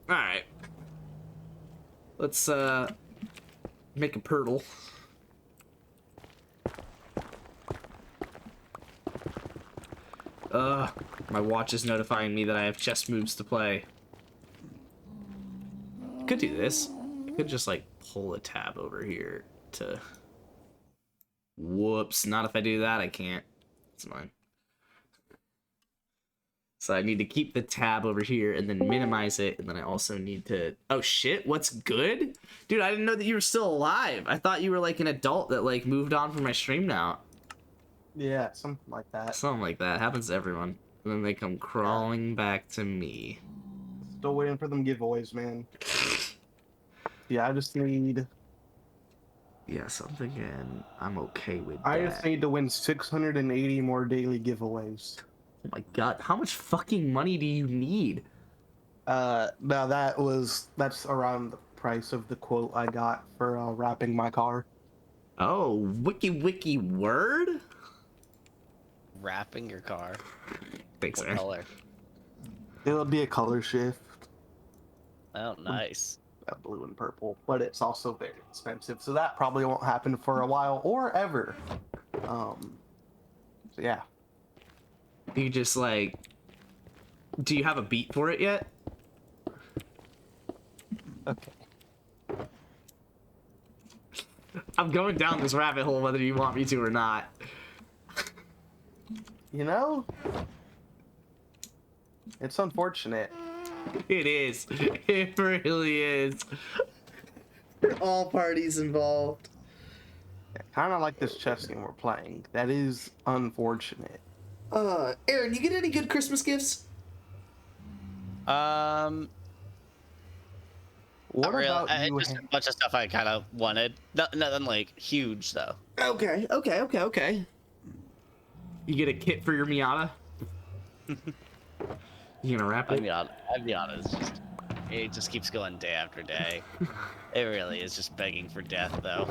Alright. Let's make a purtle. My watch is notifying me that I have chess moves to play. I could do this. I could just like pull a tab over here to... Whoops, not if I do that, I can't. It's mine. So I need to keep the tab over here and then minimize it, and then I also need to... Oh shit, what's good? Dude, I didn't know that you were still alive. I thought you were like an adult that like moved on from my stream now. Yeah, something like that. Something like that. Happens to everyone. And then they come crawling back to me. Still waiting for them giveaways, man. Yeah, I just need... Yeah, something, and I'm okay with I that. just need to win 680 more daily giveaways. Oh my god, how much fucking money do you need? Now that's around the price of the quote I got for wrapping my car. Oh, wiki word? Wrapping your car. Thanks, What sir. color? It'll be a color shift. Oh, nice. Blue and purple, but it's also very expensive, so that probably won't happen for a while or ever. So yeah. You just like, do you have a beat for it yet? Okay. I'm going down this rabbit hole whether you want me to or not. You know, it's unfortunate. It is. It really is. For all parties involved. Kind of like this chess game we're playing. That is unfortunate. Aaron, you get any good Christmas gifts? What Not really. about you? Just a bunch of stuff I kind of wanted. Nothing like huge though. Okay. You get a kit for your Miata? You gonna wrap I it? mean, it's just it just keeps going day after day. It really is just begging for death though.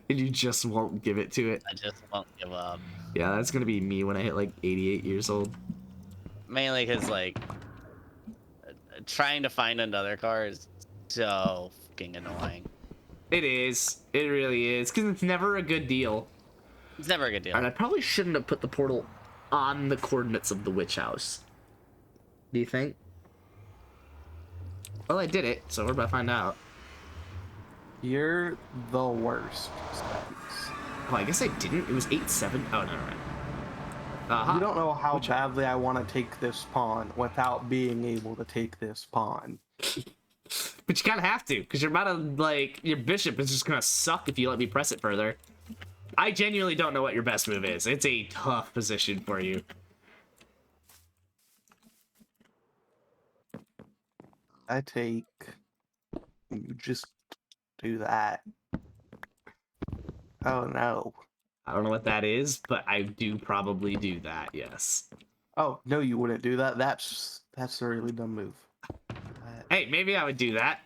And you just won't give it to it. I just won't give up. Yeah, that's gonna be me when I hit like 88 years old. Mainly because like trying to find another car is so fucking annoying. It is. It really is. Because it's never a good deal. It's never a good deal. And I probably shouldn't have put the portal on the coordinates of the witch house. Do you think? Well, I did it, so we're about to find out. You're the worst. Spence. Oh, I guess I didn't. It was 8-7. Oh, no, right. You don't know how badly I want to take this pawn without being able to take this pawn. But you kind of have to, because you're about to, like, your bishop is just going to suck if you let me press it further. I genuinely don't know what your best move is. It's a tough position for you. I take... You just do that. Oh no. I don't know what that is, but I do probably do that, yes. Oh, no, you wouldn't do that. That's a really dumb move. Hey, maybe I would do that.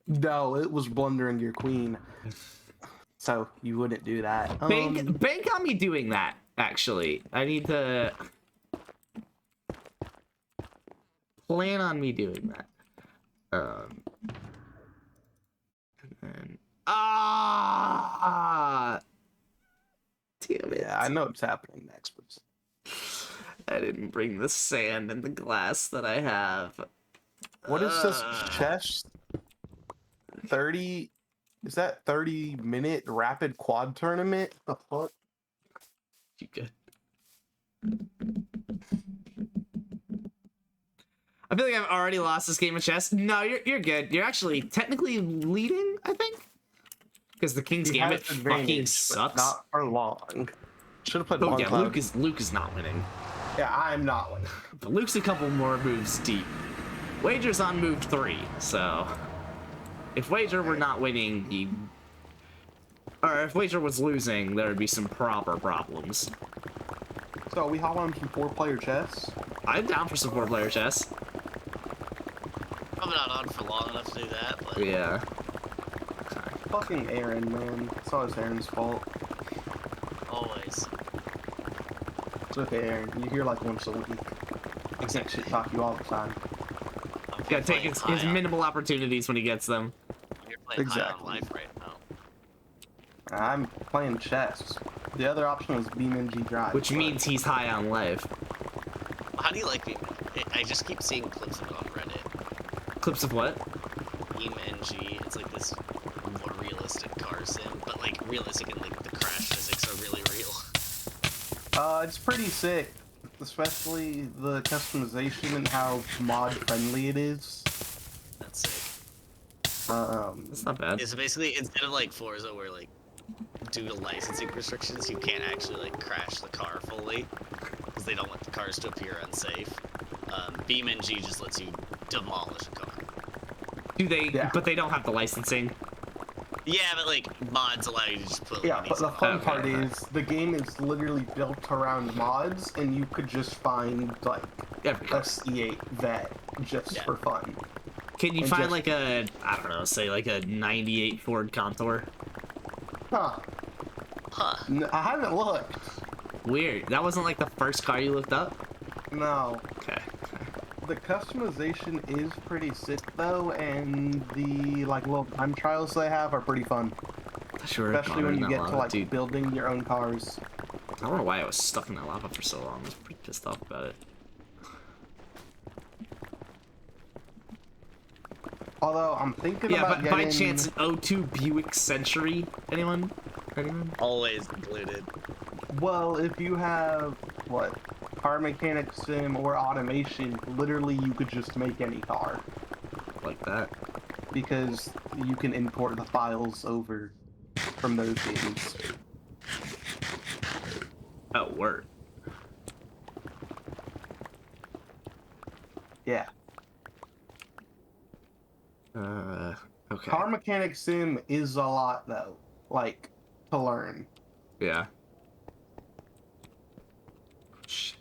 No, it was blundering your queen. So, you wouldn't do that. Bank on me doing that, actually. I need to... plan on me doing that. And then... Damn it. Yeah, I know what's happening next, but... I didn't bring the sand and the glass that I have. What is this chess? 30... Is that 30-minute rapid quad tournament? The fuck? You good? I feel like I've already lost this game of chess. No, you're good. You're actually technically leading, I think. Because the King's He Gambit has fucking advantage, but sucks. Not for long. Should have played Oh Long yeah, Cloud. Luke is not winning. Yeah, I'm not winning. But Luke's a couple more moves deep. Wager's on move 3, so if Wager were not winning, or if Wager was losing, there would be some proper problems. So, we hop on some 4-player chess? I'm down for some 4-player chess. Probably not on for long enough to do that, but Yeah. Fucking Aaron, man. It's always Aaron's fault. always. It's okay, Aaron. You're here like once a week. I can't shit talk you all the time. Gotta take his minimal opportunities when he gets them. You're playing high on Exactly. life right now. I'm playing chess. The other option was BeamNG Drive. Which but- means he's high on life. How do you like Beam? I just keep seeing clips of it on Reddit. Clips of what? BeamNG, it's like this more realistic car sim, but like realistic and like the crash physics are really real. It's pretty sick. Especially the customization and how mod-friendly it is. That's sick. That's not bad. It's basically, instead of like Forza where like, due to licensing restrictions, you can't actually like crash the car fully, because they don't want the cars to appear unsafe. BeamNG just lets you demolish a car. Do they? Yeah. But they don't have the licensing. Yeah, but like, mods allow you to just put like, Yeah, but the fun Okay, part okay. is the game is literally built around mods, and you could just find like Every a C8 vet just Yeah. for fun. Can you And find just- like a, I don't know, say like a 98 Ford Contour? Huh? Huh. I haven't looked. Weird. That wasn't like the first car you looked up? No, Okay. the customization is pretty sick though, and the like little time trials they have are pretty fun. Sure, Especially when you get to like dude. building your own cars. I don't know why I was stuck in that lava for so long. I was pretty pissed off about it. Although I'm thinking Yeah, about but by getting... chance, an O2 Buick Century? Anyone? Anyone? Always included. Well, if you have what car mechanic sim or automation, literally you could just make any car Like that. because you can import the files over from those games. Oh, word. Yeah. Okay. Car mechanic sim is a lot though, like to learn. Yeah. Shit.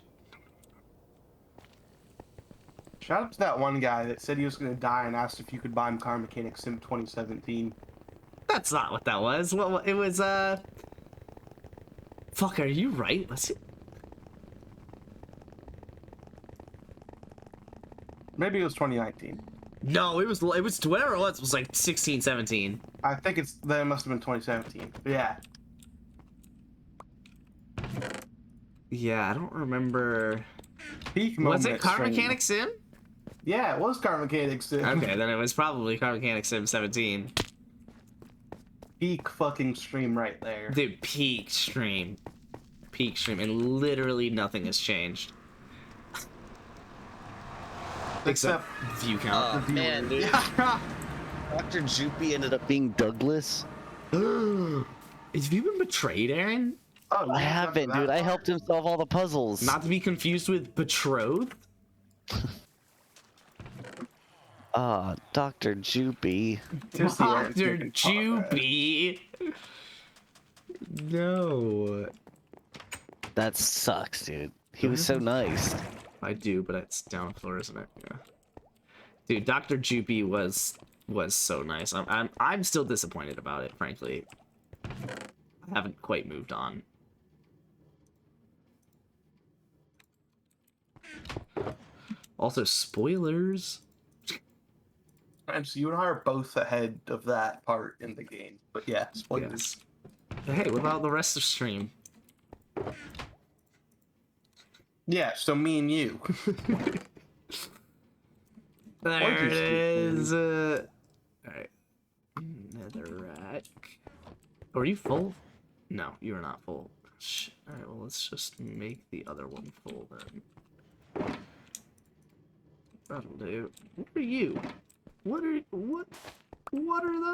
Shout out to that one guy that said he was going to die and asked if you could buy him Car Mechanic Sim 2017. That's not what that was. Well, it was, Fuck, are you right? Let's see. Maybe it was 2019. No, it was whatever it was like 16, 17. I think that must have been 2017. But yeah. Yeah, I don't remember. Peak Was moment it Car stream. Mechanic Sim? Yeah, it was Car Mechanic Sim. Okay, then it was probably Car Mechanic Sim 17. Peak fucking stream right there. Dude, peak stream. Peak stream, and literally nothing has changed. Except view count. Oh, man, dude. Dr. Joopy ended up being Douglas. Have you been betrayed, Aaron? Oh, you I didn't haven't, remember dude. that I part? helped him solve all the puzzles. Not to be confused with betrothed? Dr. Joopy. Seriously, Aaron, Dr. you can talk, man. Jupy. No. That sucks, dude. He was so nice. I do, but it's down floor, isn't it? Yeah. Dude, Dr. Jupy was so nice. I'm still disappointed about it, frankly. I haven't quite moved on. Also, spoilers. And so you and I are both ahead of that part in the game. But yeah, spoilers. Yes. But hey, what about the rest of stream? Yeah, so me and you. There it just is. Alright. Netherrack. Are you full? No, you are not full. Shit. Alright, well, let's just make the other one full then. That'll do. What are you? What are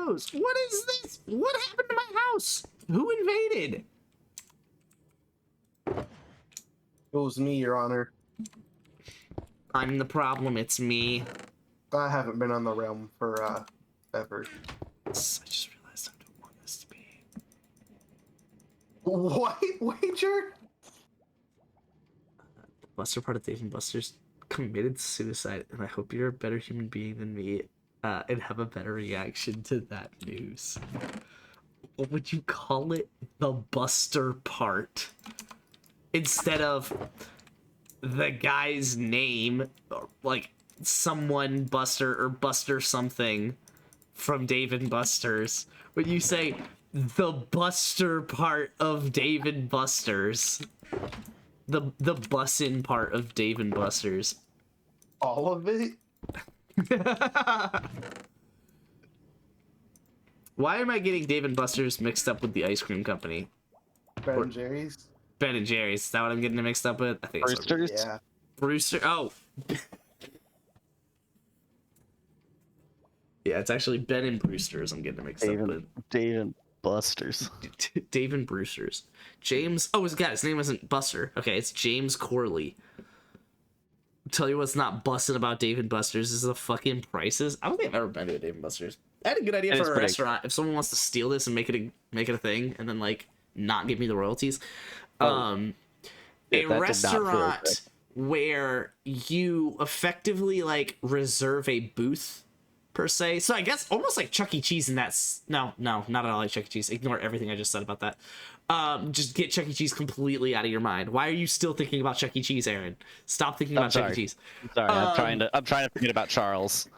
those? What is this? What happened to my house? Who invaded? It was me, Your Honor. I'm the problem, it's me. I haven't been on the realm for ever. I just realized I don't want this to be. What? Wager? Buster part of Dave and Buster's committed suicide, and I hope you're a better human being than me, and have a better reaction to that news. What would you call it? The Buster part. Instead of the guy's name, or like someone Buster or Buster something from Dave and Buster's. When you say the Buster part of Dave and Buster's. The bussin' part of Dave and Buster's. All of it? Why am I getting Dave and Buster's mixed up with the ice cream company? Ben and Jerry's? Ben and Jerry's. Is that what I'm getting it mixed up with? I think it's Brewster's? Yeah. Brewster. Oh. Yeah, it's actually Ben and Brewster's I'm getting it mixed up with. Dave and Buster's. Dave and Brewster's. James. Oh, his name isn't Buster. Okay, it's James Corley. Tell you what's not busting about Dave and Buster's is the fucking prices. I don't think I've ever been to a Dave and Buster's. I had a good idea It is for a pretty- restaurant. If someone wants to steal this and make it a thing, and then like not give me the royalties, Yeah, a that did not feel restaurant good. where you effectively like reserve a booth per se. So I guess almost like Chuck E. Cheese in that. No, not at all like Chuck E. Cheese. Ignore everything I just said about that. Just get Chuck E. Cheese completely out of your mind. Why are you still thinking about Chuck E. Cheese, Aaron? Stop thinking about Chuck E. Cheese. I'm sorry. I'm trying to forget about Charles.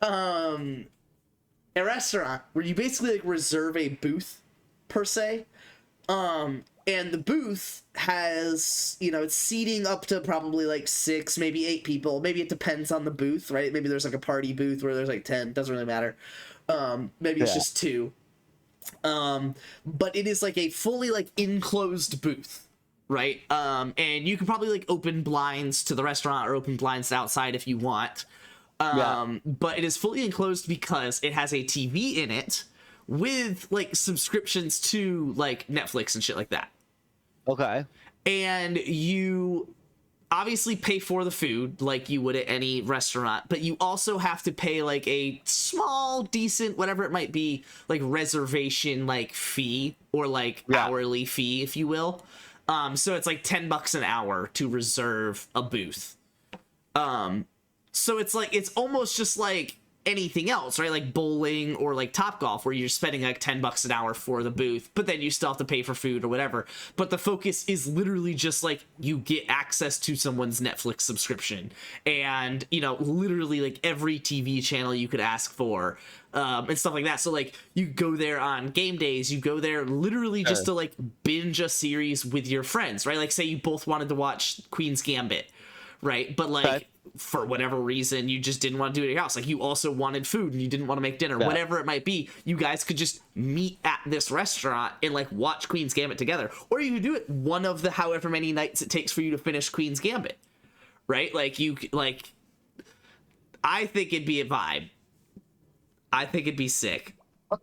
A restaurant where you basically like reserve a booth per se. And the booth has, it's seating up to probably like 6, maybe 8 people. Maybe it depends on the booth, right? Maybe there's like a party booth where there's like 10. Doesn't really matter. Maybe it's just 2. But it is like a fully like enclosed booth, right? And you can probably like open blinds to the restaurant or open blinds outside if you want. But it is fully enclosed because it has a TV in it with like subscriptions to like Netflix and shit like that. Okay. And you obviously pay for the food like you would at any restaurant, but you also have to pay like a small, decent, whatever it might be, like reservation like fee or like hourly fee, if you will. So it's like $10 an hour to reserve a booth. So it's like, it's almost just like anything else, right? Like bowling or like Topgolf, where you're spending like $10 an hour for the booth, but then you still have to pay for food or whatever. But the focus is literally just like you get access to someone's Netflix subscription and, literally like every TV channel you could ask for, and stuff like that. So like you go there on game days, you go there literally just to like binge a series with your friends, right? Like say you both wanted to watch Queen's Gambit, right? But like, for whatever reason, you just didn't want to do it at your house. Like you also wanted food and you didn't want to make dinner, whatever it might be. You guys could just meet at this restaurant and like watch Queen's Gambit together. Or you could do it one of the however many nights it takes for you to finish Queen's Gambit, right? Like I think it'd be a vibe. I think it'd be sick.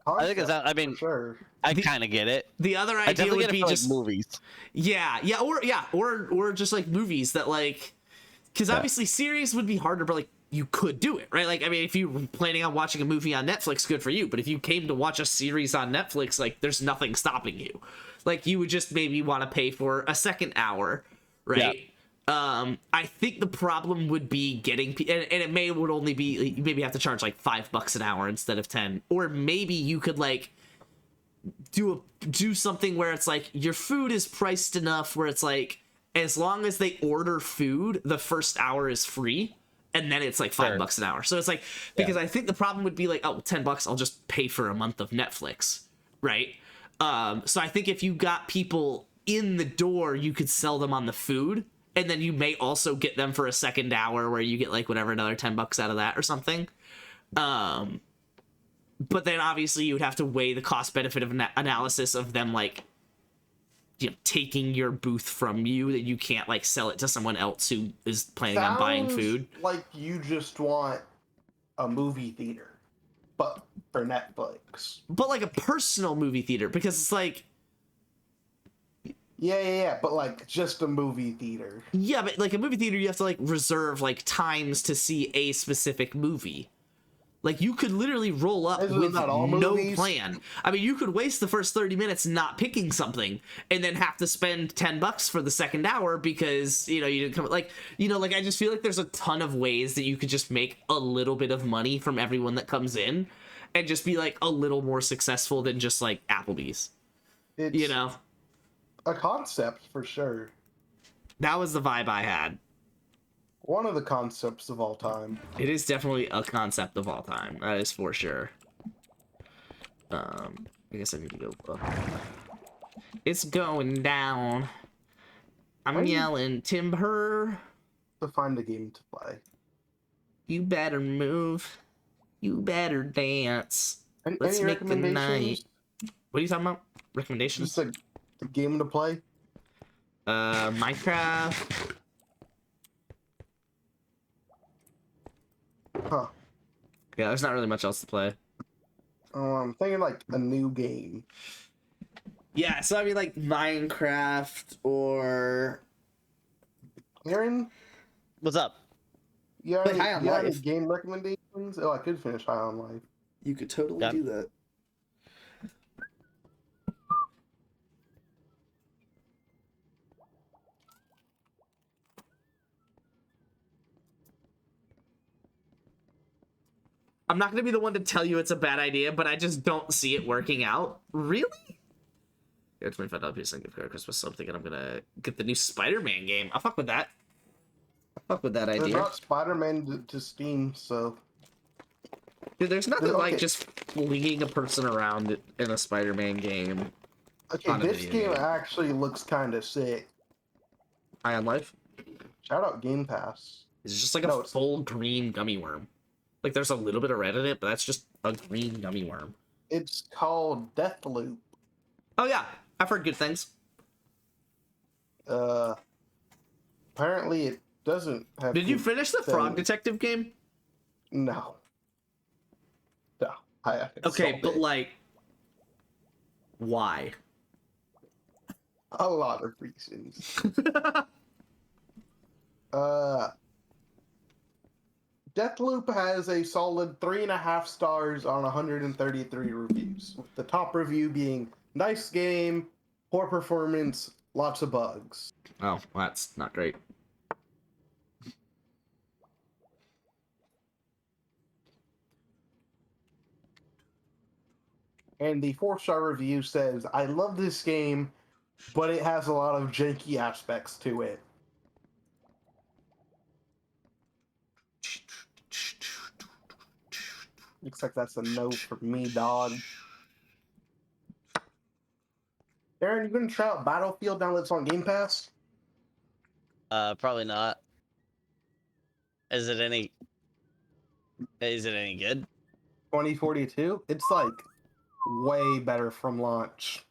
I think it's. I mean, sure. I kind of get it. The other I idea definitely would get it be for, just like, movies. Or just like movies that like, because obviously series would be harder, but like you could do it, right? Like, I mean, if you were planning on watching a movie on Netflix, good for you. But if you came to watch a series on Netflix, like there's nothing stopping you. Like you would just maybe want to pay for a second hour, right? I think the problem would be getting, and it would only be, you maybe have to charge like $5 an hour instead of 10, or maybe you could like do something where it's like your food is priced enough where it's like, as long as they order food, the first hour is free, and then it's like $5 an hour. So it's like, because I think the problem would be like, oh, $10, I'll just pay for a month of Netflix, right? So I think if you got people in the door, you could sell them on the food, and then you may also get them for a second hour where you get like whatever, another $10 out of that or something. But then obviously you would have to weigh the cost benefit of analysis of them like, taking your booth from you, that you can't like sell it to someone else who is planning on buying food. Like you just want a movie theater, but for Netflix. But like a personal movie theater, because it's like, Yeah, but like just a movie theater. yeah, but like a movie theater, you have to like reserve like times to see a specific movie. Like you could literally roll up with no plan. I mean, you could waste the first 30 minutes not picking something and then have to spend $10 for the second hour because, you didn't come, like, like I just feel like there's a ton of ways that you could just make a little bit of money from everyone that comes in and just be like a little more successful than just like Applebee's. It's a concept for sure. That was the vibe I had. One of the concepts of all time. It is definitely a concept of all time. That is for sure. I guess I need to go up. It's going down. I'm yelling timber. To find a game to play. You better move. You better dance. Let's any make the night. recommendations? What are you talking about? Recommendations? Just a game to play? Minecraft. Huh. Yeah, there's not really much else to play. I'm thinking like a new game. Yeah, so I mean like Minecraft or... Aaron? What's up? You have High on any Life. game recommendations? Oh, I could finish High on Life. You could totally Yep. do that. I'm not gonna be the one to tell you it's a bad idea, but I just don't see it working out. Really? Yeah, $25 piece gift card Christmas. So I'm thinking I'm gonna get the new Spider-Man game. I'll fuck with that. I'll fuck with that They idea. brought Spider-Man to Steam, so Dude, there's nothing like Okay. just flinging a person around in a Spider-Man game. okay. On a This video game game. actually looks kind of sick. High on Life? Shout out Game Pass. It's just like No, a it's- full green gummy worm. Like there's a little bit of red in it, but that's just a green gummy worm. It's called Deathloop. Oh yeah, I've heard good things. Apparently it doesn't have. Did you good finish the Frog things. Detective game? No. No. I haven't Okay, solved but it. like, why? A lot of reasons. Deathloop has a solid 3.5 stars on 133 reviews, with the top review being nice game, poor performance, lots of bugs. Oh, well, that's not great. And the 4-star review says, I love this game, but it has a lot of janky aspects to it. Looks like that's a no for me, dog. Aaron, you gonna try out Battlefield now that it's on Game Pass? Probably not. Is it any good? 2042? It's like way better from launch.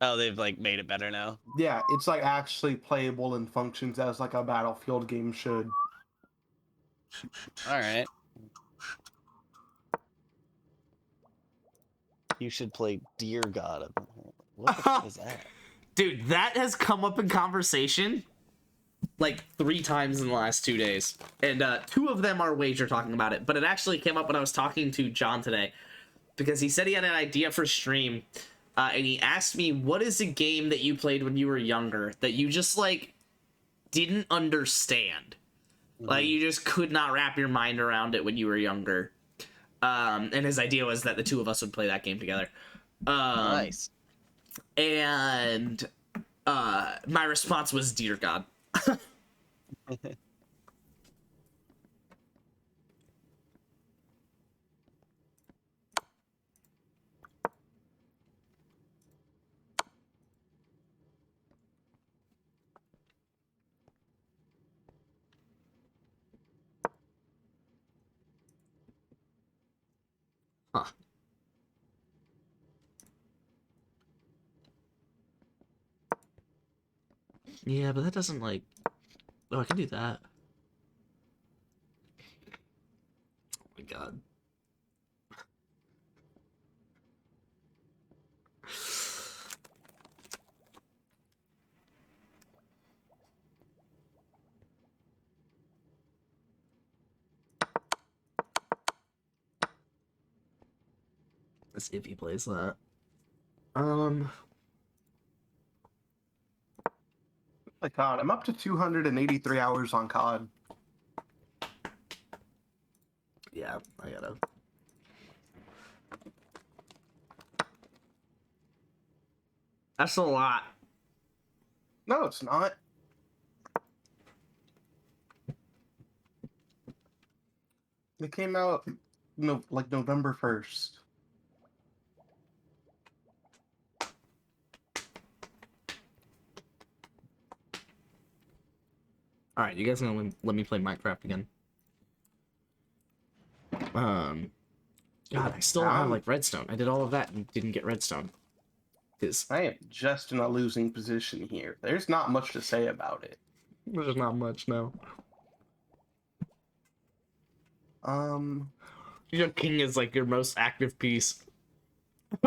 Oh, they've like made it better now. Yeah, it's like actually playable and functions as like a Battlefield game should. All right. You should play Dear God. What the fuck is that? Dude, that has come up in conversation like 3 times in the last 2 days. And 2 of them are Wager talking about it. But it actually came up when I was talking to John today. Because he said he had an idea for stream. And he asked me, what is a game that you played when you were younger that you just, like, didn't understand? Like, you just could not wrap your mind around it when you were younger. And his idea was that the 2 of us would play that game together. Nice. And my response was, Dear God. Huh. Yeah, but that doesn't, like... Oh, I can do that. Oh my god. Let's see if he plays that. Like COD, I'm up to 283 hours on COD. Yeah, I gotta. That's a lot. No, it's not. It came out like November 1st. All right, you guys gonna let me play Minecraft again? God, I still don't have like redstone. I did all of that and didn't get redstone. Cause I am just in a losing position here. There's not much to say about it. there's not much now. Your king is like your most active piece.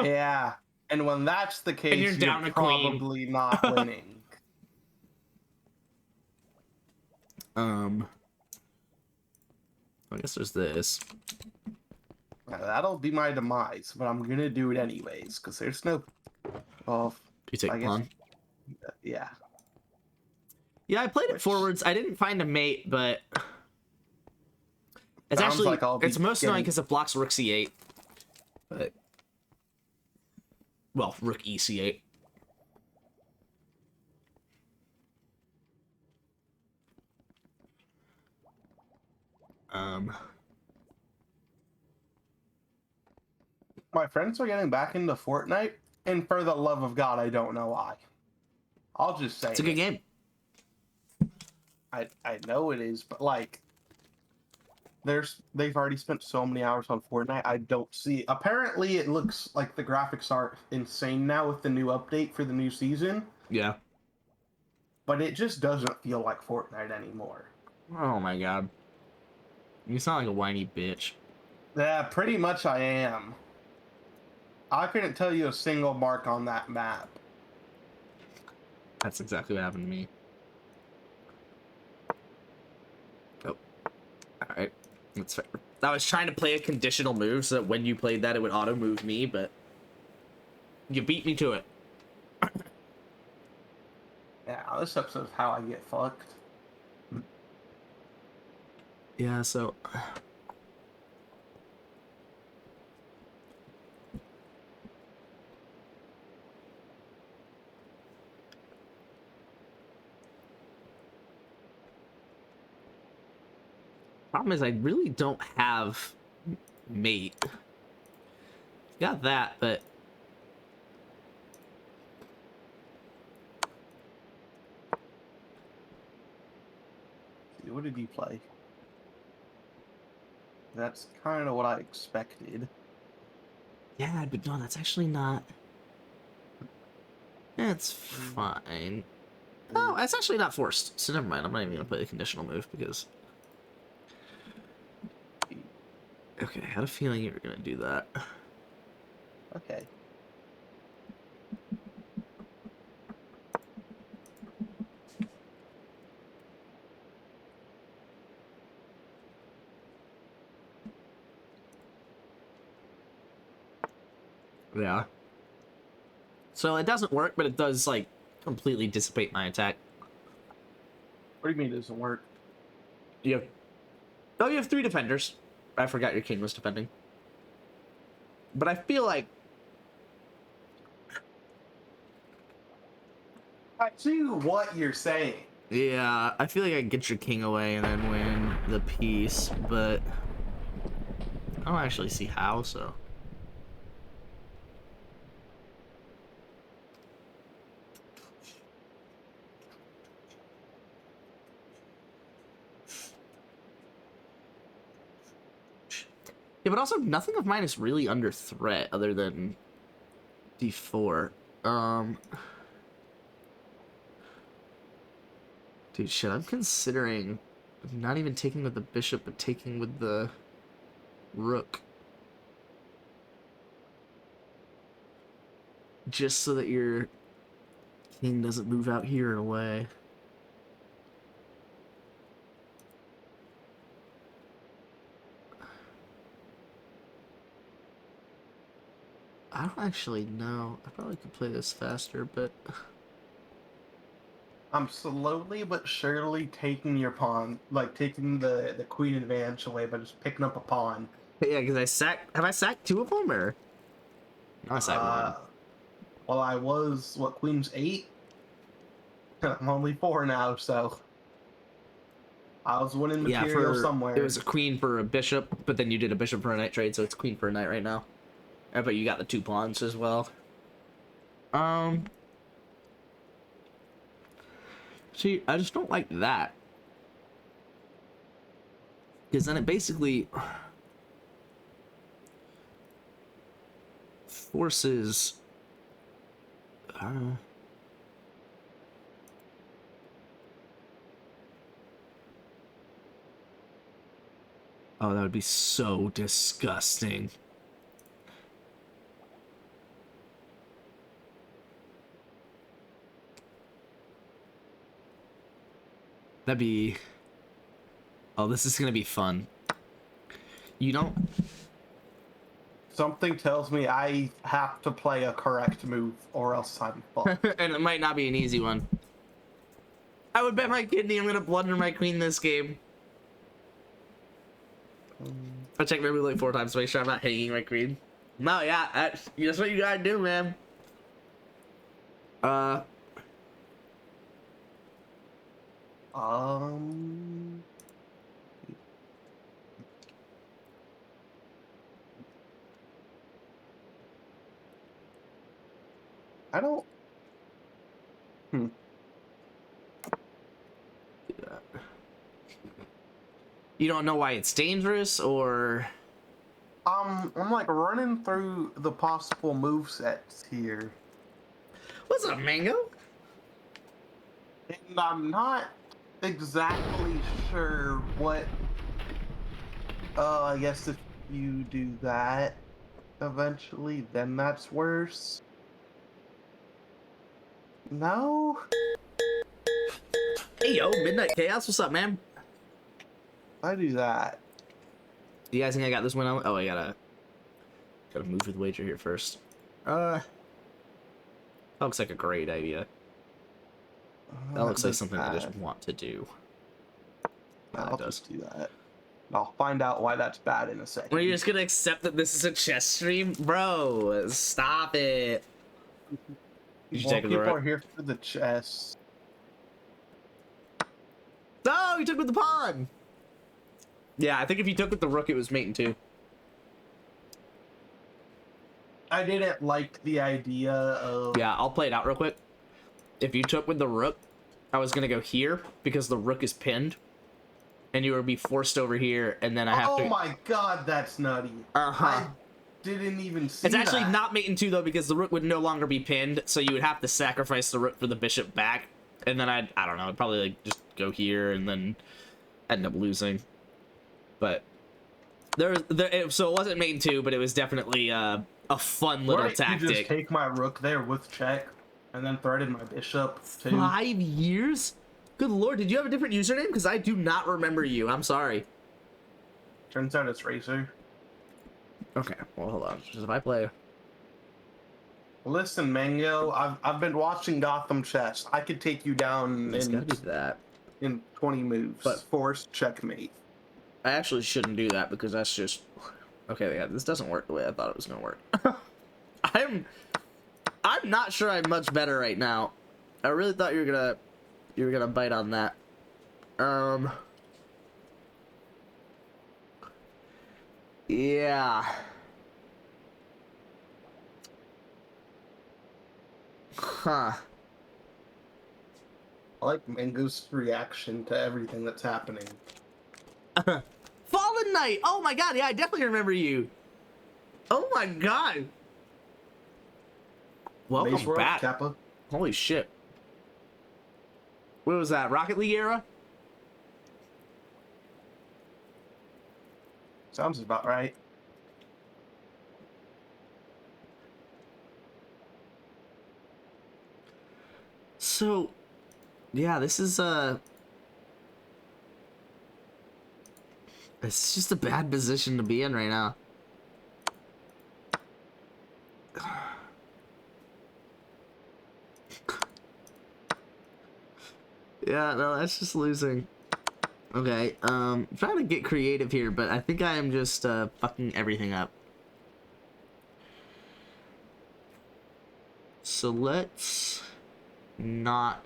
Yeah. And when that's the case, you're down a queen. probably not winning. I guess there's this. Now, that'll be my demise, but I'm gonna do it anyways, because there's no... Well, You take I guess- pawn. yeah. Yeah, I played it Which- forwards. I didn't find a mate, but It's Sounds actually like I'll be it's most annoying getting- because it blocks rook c8. But well, rook ec8. My friends are getting back into Fortnite, and for the love of God, I don't know why. I'll just say It's a good it. game. I know it is, but like, they've already spent so many hours on Fortnite. I don't see. Apparently, it looks like the graphics are insane now with the new update for the new season, Yeah. but it just doesn't feel like Fortnite anymore. Oh my god. You sound like a whiny bitch. Yeah, pretty much I am. I couldn't tell you a single mark on that map. That's exactly what happened to me. Oh. Alright. That's fair. I was trying to play a conditional move so that when you played that it would auto move me, but you beat me to it. Yeah, this episode's how I get fucked. Yeah, so problem is I really don't have mate. Got that, but What did he play? That's kind of what I expected. yeah, but no, that's actually not. It's fine. Oh, that's actually not forced. So never mind. I'm not even gonna play the conditional move because. Okay, I had a feeling you were gonna do that. Okay. Yeah. So it doesn't work, but it does like completely dissipate my attack. What do you mean it doesn't work? You have... Oh, you have 3 defenders. I forgot your king was defending. But I feel like I see what you're saying. yeah, I feel like I can get your king away and then win the piece, but I don't actually see how, so. Yeah, but also nothing of mine is really under threat other than d4. Dude, shit, I'm considering not even taking with the bishop, but taking with the rook. Just so that your king doesn't move out here and away. I don't actually know. I probably could play this faster, but I'm slowly but surely taking your pawn, like taking the queen advantage away by just picking up a pawn. yeah, because have I sacked 2 of them, or? No, I sacked one. Well, I was, what, queen's 8? I'm only 4 now, so I was winning material somewhere. It was a queen for a bishop, but then you did a bishop for a knight trade, so it's queen for a knight right now. But you got the 2 pawns as well. See, I just don't like that. Because then it basically forces... Oh, that would be so disgusting. That'd be... Oh, this is gonna be fun. You don't... Something tells me I have to play a correct move, or else I'm fucked. And it might not be an easy one. I would bet my kidney I'm gonna blunder my queen this game. I checked maybe like 4 times to make sure I'm not hanging my queen. No, yeah, that's what you gotta do, man. I don't. You don't know why it's dangerous, or I'm like running through the possible move sets here, what's up, Mango? and I'm not exactly sure what. I guess if you do that eventually, then that's worse. No. Hey yo, Midnight Chaos, what's up, man? I do that. Do you guys think I got this one? Oh, I gotta move with wager here first. That looks like a great idea. That looks like something I just want to do. I'll it does. just do that. I'll find out why that's bad in a second. Are you just gonna accept that this is a chess stream, bro? Stop it. You should Well, take it, people right? are here for the chess. Oh, you took with the pawn. Yeah, I think if you took with the rook, it was mating too. I didn't like the idea of. Yeah, I'll play it out real quick. If you took with the rook, I was gonna go here because the rook is pinned, and you would be forced over here, and then I have to. Oh my god, that's nutty. I didn't even see It's actually that. not mating 2 though, because the rook would no longer be pinned, so you would have to sacrifice the rook for the bishop back, and then I don't know, I'd probably like just go here and then end up losing. But so it wasn't mating 2, but it was definitely a fun little Right, you just tactic. take my rook there with check, and then threaten my bishop too. 5 years? Good lord, did you have a different username? Because I do not remember you. I'm sorry. Turns out it's Racer. Okay, well hold on. Just if I play. Listen, Mango, I've been watching Gotham Chess. I could take you down It's gotta in, be that. in 20 moves. But- Force checkmate. I actually shouldn't do that because that's just okay. Yeah, this doesn't work the way I thought it was gonna work. I'm not sure I'm much better right now. I really thought you were gonna bite on that. Yeah. Huh. I like Mango's reaction to everything that's happening. Fallen Knight! Oh my god, yeah, I definitely remember you. Oh my god. Welcome Maze World, back. Kappa. Holy shit. What was that? Rocket League era? Sounds about right. So, yeah, this is it's just a bad position to be in right now. Yeah, no, that's just losing. Okay, I'm trying to get creative here, but I think I am just fucking everything up. So let's not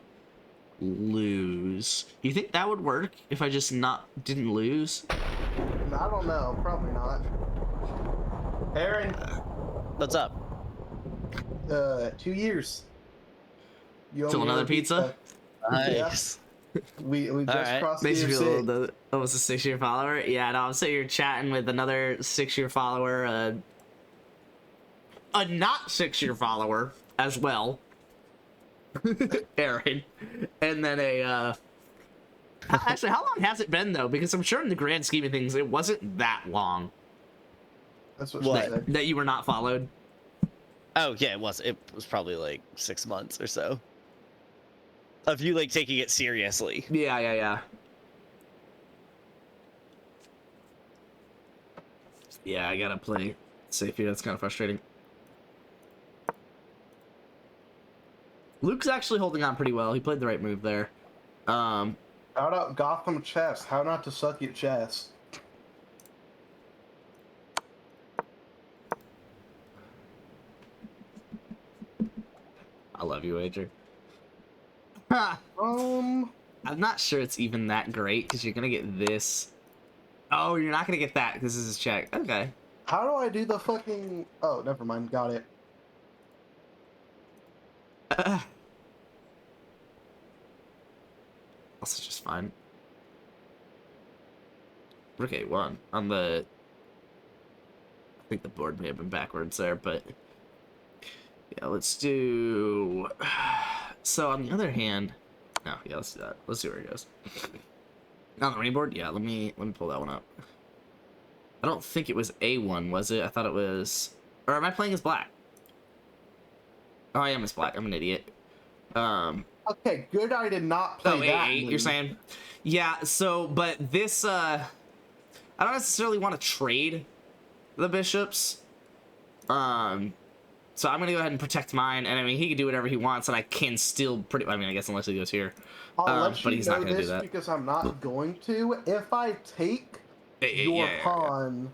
lose. You think that would work if I just didn't lose? I don't know. Probably not. Aaron, What's up? 2 years. You owe Still me another pizza? Nice. We just Alright. crossed the Makes you feel a year little bit, almost a 6-year follower. Yeah, no, so you're chatting with another 6-year follower, a not 6-year follower as well, Aaron, and then actually, how long has it been though? Because I'm sure in the grand scheme of things, it wasn't that long That's what, What? she said. that you were not followed. Oh yeah, it was. It was probably like 6 months or so. Of you like taking it seriously. Yeah. Yeah, I gotta play safe here. That's kind of frustrating. Luke's actually holding on pretty well. He played the right move there. Shout out Gotham Chess. How not to suck at chess. love you, Wager. Ha! I'm not sure it's even that great because you're gonna get this. Oh, you're not gonna get that because this is check. Okay. How do I do the fucking? Oh, never mind. Got it. Also just fine. Rook A1 on the. I think the board may have been backwards there, but yeah, let's do. So on the other hand, no, yeah, let's do that. Let's see where it goes. On the rain board, yeah. Let me pull that one up. I don't think it was A1, was it? I thought it was. Or am I playing as black? Oh, I am as black. I'm an idiot. Okay, good. I did not play Oh, that. A8, you're move. saying? Yeah. So, but this, I don't necessarily want to trade the bishops. So I'm gonna go ahead and protect mine, and I mean he can do whatever he wants, and I can still pretty. I mean, I guess unless he goes here. I'll let but you he's know not gonna do this that. because I'm not going to. If I take your Yeah. pawn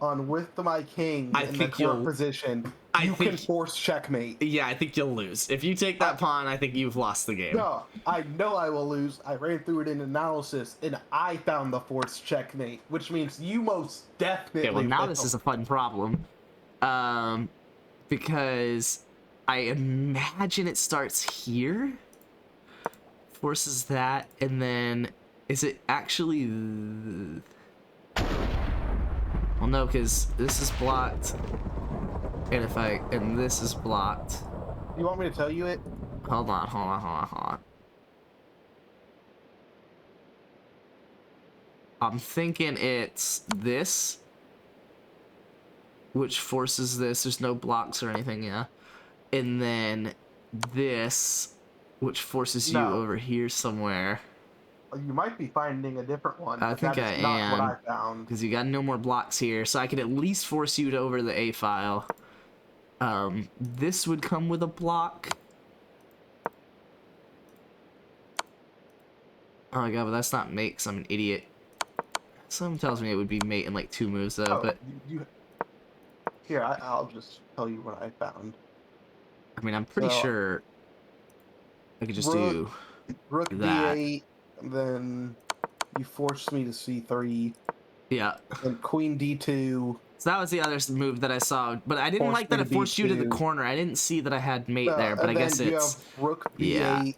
on with my king I in the think court you'll- position, I you can think- force checkmate. Yeah, I think you'll lose if you take that pawn. I think you've lost the game. No, I know I will lose. I ran through it in analysis, and I found the forced checkmate, which means you most definitely. Okay, well now will. this is a fun problem, because I imagine it starts here, forces that, and then is it actually? Well, no, because this is blocked, and this is blocked. You want me to tell you it? Hold on. I'm thinking it's this, which forces this. There's no blocks or anything, yeah. And then this, which forces you No. over here somewhere. You might be finding a different one. I but think that is I not what am. I found. Because you got no more blocks here, so I could at least force you to over the A file. This would come with a block. Oh my god, but that's not mate, 'cause I'm an idiot. Someone tells me it would be mate in like 2 moves though, Oh, but here, I'll just tell you what I found. I mean, I'm pretty So- sure I could just Rook- do. Rook that. D8, and then you forced me to C3, Yeah. and Queen D2. So that was the other move that I saw, but I didn't Forced like that me it to forced you to the B2. corner. I didn't see that I had mate there, but I and guess then you it's. have Rook yeah. B8,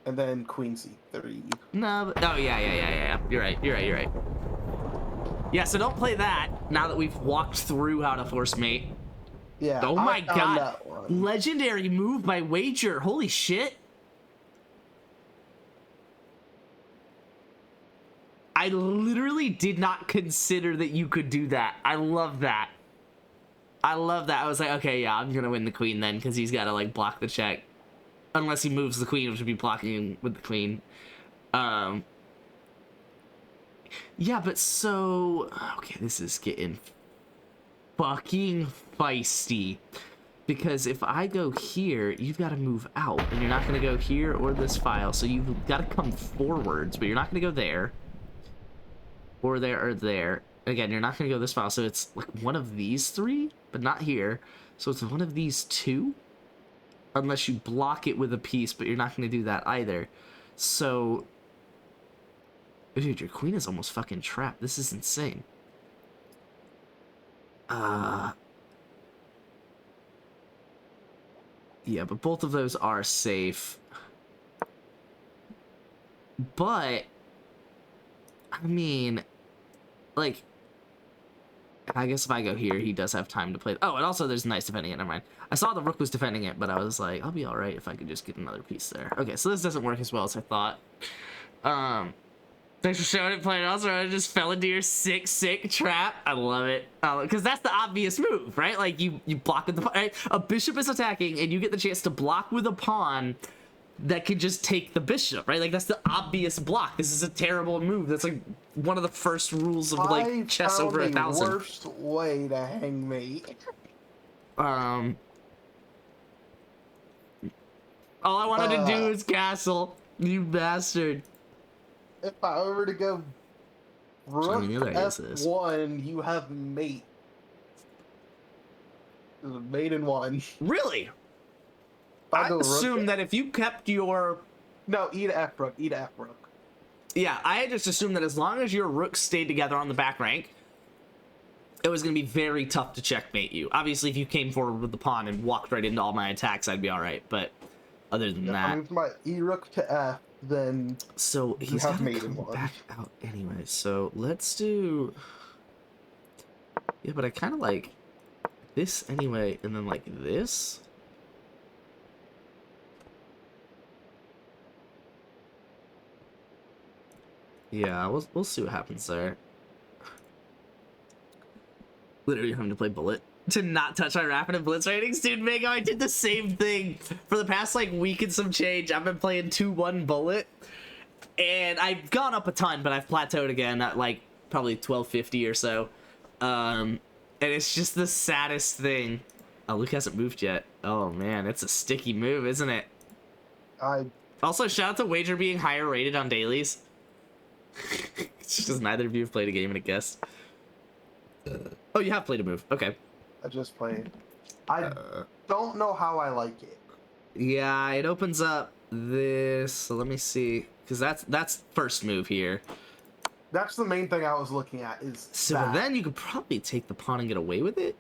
and then Queen C3. No, but, oh yeah. You're right. Yeah, so don't play that now that we've walked through how to force mate. Yeah. Oh I my found god. that one. Legendary move by Wager. Holy shit. I literally did not consider that you could do that. I love that. I was like, okay, yeah, I'm gonna win the queen then, because he's gotta like block the check. Unless he moves the queen, which would be blocking with the queen. Yeah, but so okay, this is getting fucking feisty. Because if I go here, you've got to move out, and you're not going to go here or this file, so you've got to come forwards, but you're not going to go there, or there, or there. Again, you're not going to go this file, so it's like one of these 3, but not here. So it's one of these 2, unless you block it with a piece, but you're not going to do that either. So, dude, your queen is almost fucking trapped. This is insane. Yeah, but both of those are safe. But, I mean, like, I guess if I go here, he does have time to play. Oh, and also there's nice defending it. Never mind. I saw the rook was defending it, but I was like, I'll be all right if I could just get another piece there. Okay, so this doesn't work as well as I thought. Thanks for showing it, playing. Also, I just fell into your sick trap. I love it. Because that's the obvious move, right? Like, you block with the pawn. Right? A bishop is attacking, and you get the chance to block with a pawn that could just take the bishop, right? Like, that's the obvious block. This is a terrible move. That's, like, one of the first rules of, like, I chess found over 1,000. the worst way to hang mate. All I wanted to do is castle. You bastard. If I were to go Rook the other is this. F1, you have mate. Mate in 1. Really? I do a rook. assume that if you kept your... No, e to f rook, e to f rook. Yeah, I just assumed that as long as your rooks stayed together on the back rank, it was going to be very tough to checkmate you. Obviously, if you came forward with the pawn and walked right into all my attacks, I'd be all right. But other than If I that... moved my e rook to f, then So You he's have got to made come him one. back out anyway. So let's do... Yeah, but I kind of like this anyway, and then like this. Yeah, we'll see what happens there. Literally having to play Bullet to not touch my Rapid and Blitz ratings. Dude, Mango, I did the same thing. For the past, like, week and some change, I've been playing 2-1 Bullet. And I've gone up a ton, but I've plateaued again at, like, probably 1250 or so. And it's just the saddest thing. Oh, Luke hasn't moved yet. Oh, man, it's a sticky move, isn't it? Also, shout out to Wager being higher rated on dailies. It's just because neither of you have played a game and a guess. Oh, you have played a move. Okay. I just played. I don't know how I like it. Yeah, it opens up this. So let me see, because that's first move here. That's the main thing I was looking at. Is So that. then you could probably take the pawn and get away with it.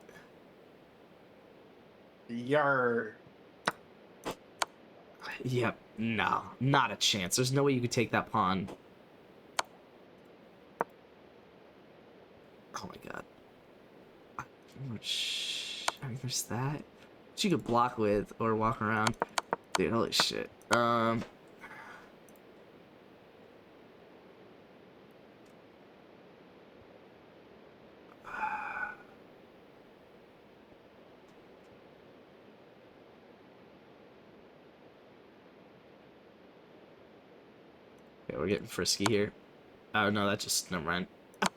Yar. Yep. No, not a chance. There's no way you could take that pawn. Oh my god. I mean, there's that. Which you could block with or walk around. Dude, holy shit. Okay, we're getting frisky here. Oh no, that just, never mind.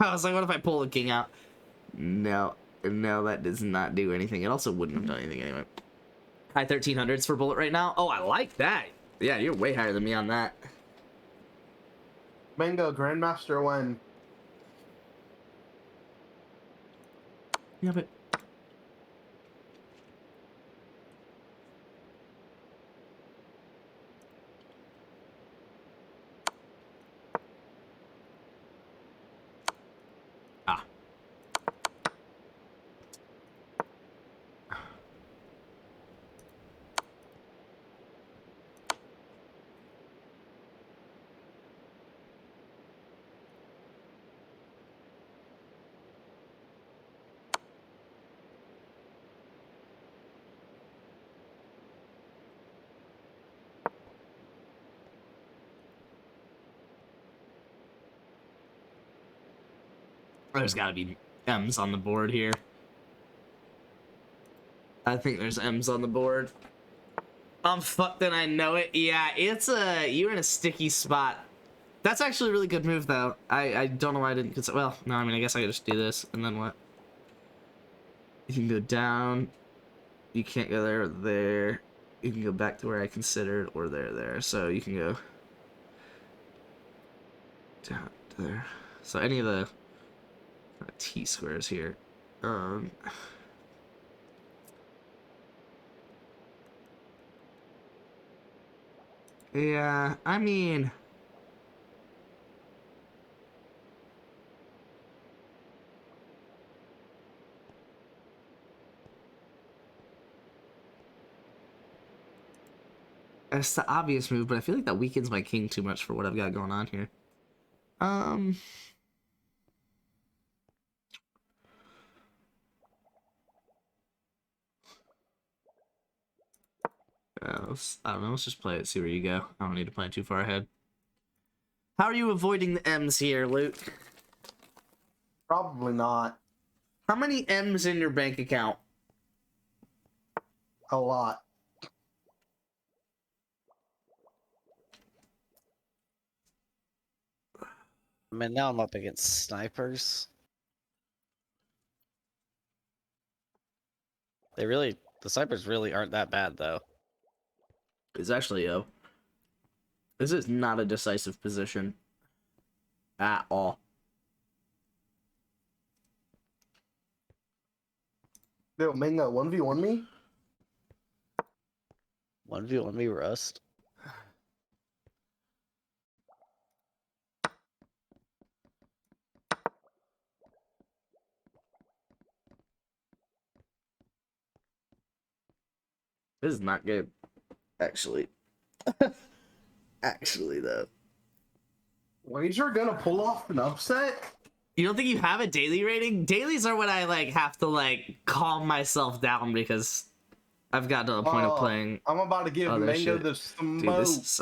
I was like, what if I pull the king out? No, that does not do anything. It also wouldn't have done anything anyway. High 1300s for Bullet right now. Oh, I like that. Yeah, you're way higher than me on that. Mango Grandmaster when. Yeah, but ah. There's gotta be M's on the board here. I think there's M's on the board. I'm fucked and I know it. Yeah, you're in a sticky spot. That's actually a really good move though. I don't know why I didn't consider. Well, no, I mean, I guess I could just do this and then what? You can go down. You can't go there or there. You can go back to where I considered or there. So you can go down to there. So any of the T squares here. Yeah, I mean, it's the obvious move, but I feel like that weakens my king too much for what I've got going on here. I don't know, let's just play it, see where you go. I don't need to plan too far ahead. How are you avoiding the M's here, Luke? Probably not. How many M's in your bank account? A lot. I mean, now I'm up against snipers. The snipers really aren't that bad, though. It's actually, this is not a decisive position. At all. Yo, Mango, 1v1 me? 1v1 me Rust. This is not good. Actually. Actually, though. Wager gonna pull off an upset? You don't think you have a daily rating? Dailies are when I like have to like calm myself down because I've got to a point of playing. I'm about to give other Mango shit. the Dude, smoke. this is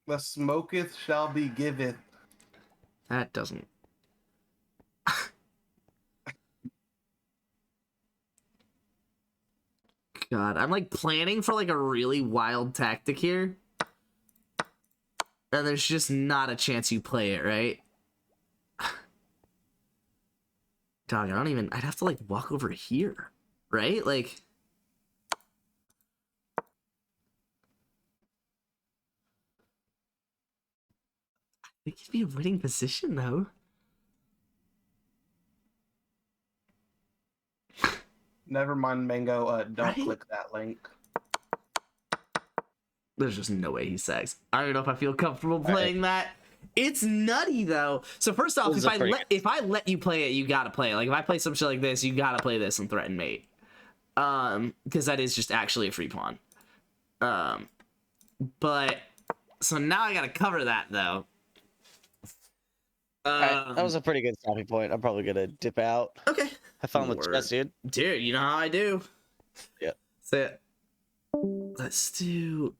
The smoketh shall be given. that doesn't. God, I'm like planning for like a really wild tactic here. And there's just not a chance you play it, right? Dog, I don't even... I'd have to, like, walk over here, right? Like... I think it'd be a winning position, though. Never mind, Mango. Don't Right? click that link. There's just no way he sags. I don't know if I feel comfortable playing that. It's nutty though. So first off, This is a pretty if I let you play it, you gotta play it. Like if I play some shit like this, you gotta play this and threaten mate. Because that is just actually a free pawn. But so now I gotta cover that though. Alright, that was a pretty good stopping point. I'm probably gonna dip out. Okay. Have fun with Word. chess, dude. Dude, you know how I do. Yep. So let's do.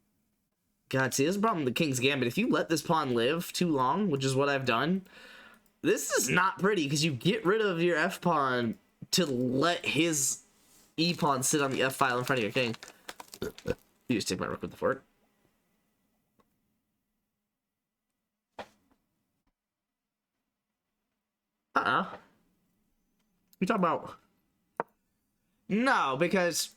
God, see, this is the problem with the King's Gambit. If you let this pawn live too long, which is what I've done, this is not pretty because you get rid of your F pawn to let his E pawn sit on the F file in front of your king. You just take my rook with the fork. You talking about? No, because,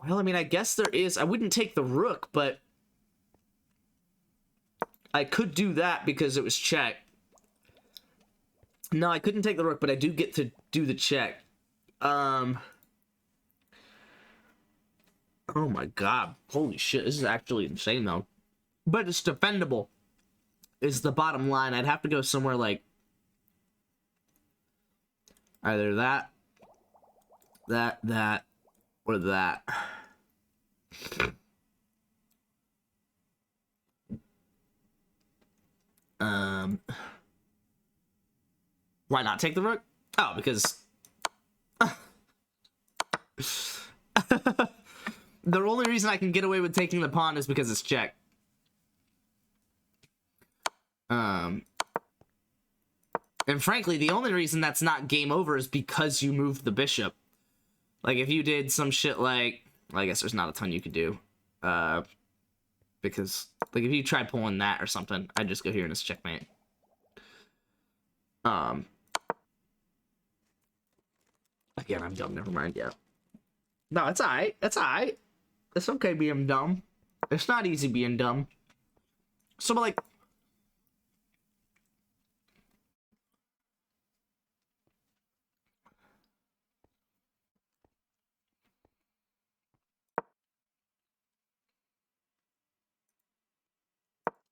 well, I mean, I guess there is. I wouldn't take the rook, but I could do that because it was check. No, I couldn't take the rook, but I do get to do the check. Oh my god. Holy shit, this is actually insane, though. But it's defendable, is the bottom line. I'd have to go somewhere like either that, or that. Why not take the rook? Oh, because the only reason I can get away with taking the pawn is because it's check. And frankly, the only reason that's not game over is because you moved the bishop. Like, if you did some shit like... Well, I guess there's not a ton you could do. Because, like, if you try pulling that or something, I'd just go here and it's checkmate. Again, I'm dumb. Never mind. Yeah. No, it's alright. It's alright. It's okay being dumb. It's not easy being dumb. So, but like...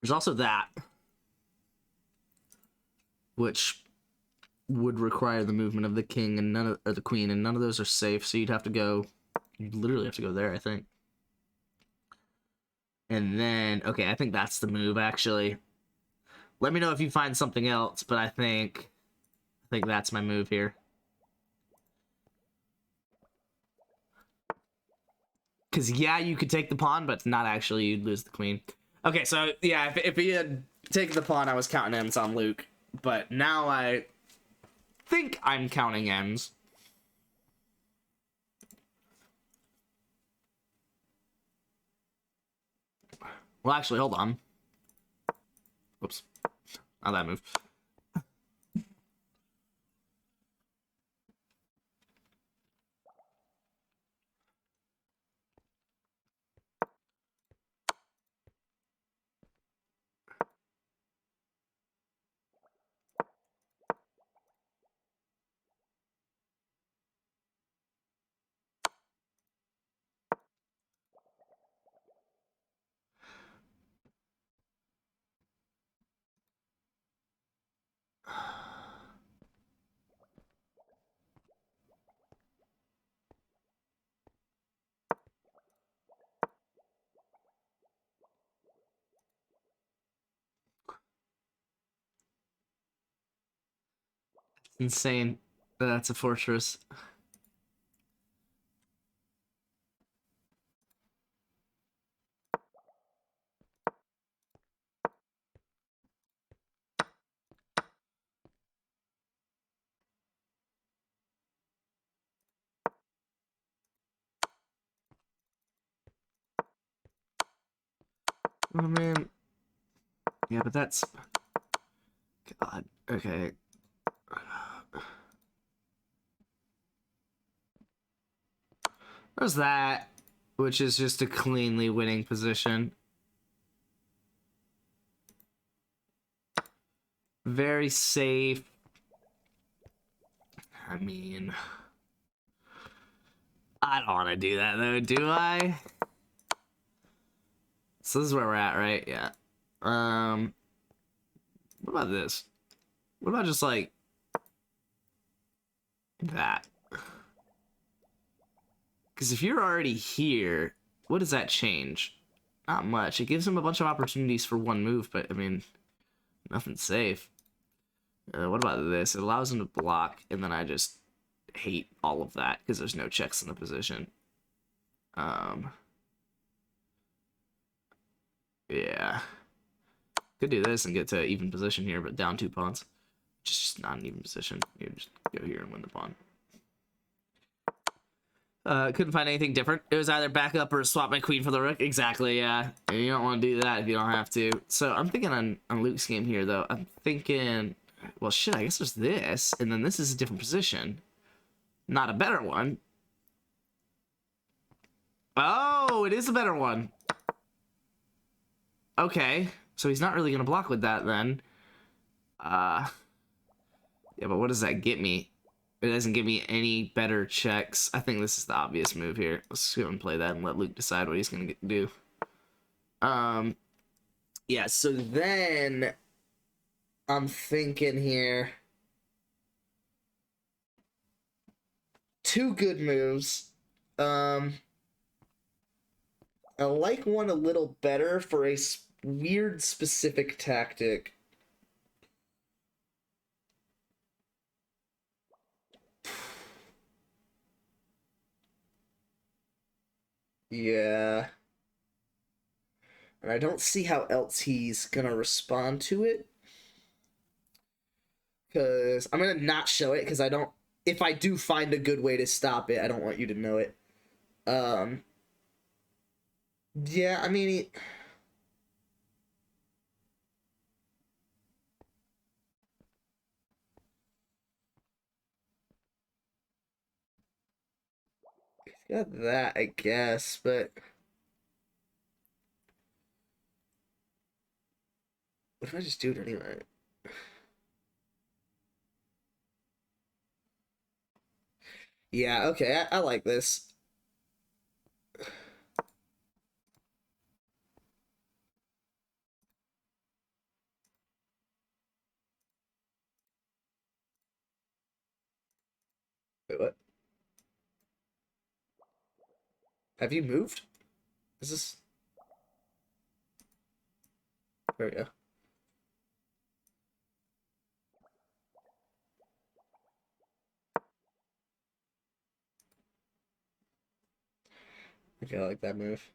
There's also that, which would require the movement of the king and none of, or the queen, and none of those are safe. So you'd have to go. You'd literally have to go there, I think. And then, okay, I think that's the move. Actually, let me know if you find something else. But I think that's my move here. Because yeah, you could take the pawn, but not actually. You'd lose the queen. Okay, so yeah, if he had taken the pawn, I was counting M's on Luke, but now I think I'm counting M's. Well, actually, hold on. Whoops. Not that move. insane that that's a fortress. Oh man. Yeah, but that's... God. Okay. There's that, which is just a cleanly winning position. Very safe. I mean, I don't want to do that though, do I? So this is where we're at, right? Yeah. What about this? What about just like that? Because if you're already here, what does that change? Not much. It gives him a bunch of opportunities for one move, but I mean, nothing safe. What about this? It allows him to block, and then I just hate all of that because there's no checks in the position. Yeah. Could do this and get to even position here, but down 2 pawns. Just not an even position. You just go here and win the pawn. Couldn't find anything different. It was either back up or swap my queen for the rook. Exactly, yeah. And you don't want to do that if you don't have to. So I'm thinking on Luke's game here, though. I'm thinking, well, shit, I guess there's this, and then this is a different position. Not a better one. Oh, it is a better one. Okay, so he's not really going to block with that then. Yeah, but what does that get me? It doesn't give me any better checks. I think this is the obvious move here. Let's go and play that and let Luke decide what he's going to do. Yeah, so then I'm thinking here. 2 good moves. I like one a little better for a weird specific tactic. Yeah. And I don't see how else he's gonna respond to it. Because I'm gonna not show it because I don't... If I do find a good way to stop it, I don't want you to know it. Yeah, I mean... He's got that, I guess, but... What if I just do it anyway? Yeah, okay, I like this. Wait, what? Have you moved? Is this... There we go. Okay, I like that move.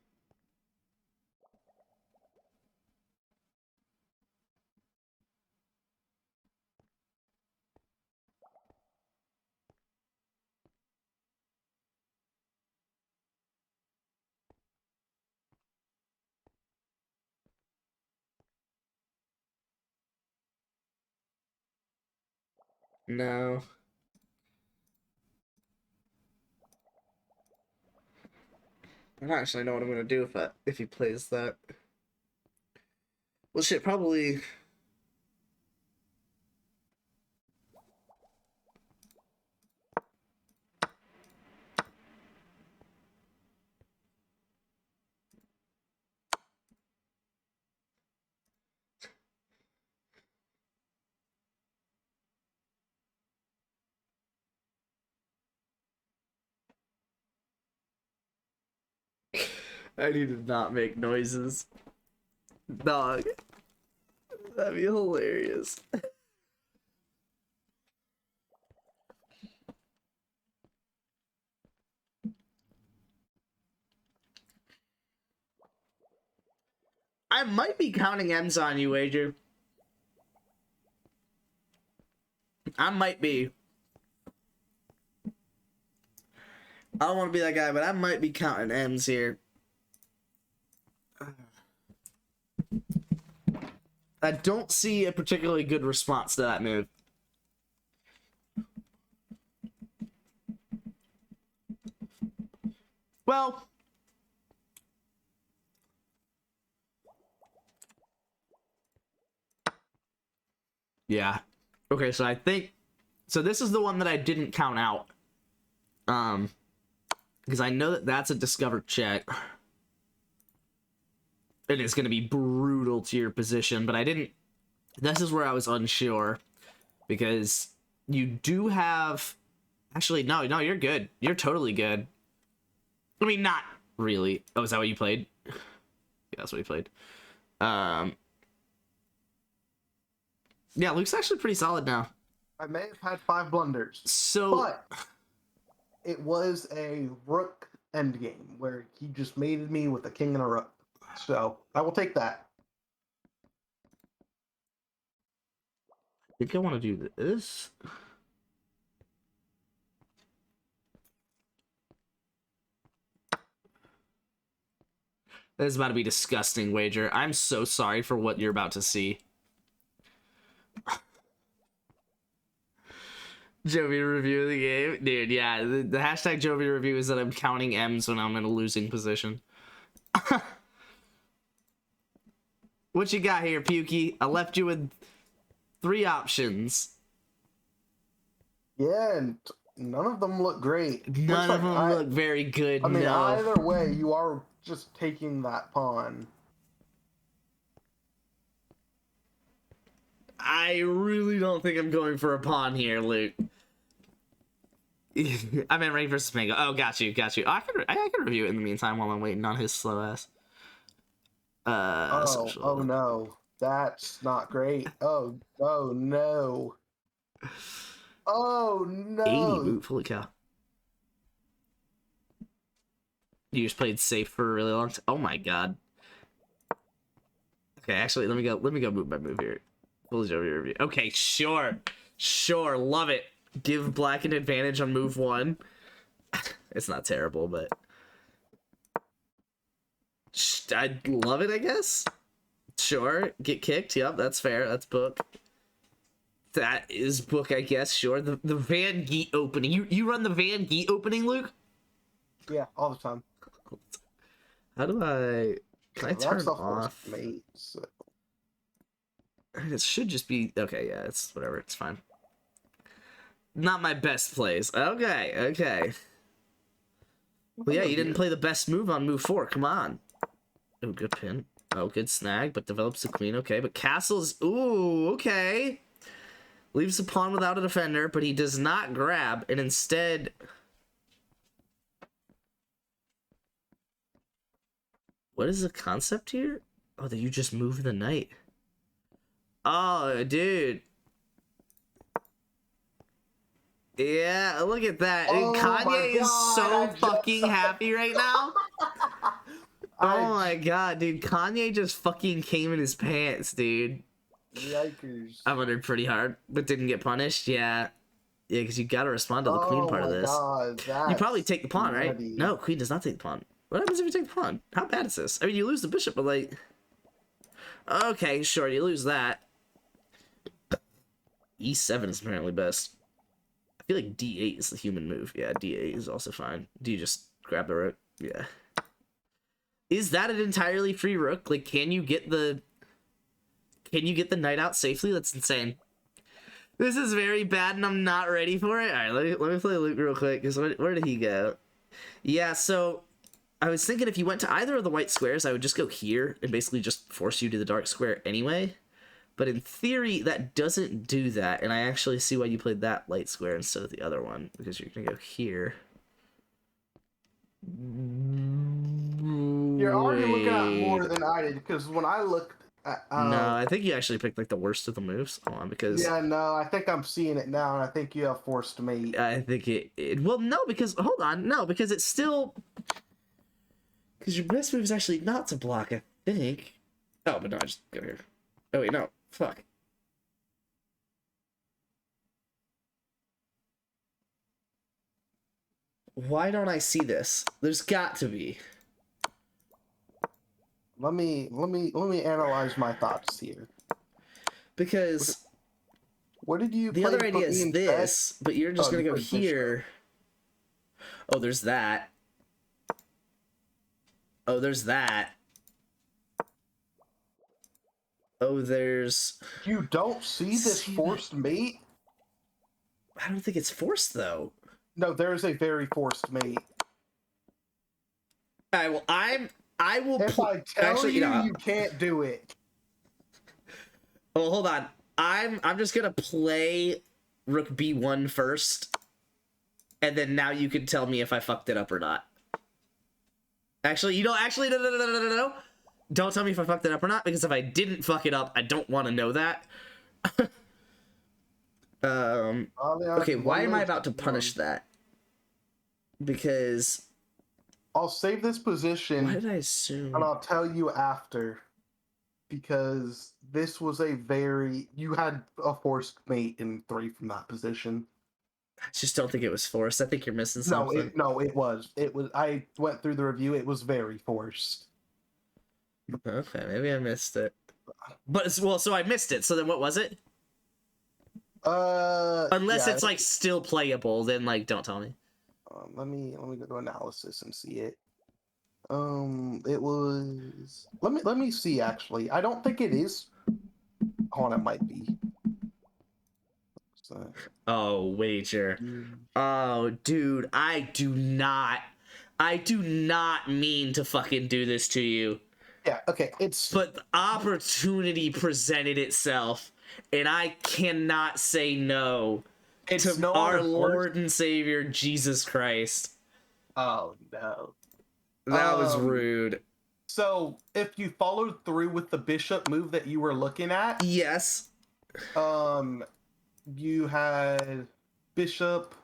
No. I don't actually know what I'm gonna do if he plays that. Well, shit, probably... I need to not make noises. Dog. That'd be hilarious. I might be counting M's on you, Wager. I might be. I don't want to be that guy, but I might be counting M's here. I don't see a particularly good response to that move. Well, yeah. Okay, so I think so this is the one that I didn't count out. Because I know that that's a discovered check. And it's going to be brutal to your position, but I didn't... This is where I was unsure. Because you do have... Actually, no, you're good. You're totally good. I mean, not really. Oh, is that what you played? Yeah, that's what you played. Yeah, Luke's actually pretty solid now. I may have had 5 blunders, So... but it was a rook endgame where he just mated me with a king and a rook. So I will take that. I think I want to do this. This is about to be disgusting, Wager. I'm so sorry for what you're about to see. Jovi review of the game. Dude, yeah, the hashtag Jovi review is that I'm counting M's when I'm in a losing position. What you got here, Pukey? I left you with 3 options. Yeah, and none of them look great. None of them look very good. I mean, no. either way, you are just taking that pawn. I really don't think I'm going for a pawn here, Luke. I meant Ray versus Mango. Oh, got you. Oh, I can review it in the meantime while I'm waiting on his slow ass. Oh no, that's not great. Oh no. Oh no. 80 boot, holy cow. You just played safe for a really long time. Oh my god. Okay, actually, let me go move by move here. Full Jovi review. Okay, sure, love it. Give black an advantage on move 1. It's not terrible, but I love it, I guess. Sure, get kicked. Yep, that's fair. That's book. That is book, I guess. Sure. The Van Geet opening. You run the Van Geet opening, Luke? Yeah, all the time. How do I? Can I turn That's a off? horse mate, so. It should just be okay. Yeah, it's whatever. It's fine. Not my best plays. Okay. Well, yeah, you didn't play the best move on move 4. Come on. Oh, good pin. Oh, good snag, but develops the queen. Okay, but castles. Ooh, okay. Leaves the pawn without a defender, but he does not grab, and instead. What is the concept here? Oh, that you just move the knight. Oh, dude. Yeah, look at that. Oh Kanye is God, so I just- fucking happy right now. Oh my god, dude. Kanye just fucking came in his pants, dude. Yikers. I wondered pretty hard, but didn't get punished. Yeah, because you gotta respond to the queen part of my this. God, You probably take the pawn, right? nutty. No, queen does not take the pawn. What happens if you take the pawn? How bad is this? I mean, you lose the bishop, but like... Okay, sure, you lose that. E7 is apparently best. I feel like D8 is the human move. Yeah, D8 is also fine. Do you just grab the rook? Yeah. Is that an entirely free rook? Like, can you get the knight out safely? That's insane. This is very bad, and I'm not ready for it. All right, let me play Luke real quick. Because where did he go? Yeah, so I was thinking if you went to either of the white squares, I would just go here and basically just force you to the dark square anyway. But in theory, that doesn't do that, and I actually see why you played that light square instead of the other one, because you're gonna go here. You're already looking at more than I did, because when I looked at... No, I think you actually picked like the worst of the moves. Hold on, because... Yeah, no, I think I'm seeing it now, and I think you have forced mate. I think it well, no, because... Hold on, no, because it's still... Because your best move is actually not to block, I think. Oh, but no, I just go here. Oh wait, no. Fuck. Why don't I see this? There's got to be. Let me analyze my thoughts here. Because What did you? the play other to idea put me is in bed? this, but you're just Oh, gonna you go played bishop. here. Oh, there's that. Oh, there's that. Oh, there's... You don't see this See that? forced mate? I don't think it's forced, though. No, there is a very forced mate. Alright, well, I will... If I tell Actually, you, you know... you can't do it. Oh, hold on. I'm just gonna play Rook B1 first, and then now you can tell me if I fucked it up or not. Actually, you know, no. Don't tell me if I fucked it up or not, because if I didn't fuck it up, I don't want to know that. Okay, why am I about to punish that? Because... I'll save this Why position did I assume... and I'll tell you after. Because this was a very... You had a forced mate in 3 from that position. I just don't think it was forced. I think you're missing something. No, it was. It was. I went through the review. It was very forced. Okay, maybe I missed it. But it's, well, so I missed it. So then what was it? Unless yeah, it's like still playable, then like don't tell me. let me go to analysis and see it. It was. Let me see. Actually, I don't think it is. Oh, it might be. So, Oh, wager. Oh, dude, I do not mean to fucking do this to you. yeah. Okay. It's. But the opportunity presented itself, and I cannot say no It's to no our other Lord and Savior Jesus Christ. Oh no. That was rude. So if you followed through with the bishop move that you were looking at, Yes. you had bishop.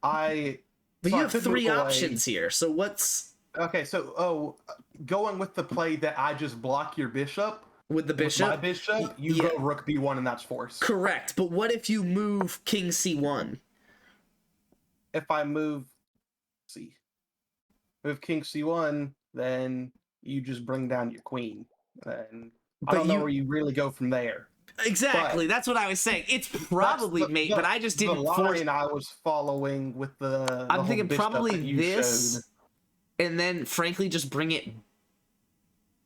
But so you I have could 3 move away. options here. So what's Okay, so going with the play that I just block your bishop. with the bishop? With my bishop, you yeah. go rook b1 and that's forced. Correct. But what if you move king c1? If I move king c1, then you just bring down your queen. And I But don't know you- where you really go from there. Exactly. That's what I was saying. It's probably That's mate, but I just didn't the force. line I was following with the I'm whole thinking bishop probably that you this, showed. and then frankly just bring it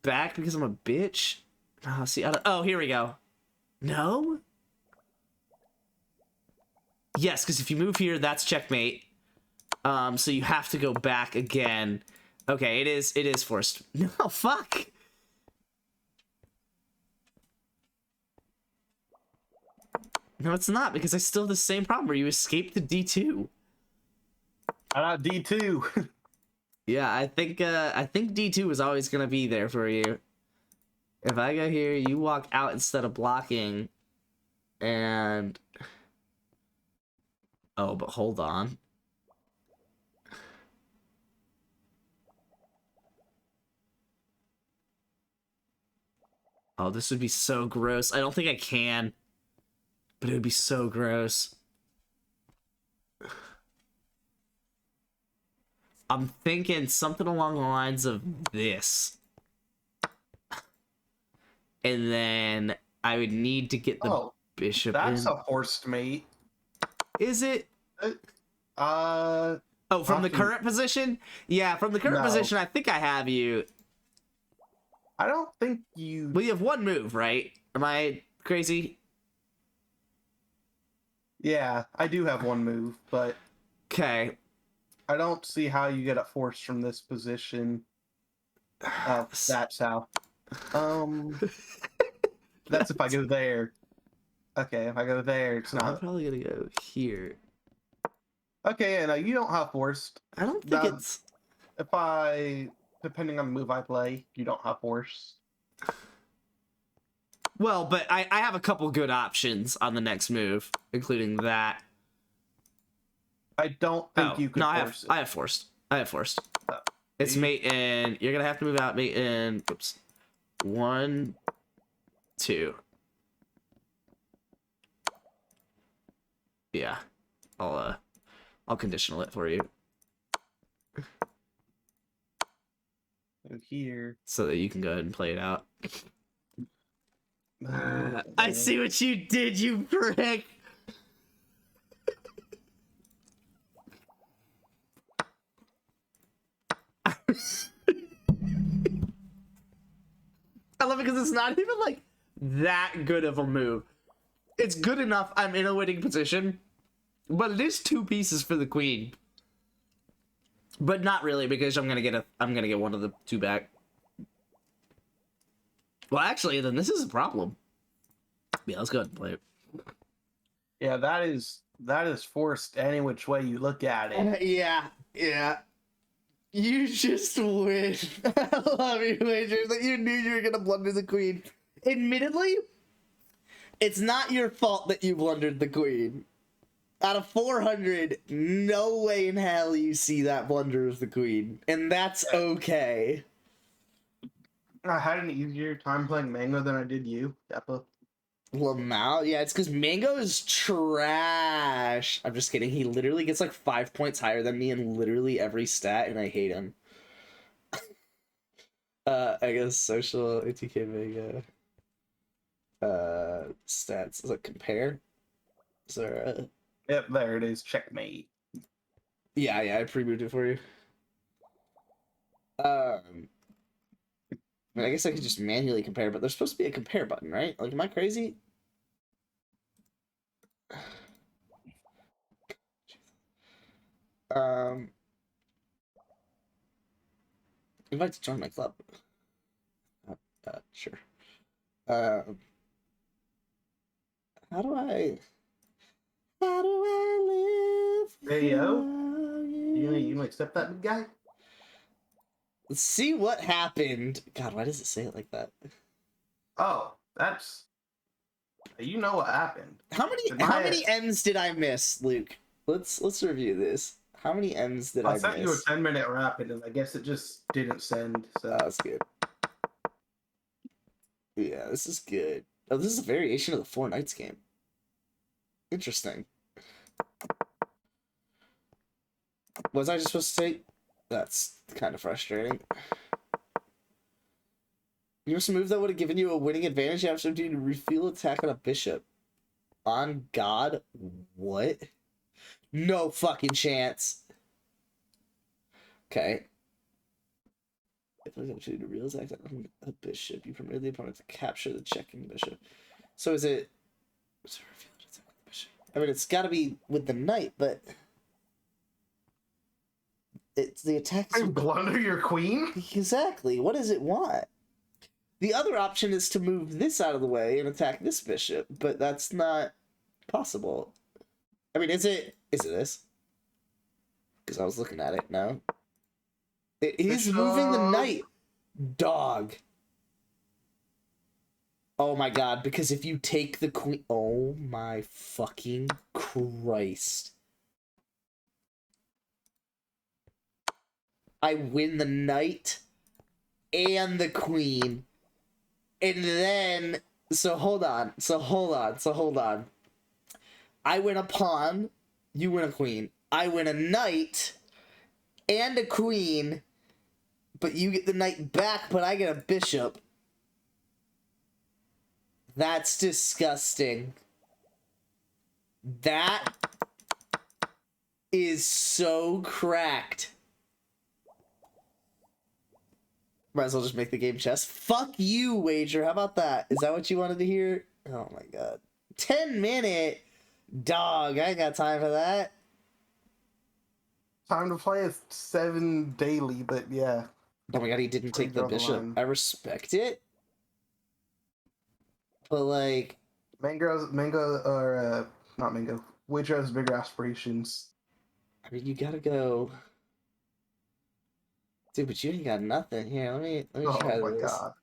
back because I'm a bitch. Oh, see, I don't... Oh, here we go. No. Yes, because if you move here, that's checkmate. So you have to go back again. Okay, it is forced. No, fuck. No, it's not, because I still have the same problem where you escape the D2. I got d2. Yeah, I think D2 is always gonna be there for you. If I go here, you walk out instead of blocking, and... Oh, but hold on. Oh, this would be so gross. I don't think I can. But it would be so gross. I'm thinking something along the lines of this. And then I would need to get the Oh, bishop that's in. a forced mate. Is it? Uh, Oh, from the Often- current position? Yeah, from the current No. position, I think I have you. I don't think you. Well, you have 1 move, right? Am I crazy? Yeah, I do have 1 move, but Okay. I don't see how you get it forced from this position. Oh, that's how. That's if I go there. Okay, if I go there, it's I'm not. probably gonna go here. Okay, yeah, no, you don't have forced. I don't think That- it's... Depending on the move I play, you don't have forced. Well, but I have a couple good options on the next move, including that. I don't think you could no, force I have forced. I have forced. Oh. It's You- mate and you're gonna have to move out mate and oops. 1, 2. Yeah, I'll conditional it for you Here. so that you can go ahead and play it out. I see what you did, you prick. I love it because it's not even like that good of a move. It's good enough I'm in a winning position, but it is 2 pieces for the queen. But not really, because I'm gonna get one of the 2 back. Well, actually, then this is a problem. Yeah, let's go ahead and play it. Yeah, that is forced any which way you look at it. Yeah. You just win. I love you, Wagers, that you knew you were gonna blunder the queen. Admittedly, it's not your fault that you blundered the queen. Out of 400, no way in hell you see that blunder of the queen. And that's okay. I had an easier time playing Mango than I did you, Deppa. Lamau? Yeah, it's because Mango is trash. I'm just kidding. He literally gets like 5 points higher than me in literally every stat, and I hate him. I guess social ATK Mango. Stats. Is it compare? Is there a... Yep, there it is. Checkmate. Yeah, I pre-moved it for you. I mean, I guess I could just manually compare, but there's supposed to be a compare button, right? Like, am I crazy? Invite to join my club. Sure. How do I live? Hey, yo. without You gonna accept that big guy? Let's see what happened. God, why does it say it like that? Oh, that's... You know what happened. How many M's did I miss, Luke? Let's review this. How many M's did I I miss? sent you a 10-minute rapid, and I guess it just didn't send, so... Oh, that's good. Yeah, this is good. Oh, this is a variation of the Four Knights game. Interesting. Was I just supposed to say? That's kind of frustrating. You must move that would have given you a winning advantage after doing a refuel attack on a bishop. On God? What? No fucking chance. Okay. If I was actually to real attack on a bishop, you permitted the opponent to capture the checking bishop. So is it... What's a revealed attack on the bishop? I mean, it's got to be with the knight, but... It's the attack... You blunder your queen? Exactly. What does it want? The other option is to move this out of the way and attack this bishop, but that's not possible. I mean, is it this? Because I was looking at it. No. He's moving the knight. Dog. Oh my god, because if you take the queen... Oh my fucking Christ. I win the knight and the queen. And then... So hold on. I win a pawn. You win a queen. I win a knight and a queen. But you get the knight back, but I get a bishop. That's disgusting. That is so cracked. Might as well just make the game chess. Fuck you, Wager. How about that? Is that what you wanted to hear? Oh my god. 10-minute? Dog, I ain't got time for that. Time to play is 7 daily, but yeah. Oh my god, he didn't take the Draw the bishop. line. I respect it. But like... Not Mango. Witcher has bigger aspirations. I mean, you gotta go... Dude, but you ain't got nothing. Here, let me Oh try my this. god.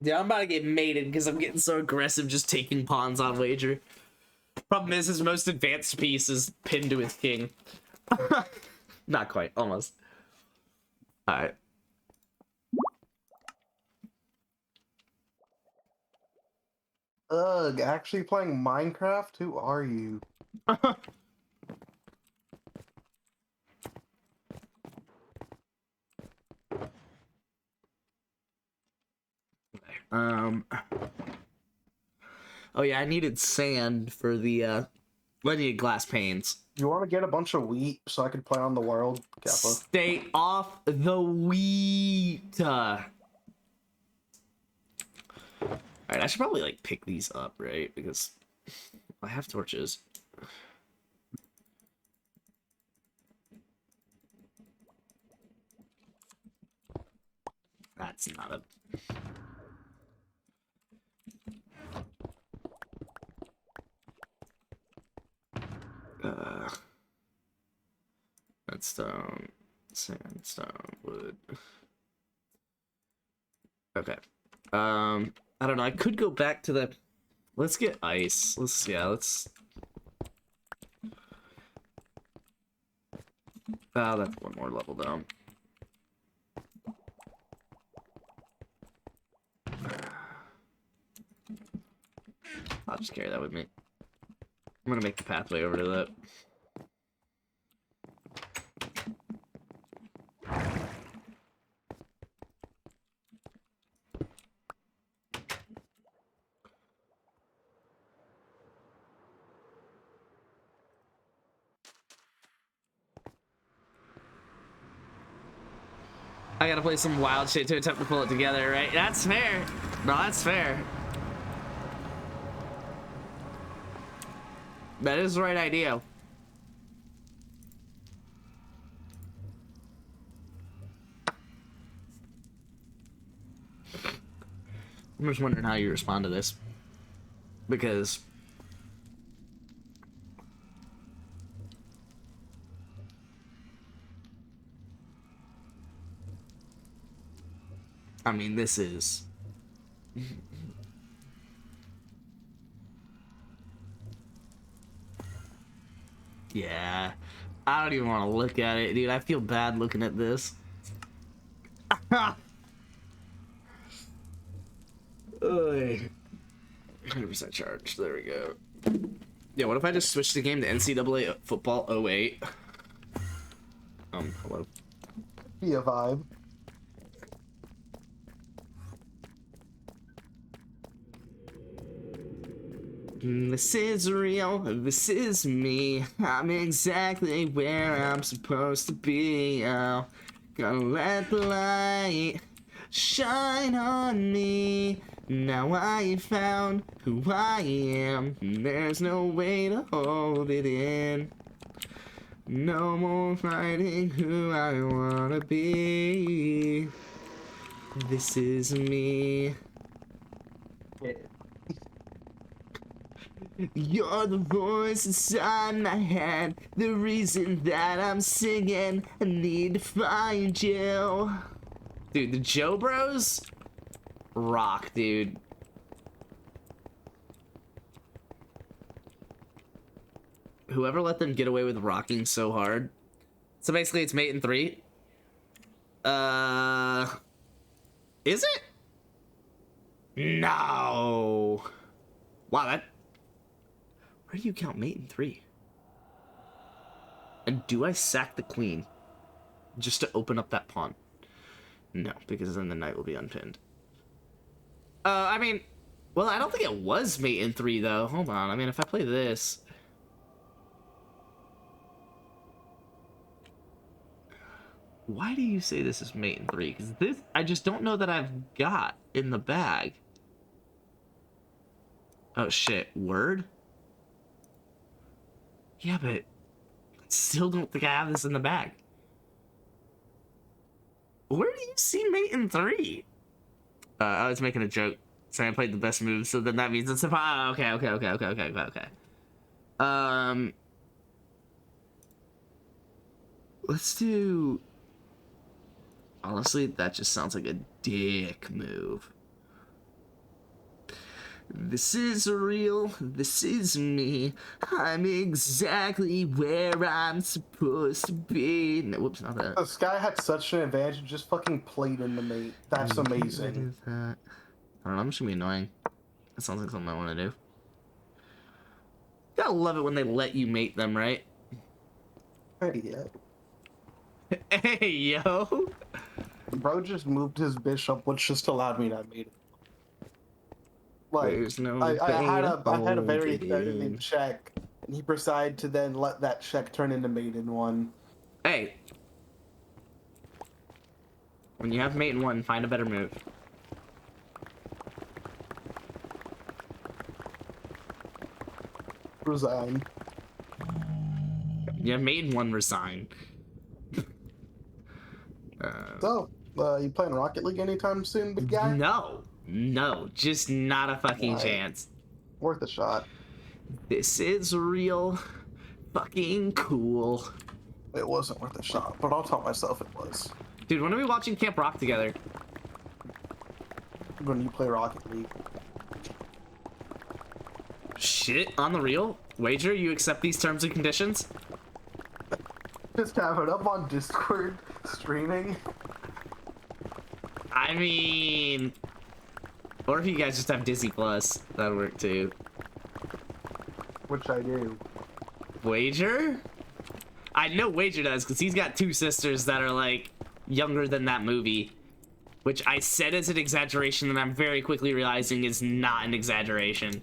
Dude, I'm about to get mated because I'm getting so aggressive just taking pawns on Wager. Problem is, his most advanced piece is pinned to his king. Not quite, almost. Alright. Ugh, actually playing Minecraft? Who are you? Oh yeah, I needed sand for the I needed glass panes. You want to get a bunch of wheat so I could play on the world, Kappa? Stay off the wheat. Alright, I should probably like pick these up, right? Because I have torches. That's not a... redstone, sandstone, wood. Okay. I don't know. I could go back to the... Let's get ice. Let's... Oh, that's one more level down. I'll just carry that with me. I'm gonna make the pathway over to that. I gotta play some wild shit to attempt to pull it together, right? That's fair. No, that's fair. That is the right idea. I'm just wondering how you respond to this. Because... I mean, this is... Yeah. I don't even want to look at it, dude. I feel bad looking at this. 100% charged. There we go. Yeah, what if I just switch the game to NCAA Football 08? Hello. Be a vibe. This is real, this is me. I'm exactly where I'm supposed to be. Oh, gonna let the light shine on me. Now I found who I am. There's no way to hold it in. No more fighting who I wanna be. This is me. You're the voice inside my head, the reason that I'm singing. I need to find you. Dude, the Joe Bros rock, dude. Whoever let them get away with rocking so hard. So basically it's Mate in 3. Is it? No. Wow, that... Where do you count Mate in 3? And do I sack the queen just to open up that pawn? No, because then the knight will be unpinned. I mean, well, I don't think it was Mate in 3 though. Hold on. I mean, if I play this, why do you say this is Mate in 3? Because this, I just don't know that I've got in the bag. Oh shit, word? Yeah, but I still don't think I have this in the bag. Where do you see Mate in 3? I was making a joke saying I played the best move, so then that means it's a... Oh, okay. Let's do... Honestly, that just sounds like a dick move. This is real, this is me. I'm exactly where I'm supposed to be. No, whoops, not that. This guy had such an advantage, just fucking played in the mate. That's amazing. What is that? I don't know, I'm just gonna be annoying. That sounds like something I want to do. Gotta love it when they let you mate them, right? Hey, yeah. Hey, yo! Bro just moved his bishop, which just allowed me to mate him. Like, There's no I had a available very video. threatening check, and he decided to then let that check turn into mate in one. Hey! When you have mate in one, find a better move. Resign. You have mate in one, resign. So, you playing Rocket League anytime soon, big guy? No, just not a fucking Why? chance. Worth a shot. This is real fucking cool. It wasn't worth a shot, but I'll tell myself it was. Dude, when are we watching Camp Rock together? When you play Rocket League. Shit, on the real? Wager, you accept these terms and conditions? Just have it up on Discord streaming. I mean... Or if you guys just have Disney Plus, that'd work too. Which I do. Wager? I know Wager does, because he's got two sisters that are, like, younger than that movie. Which I said as an exaggeration that I'm very quickly realizing is not an exaggeration.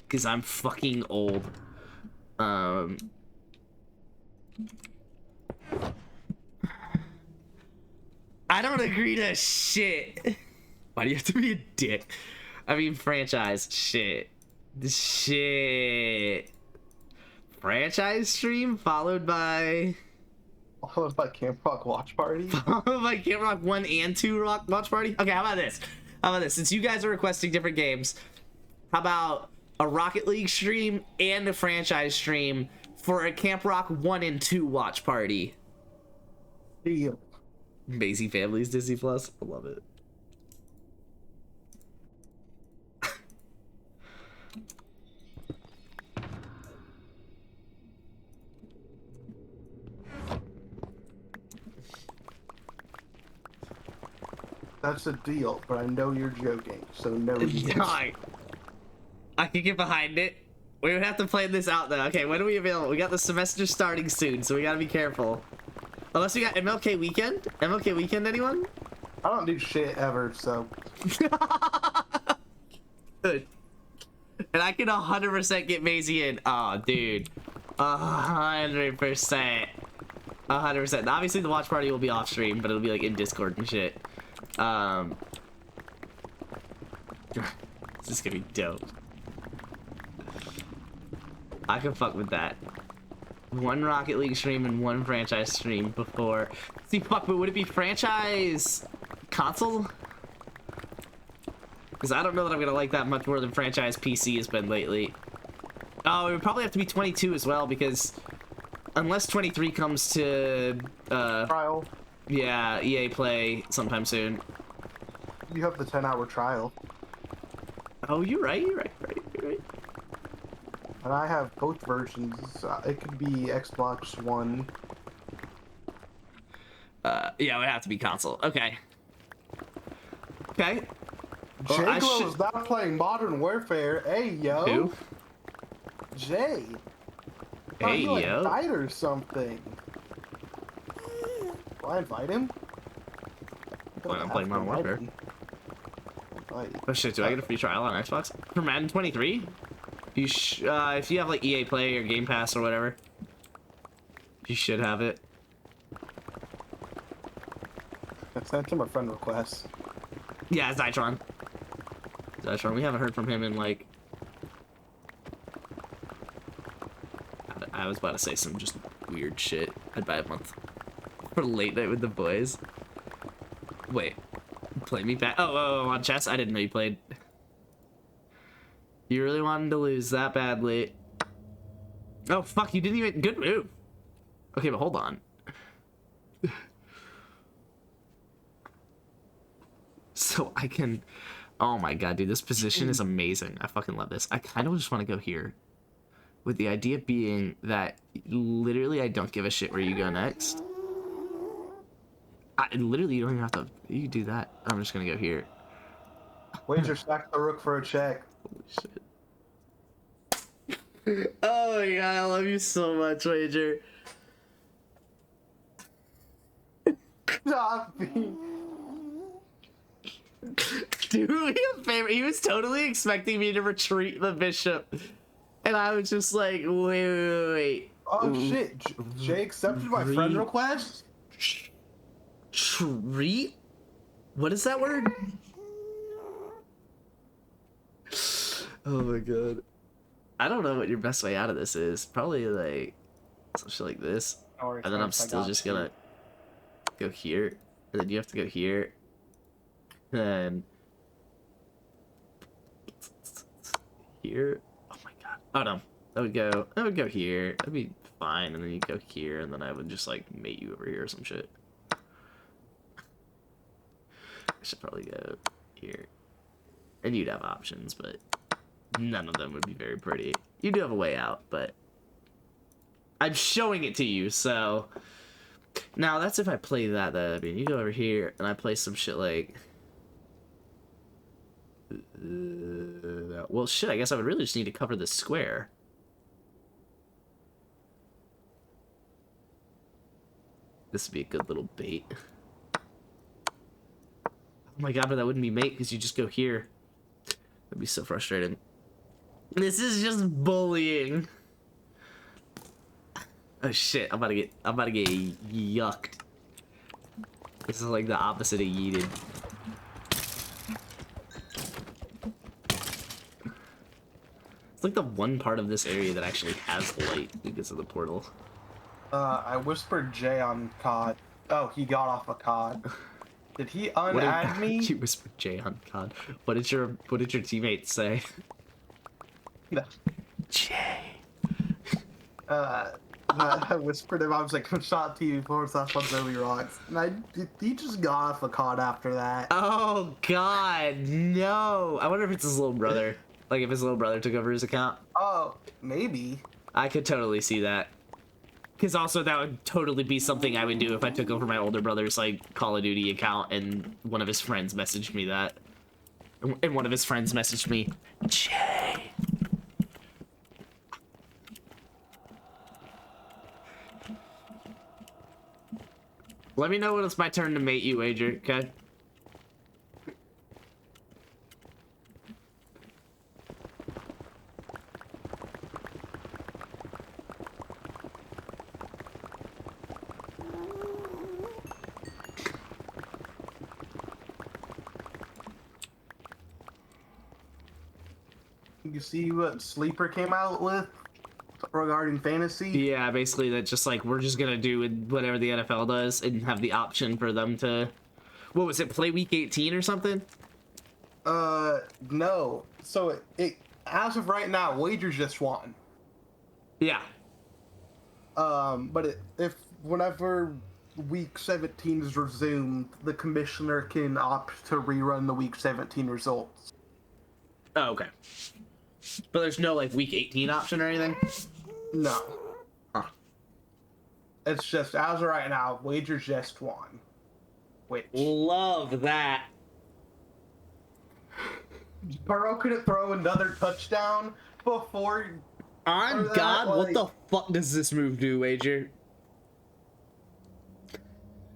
Because I'm fucking old. I don't agree to shit. Why do you have to be a dick? I mean, franchise. Shit. Shit. Franchise stream followed by... Followed by Camp Rock Watch Party. Followed by Camp Rock 1 and 2 Watch Party? Okay, how about this? Since you guys are requesting different games, how about a Rocket League stream and a franchise stream for a Camp Rock 1 and 2 Watch Party? Deal. Maisie Family's Disney Plus. I love it. That's a deal, but I know you're joking, so no. I can get behind it. We would have to plan this out though. Okay, when are we available? We got the semester starting soon, so we gotta be careful. Unless we got MLK weekend? MLK weekend, anyone? I don't do shit ever, so. Good. And I can 100% get Maisie in. Oh, dude. 100%. 100%. Obviously, the watch party will be off stream, but it'll be like in Discord and shit. This is gonna be dope. I can fuck with that. One Rocket League stream and one franchise stream before. See, fuck, but would it be franchise console? Because I don't know that I'm gonna like that much more than franchise PC has been lately. Oh, it would probably have to be 22 as well, because unless 23 comes to Trial. yeah, EA Play sometime soon. You have the 10-hour trial. Oh, you're right. And I have both versions. It could be Xbox One. Yeah, it would have to be console. Okay. Okay. Well, I Jay should- is not playing Modern Warfare. Hey, yo. Who? Jay. Hey, you yo. invite or something. Do I invite him? Why not play Modern Warfare? Oh shit, do I get a free trial on Xbox? For Madden 23? If you have like EA Play or Game Pass or whatever, you should have it. I sent him a friend request. Yeah, it's Zytron. We haven't heard from him in like... I was about to say some just weird shit. I'd buy a month for late night with the boys. Wait, play me back? Oh, on chess? I didn't know you played. You really wanted to lose that badly. Oh, fuck, you didn't even... Good move. Okay, but hold on. So I can... Oh my god, dude, this position is amazing. I fucking love this. I kind of just want to go here. With the idea being that literally I don't give a shit where you go next. Literally, you don't even have to... You can do that. I'm just going to go here. Wager stack the rook for a check. Holy shit. Oh my god, I love you so much, Wager. Stop me. Do me a favor. He was totally expecting me to retreat the bishop. And I was just like, wait. Oh shit, Jay accepted my friend request? Treat? What is that word? Oh my god. I don't know what your best way out of this is. Probably like some shit like this. Or And then I'm still just gonna go here. And then you have to go here. And here. Oh my god. Oh no. I would go here. That'd be fine. And then you go here, and then I would just like mate you over here or some shit. I should probably go here. And you'd have options, but none of them would be very pretty. You do have a way out, but I'm showing it to you, so now that's if I play that though. I mean, you go over here and I play some shit like well shit, I guess I would really just need to cover this square. This would be a good little bait. Oh my god, but that wouldn't be mate because you just go here. That'd be so frustrating. This is just bullying. Oh shit, I'm about to get yucked. This is like the opposite of yeeted. It's like the one part of this area that actually has light because of the portal. I whispered Jay on COD. Oh, he got off of COD. Did he unadd me? You whispered Jay on COD. What did your teammates say? No. Jay. I whispered him. I was like, "Shot TV /1 Zombie Rocks," and he just got off of COD after that. Oh god, no! I wonder if it's his little brother. Like if his little brother took over his account. Oh, maybe. I could totally see that. Because also that would totally be something I would do if I took over my older brother's like Call of Duty account and one of his friends messaged me that. And one of his friends messaged me, Jay. Let me know when it's my turn to mate you, Wager, okay? You see what Sleeper came out with regarding fantasy? Yeah, basically that just like we're just gonna do whatever the NFL does and have the option for them to, what was it, play week 18 or something? No. So it as of right now, Wagers just won. Yeah. But if whenever week 17 is resumed, the commissioner can opt to rerun the week 17 results. Oh, okay. But there's no like week 18 option or anything? No. Huh. It's just as of right now, Wagers just won. Which Love that. Burrow couldn't throw another touchdown before. On Or that, God, what like- the fuck does this move do, Wager?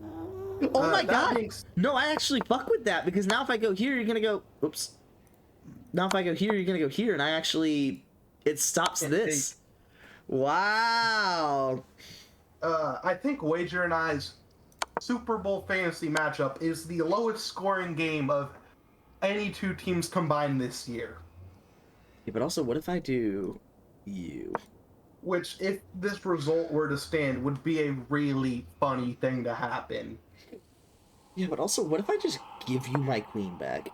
Oh my that god! being s- No, I actually fuck with that because now if I go here, you're gonna go. Oops. Now if I go here, you're gonna go here, and I actually it stops this. Wow. I think Wager and I's Super Bowl fantasy matchup is the lowest scoring game of any two teams combined this year. Yeah, but also, what if I do you? Which, if this result were to stand, would be a really funny thing to happen. Yeah, but also, what if I just give you my queen back?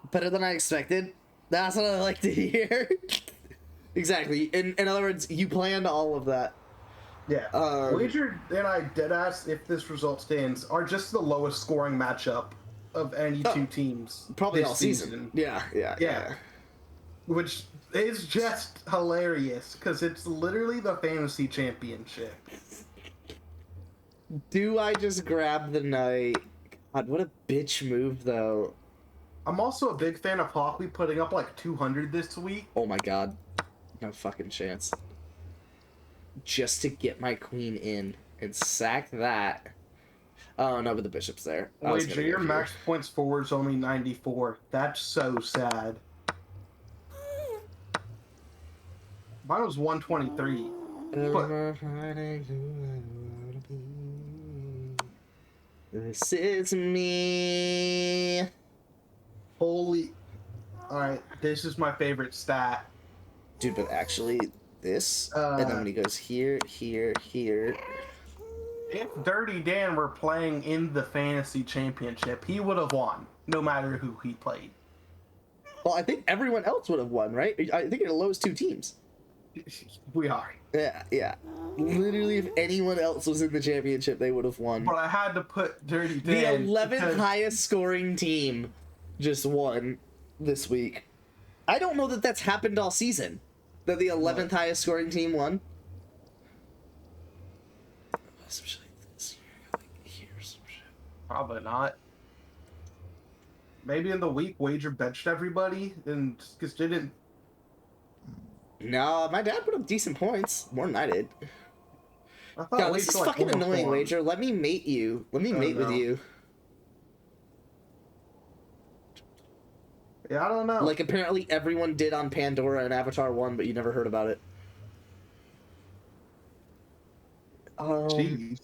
Better than I expected. That's what I like to hear. Exactly. In other words, you planned all of that. Yeah. Um, Wager and I, deadass, if this result stands, are just the lowest scoring matchup of any two teams. Probably this all season. Yeah. Yeah. Which is just hilarious, because it's literally the fantasy championship. Do I just grab the knight? God, what a bitch move, though. I'm also a big fan of Hawkley putting up like 200 this week. Oh my god. No fucking chance. Just to get my queen in and sack that. Oh no, but the bishop's there. I was Wait, gonna your go here. max points forward's only 94. That's so sad. Mine was 123. But This is me. holy. Alright, this is my favorite stat. Dude, but actually, this, and then when he goes here, here, here. If Dirty Dan were playing in the fantasy championship, he would have won, no matter who he played. Well, I think everyone else would have won, right? I think you're the lowest two teams. We are. Yeah, yeah. Literally, if anyone else was in the championship, they would have won. But I had to put Dirty The Dan. 11th because- highest scoring team just won this week. I don't know that that's happened all season. That the 11th highest scoring team won. Some shit like this. Like here, some shit. Probably not. Maybe in the week, Wager benched everybody and just didn't. No, my dad put up decent points. More than I did. I thought God, this is Wager, like, fucking annoying, overperformed. Wager. Let me mate you. Let me Oh, mate with no. you. Yeah, I don't know. Like, apparently everyone did on Pandora and Avatar 1, but you never heard about it. Jeez.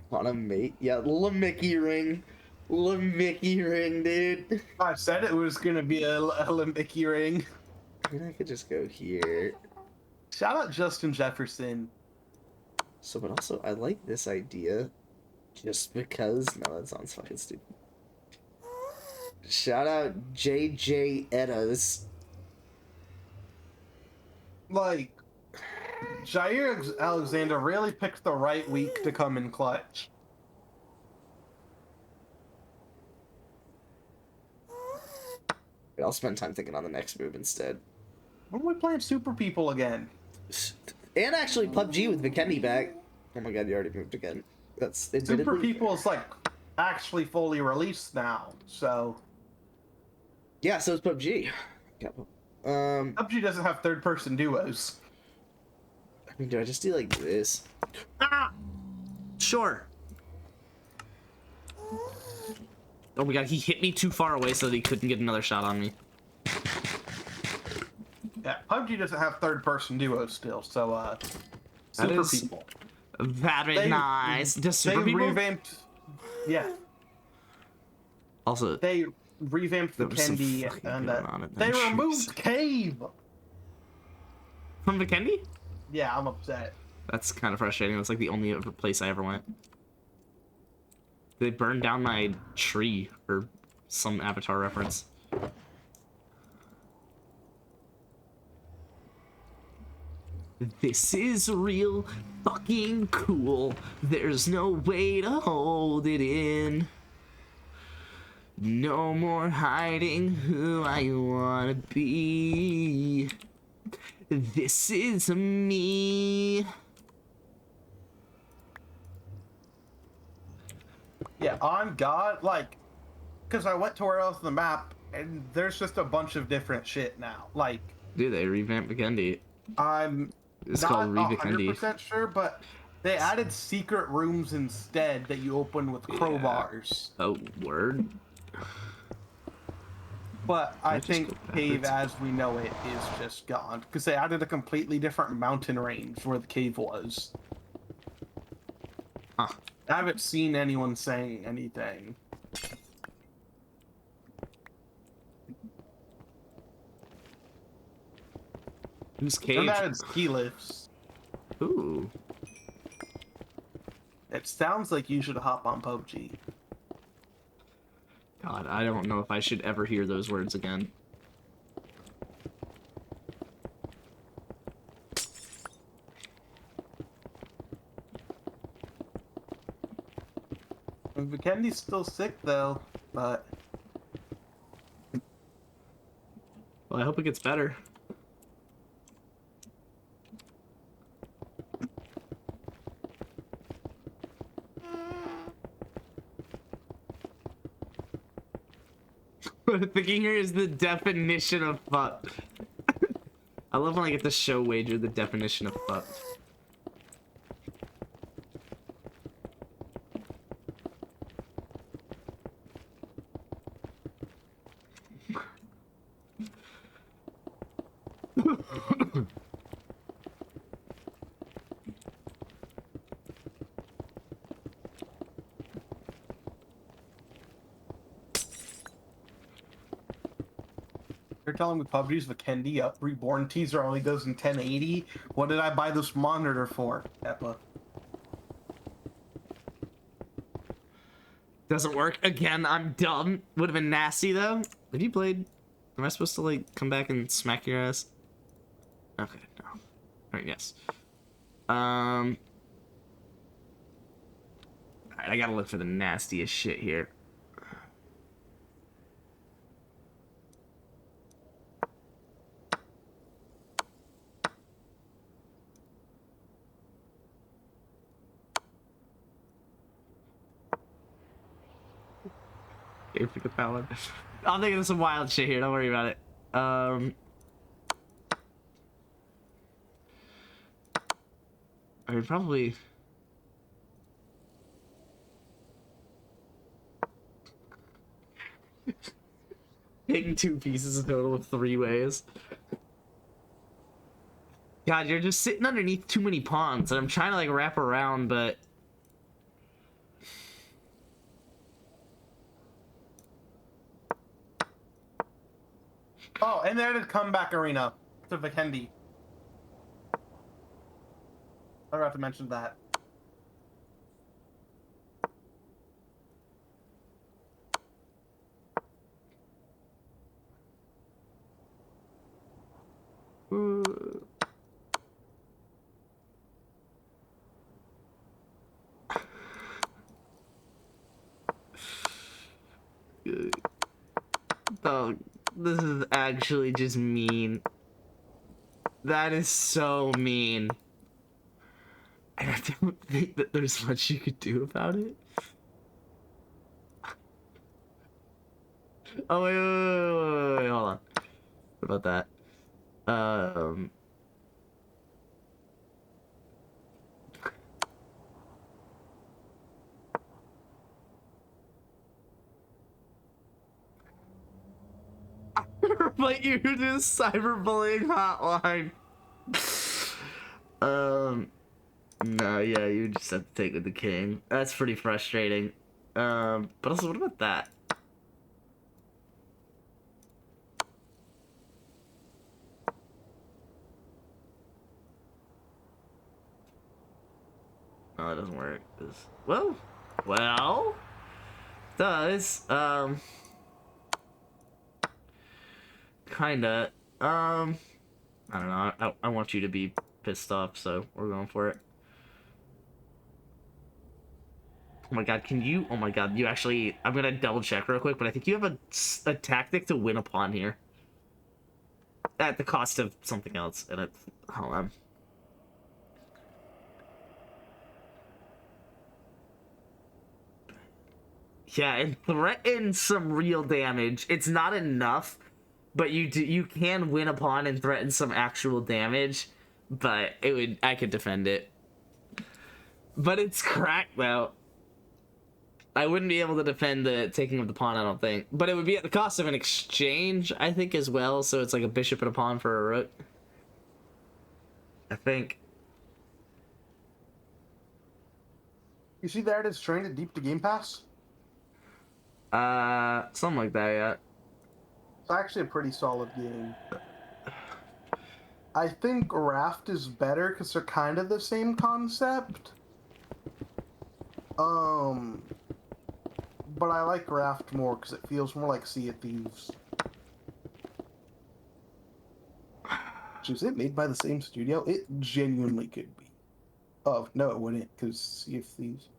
Wanna mate? Yeah, Mickey ring. Mickey ring, dude. I said it was gonna be a Mickey ring. I mean, I could just go here. Shout out Justin Jefferson. So, but also, I like this idea. Just because... No, that sounds fucking stupid. Shout out JJ Edas. Like, Jair Alexander really picked the right week to come in clutch. I'll spend time thinking on the next move instead. When are we playing Super People again? And actually, PUBG with Vikendi back. Oh my god, you already moved again. That's admittedly... Super People is like actually fully released now, so Yeah, so it's PUBG. Yeah. PUBG doesn't have third-person duos. I mean, do I just do like this? Ah! Sure. Oh my god, he hit me too far away so that he couldn't get another shot on me. Yeah, PUBG doesn't have third-person duos still, so Super is- People. Very They- nice. Does They Super People... revamped. Yeah, Also, they revamped There was some Vikendi, fucking and going on at they that removed shoot. Cave. from Vikendi? Yeah, I'm upset. That's kind of frustrating. That's like the only other place I ever went. They burned down my tree, or some Avatar reference. This is real fucking cool. There's no way to hold it in. No more hiding who I wanna be. This is me. Yeah, on God, like, because I went to where else on the map, and there's just a bunch of different shit now. Like, Dude, they revamped Vikendi. I'm It's not called Re-Vikendi. 100% sure, but they added secret rooms instead that you open with crowbars. Oh, word? But I just think go Cave backwards? as we know it is just gone. Because they added a completely different mountain range where the cave was. Huh. I haven't seen anyone saying anything. Who's They Cage? added ski lifts. Ooh. It sounds like you should hop on PUBG. God, I don't know if I should ever hear those words again. And Vikendi's still sick though, but Well, I hope it gets better. Thinking here is the definition of fuck. I love when I get to show Wager the definition of fuck. You're telling me PUBG's Vikendi up reborn teaser only goes in 1080? What did I buy this monitor for, Eppa? Doesn't work. Again, I'm dumb. Would have been nasty though. Have you played? Am I supposed to like come back and smack your ass? Okay, no. Alright, yes. Alright, I gotta look for the nastiest shit here. I'm thinking of some wild shit here. Don't worry about it. I mean, probably. Taking 2 pieces a total of 3 ways. God, you're just sitting underneath too many pawns, and I'm trying to like wrap around, but. Oh, and there it comeback arena to Vikendi. I forgot to mention that. Oh, this is actually just mean. That is so mean. And I don't think that there's much you could do about it. Oh, wait, hold on. What about that? But you do cyberbullying hotline. No, yeah, you just have to take with the king. That's pretty frustrating. But also, what about that? No, that doesn't work. Well, does kinda. I don't know. I want you to be pissed off, so we're going for it. Oh my god, can you? Oh my god, you actually. I'm gonna double check real quick, but I think you have a tactic to win a pawn here. At the cost of something else. And it's. Hold on. Yeah, and threaten some real damage. It's not enough, but you can win a pawn and threaten some actual damage. But I could defend it. But it's cracked though. I wouldn't be able to defend the taking of the pawn, I don't think. But it would be at the cost of an exchange, I think, as well. So it's like a bishop and a pawn for a rook. I think. You see that it's trained at deep to Game Pass? Something like that, yeah. It's actually a pretty solid game. I think Raft is better because they're kind of the same concept. But I like Raft more because it feels more like Sea of Thieves. Is it made by the same studio? It genuinely could be. Oh, no, it wouldn't, because Sea of Thieves.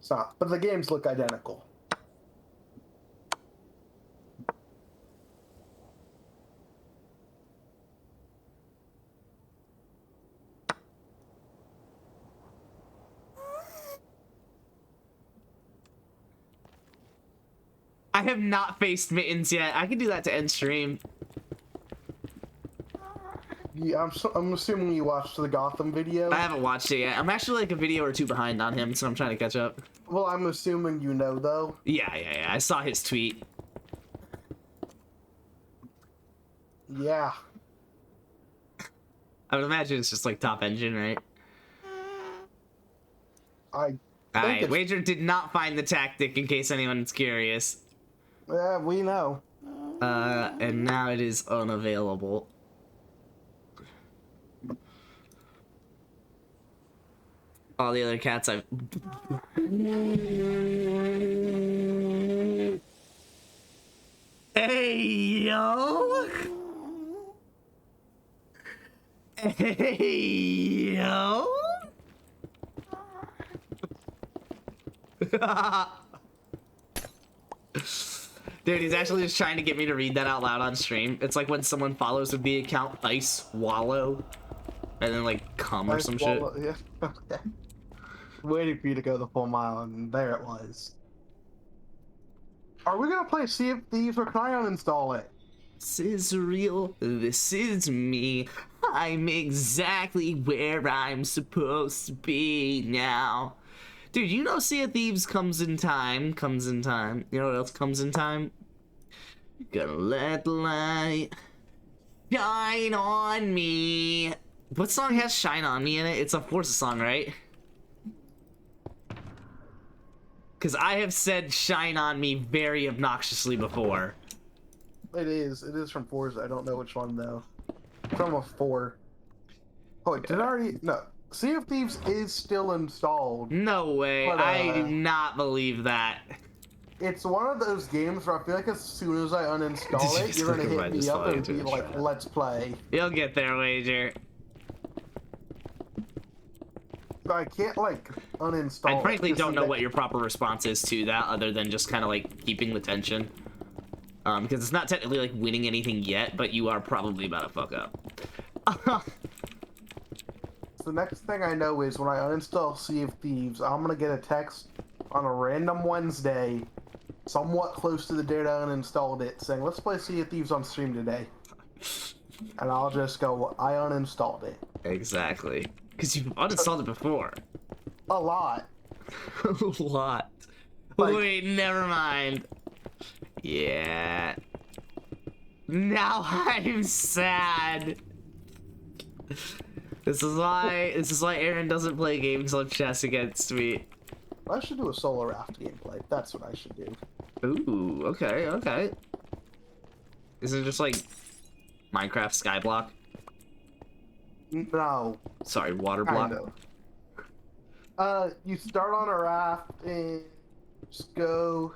It's not, but the games look identical. I have not faced Mittens yet. I can do that to end stream. Yeah, I'm assuming you watched the Gotham video. I haven't watched it yet. I'm actually like a video or two behind on him, so I'm trying to catch up. Well, I'm assuming you know, though. Yeah. I saw his tweet. Yeah. I would imagine it's just like top engine, right? I Alright, it's- Wager did not find the tactic in case anyone's curious. Yeah, we know. And now it is unavailable. All the other cats I've... Hey, yo! Hey, yo! Dude, he's actually just trying to get me to read that out loud on stream. It's like when someone follows with the account Ice Wallow and then like cum or some shit. Yeah. Okay. Waiting for you to go the full mile, and there it was. Are we gonna play Sea of Thieves, or can I uninstall it? This is real. This is me. I'm exactly where I'm supposed to be now. Dude, you know Sea of Thieves comes in time. You know what else comes in time? Gonna let the light shine on me. What song has Shine On Me in it? It's a Forza song, right? Because I have said Shine On Me very obnoxiously before. It is from Forza. I don't know which one though. From a 4. Oh, wait, did I already? No. Sea of Thieves is still installed. No way. But, I do not believe that. It's one of those games where I feel like as soon as I uninstall it, you're gonna hit me up and be like, "Let's play." You'll get there, Wager. I can't like uninstall. I frankly it. don't know what your proper response is to that, other than just kind of like keeping the tension. Because it's not technically like winning anything yet, but you are probably about to fuck up. The next thing I know is when I uninstall Sea of Thieves, I'm gonna get a text on a random Wednesday, somewhat close to the date I uninstalled it, saying, "Let's play Sea of Thieves on stream today." And I'll just go, "I uninstalled it." Exactly. Because you've uninstalled it before. A lot. A lot. Like- Wait, never mind. Yeah. Now I'm sad. This is why Aaron doesn't play games on chess against me. I should do a solo raft gameplay. That's what I should do. Ooh, okay. Is it just like Minecraft Skyblock? No. Sorry, water Kind block. of. You start on a raft and just go.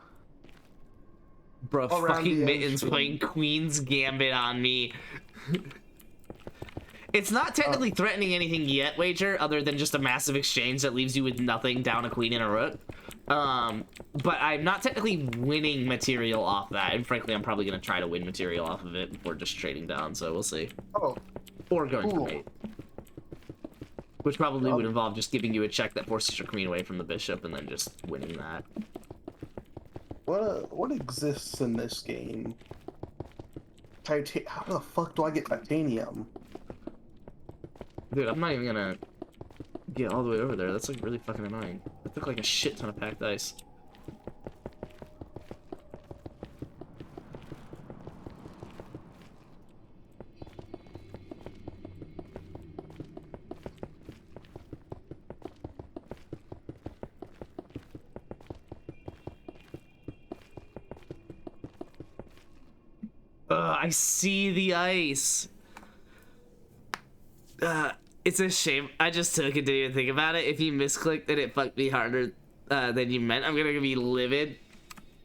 Bro, around fucking the Mittens ocean. playing Queen's Gambit on me. It's not technically threatening anything yet, Wager, other than just a massive exchange that leaves you with nothing, down a queen and a rook. But I'm not technically winning material off that, and frankly, I'm probably going to try to win material off of it before just trading down, so we'll see. Oh, Or going cool. for mate. Which probably would involve just giving you a check that forces your queen away from the bishop, and then just winning that. What exists in this game? How the fuck do I get titanium? Dude, I'm not even gonna get all the way over there. That's like really fucking annoying. It took like a shit ton of packed ice. I see the ice. It's a shame. I just took it, didn't even think about it. If you misclicked and it fucked me harder than you meant, I'm gonna be livid.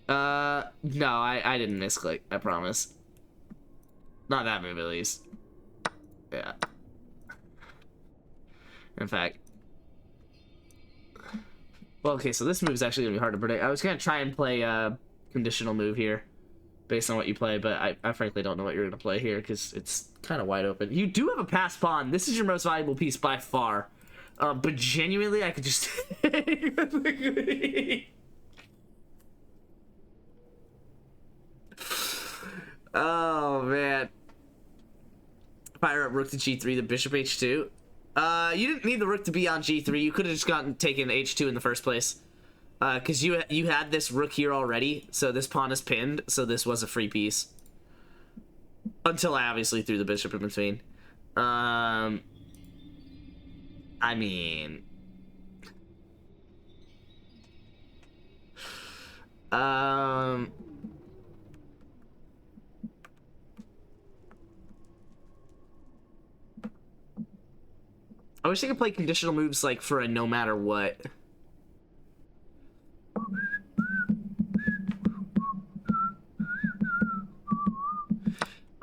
No, I didn't misclick. I promise. Not that move, at least. Yeah. In fact, Well, okay, so this move is actually gonna be hard to predict. I was gonna try and play a conditional move here, based on what you play, but I frankly don't know what you're gonna play here because it's kind of wide open. You do have a pass pawn. This is your most valuable piece by far. But genuinely, I could just. Oh man. Fire up rook to g3, the bishop h2. You didn't need the rook to be on g3. You could have just taken h2 in the first place. Because you had this rook here already, so this pawn is pinned, so this was a free piece. Until I obviously threw the bishop in between. I mean... I wish I could play conditional moves like for a no matter what.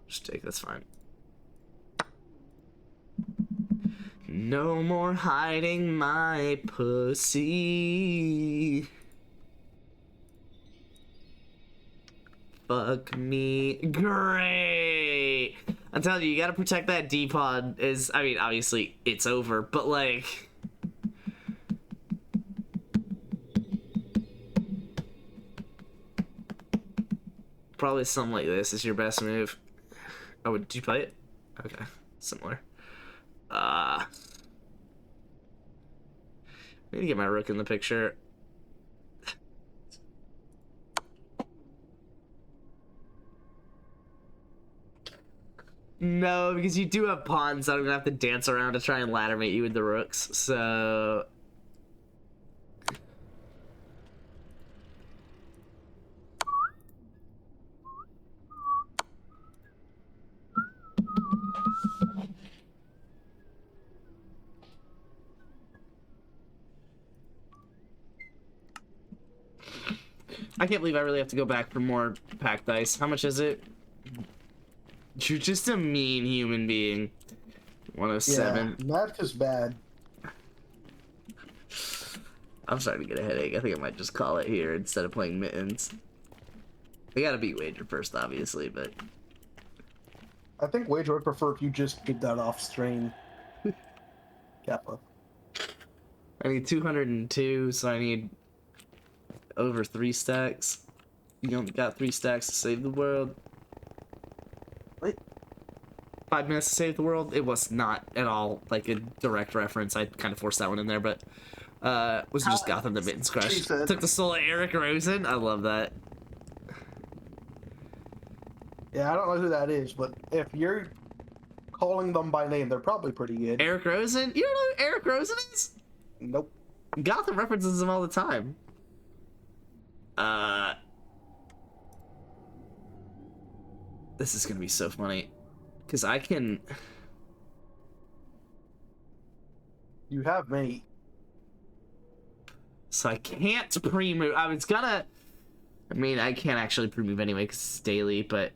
Just take, that's fine. No more hiding my pussy. Fuck me. Great. I'm telling you, you gotta protect that D pawn. I mean, obviously it's over, but like. Probably something like this is your best move. Oh, did you play it? Okay, similar. Need to get my rook in the picture. No, because you do have pawns, so I'm gonna have to dance around to try and ladder mate you with the rooks, so... I can't believe I really have to go back for more packed dice. How much is it? You're just a mean human being. 107. Yeah, math is bad. I'm starting to get a headache. I think I might just call it here instead of playing mittens. I gotta beat Wager first, obviously, but... I think Wager would prefer if you just did that off stream. Kappa. I need 202, so I need over 3 stacks. You only got 3 stacks to save the world. Wait. 5 minutes to save the world? It was not at all like a direct reference. I kind of forced that one in there, but was just Gotham the Mittens Crush. Took the soul of Eric Rosen. I love that. Yeah, I don't know who that is, but if you're calling them by name, they're probably pretty good. Eric Rosen? You don't know who Eric Rosen is? Nope. Gotham references him all the time. This is gonna be so funny. Because I can... You have mate. So I can't pre-move. I was gonna... I mean, I can't actually pre-move anyway because it's daily, but...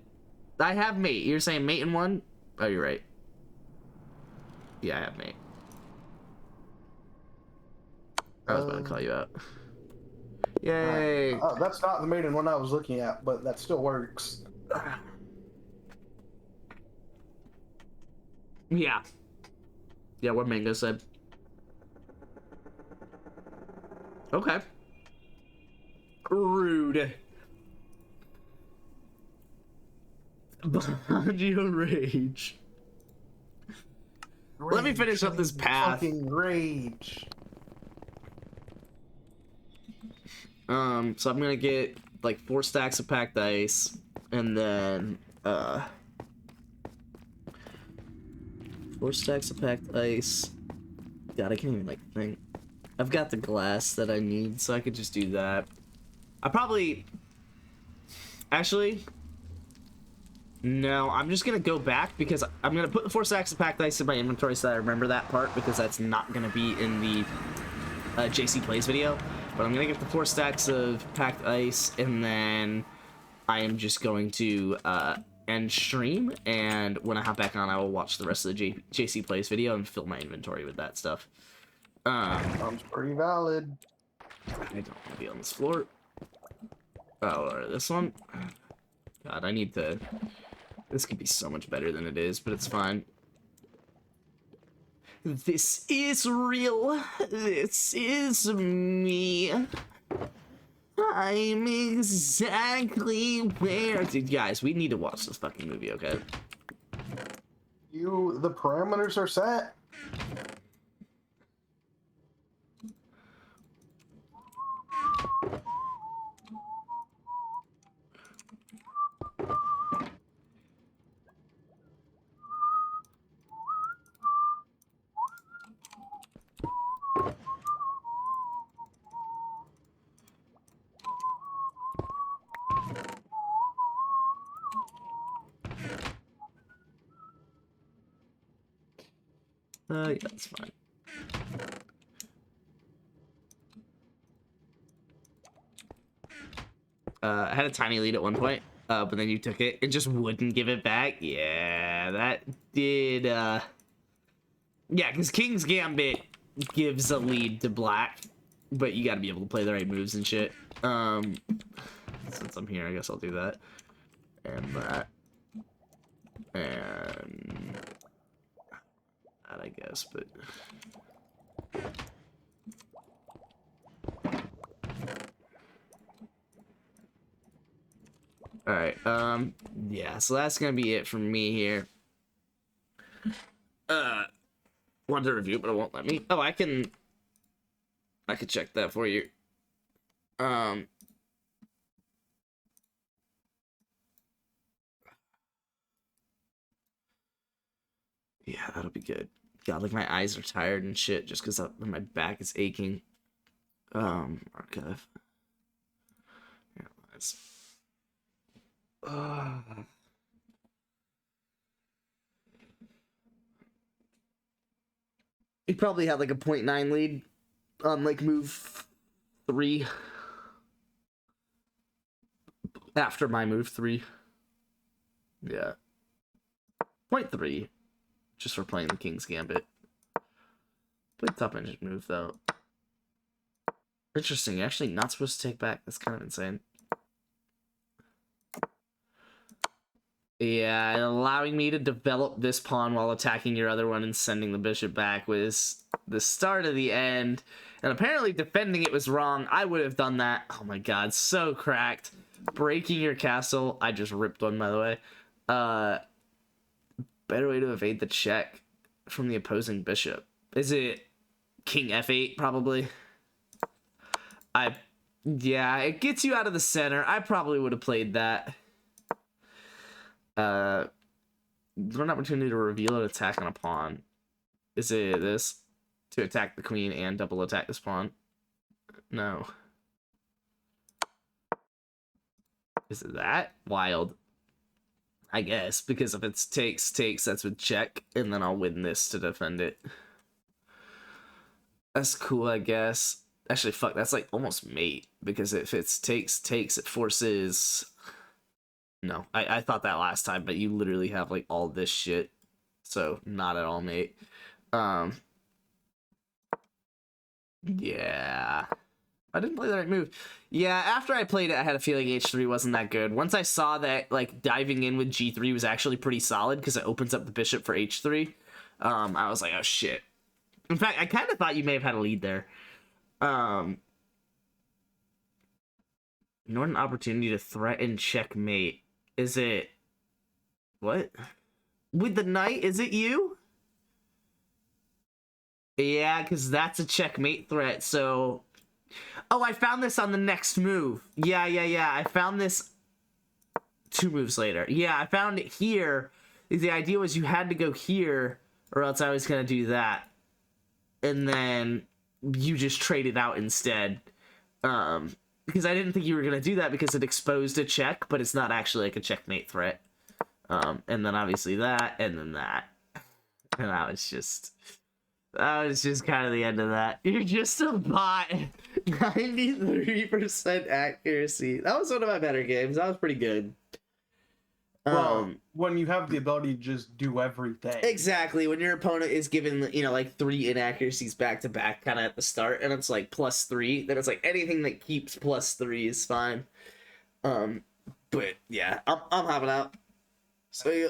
I have mate. You're saying mate in one? Oh, you're right. Yeah, I have mate. I was about to call you out. Yay! Oh, that's not the maiden one I was looking at, but that still works. Yeah. Yeah, what Mango said. Okay. Rude. Banjo Rage. Let me finish up this path. Fucking rage. So I'm gonna get like 4 stacks of packed ice, and then 4 stacks of packed ice. God, I can't even like think. I've got the glass that I need, so I could just do that. I probably... Actually... No, I'm just gonna go back because I'm gonna put the 4 stacks of packed ice in my inventory so that I remember that part, because that's not gonna be in the JC Plays video. But I'm gonna get the 4 stacks of packed ice, and then I am just going to end stream, and when I hop back on, I will watch the rest of the JC Plays video and fill my inventory with that stuff. Sounds pretty valid. I don't want to be on this floor. Oh, or this one. God, I need to... This could be so much better than it is, but it's fine. This is real. This is me. I'm exactly where... Dude, guys, we need to watch this fucking movie, okay? The parameters are set. Yeah, that's fine. I had a tiny lead at one point, but then you took it and just wouldn't give it back. Yeah, that did, yeah, because King's Gambit gives a lead to Black, but you gotta be able to play the right moves and shit. Since I'm here, I guess I'll do that. And that. And... that, I guess, but... Alright, yeah, so that's gonna be it from me here. Wanted to review, but it won't let me. Oh, I can check that for you. Yeah, that'll be good. God, like my eyes are tired and shit just because my back is aching. Archive. Yeah, that's... He probably had like a 0.9 lead on like move 3. After my move 3. Yeah. 0.3. Just for playing the King's Gambit. Played top engine move though. Interesting, you're actually not supposed to take back. That's kind of insane. Yeah, allowing me to develop this pawn while attacking your other one and sending the bishop back was the start of the end. And apparently defending it was wrong. I would have done that. Oh my god, so cracked. Breaking your castle. I just ripped one, by the way. Better way to evade the check from the opposing bishop. Is it King F8, probably? Yeah, it gets you out of the center. I probably would have played that. An opportunity to reveal an attack on a pawn. Is it this? To attack the queen and double attack this pawn? No. Is it that? Wild. I guess, because if it's takes, that's with check, and then I'll win this to defend it. That's cool, I guess. Actually, fuck, that's like almost mate, because if it's takes, it forces... No, I thought that last time, but you literally have like all this shit, so not at all mate. Yeah. I didn't play the right move. Yeah, after I played it, I had a feeling h3 wasn't that good. Once I saw that, like, diving in with g3 was actually pretty solid because it opens up the bishop for h3, I was like, oh, shit. In fact, I kind of thought you may have had a lead there. Northern opportunity to threaten checkmate. Is it... What? With the knight, is it you? Yeah, because that's a checkmate threat, so... Oh, I found this on the next move. Yeah. I found this 2 moves later. Yeah, I found it here. The idea was you had to go here, or else I was going to do that. And then you just traded out instead. Because I didn't think you were going to do that because it exposed a check, but it's not actually like a checkmate threat. And then obviously that, and then that. And that was just kind of the end of that. You're just a bot. 93% accuracy. That was one of my better games. That was pretty good. Well, when you have the ability to just do everything. Exactly. When your opponent is given, you know, like 3 inaccuracies back to back kind of at the start, and it's like +3, then it's like anything that keeps +3 is fine. But yeah, I'm hopping out. So yeah.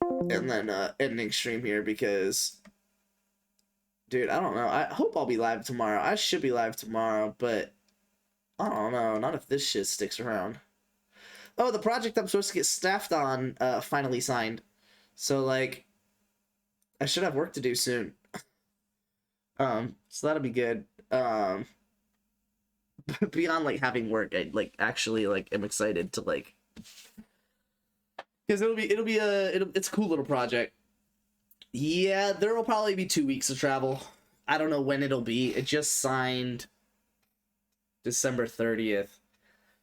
And then ending stream here because, dude, I don't know. I hope I'll be live tomorrow. I should be live tomorrow, but I don't know. Not if this shit sticks around. Oh, the project I'm supposed to get staffed on finally signed. So, like, I should have work to do soon. So that'll be good. Beyond, like, having work, I, like, actually, like, am excited to, like... Because it's a cool little project. Yeah, there will probably be 2 weeks of travel. I don't know when it'll be. It just signed December 30th.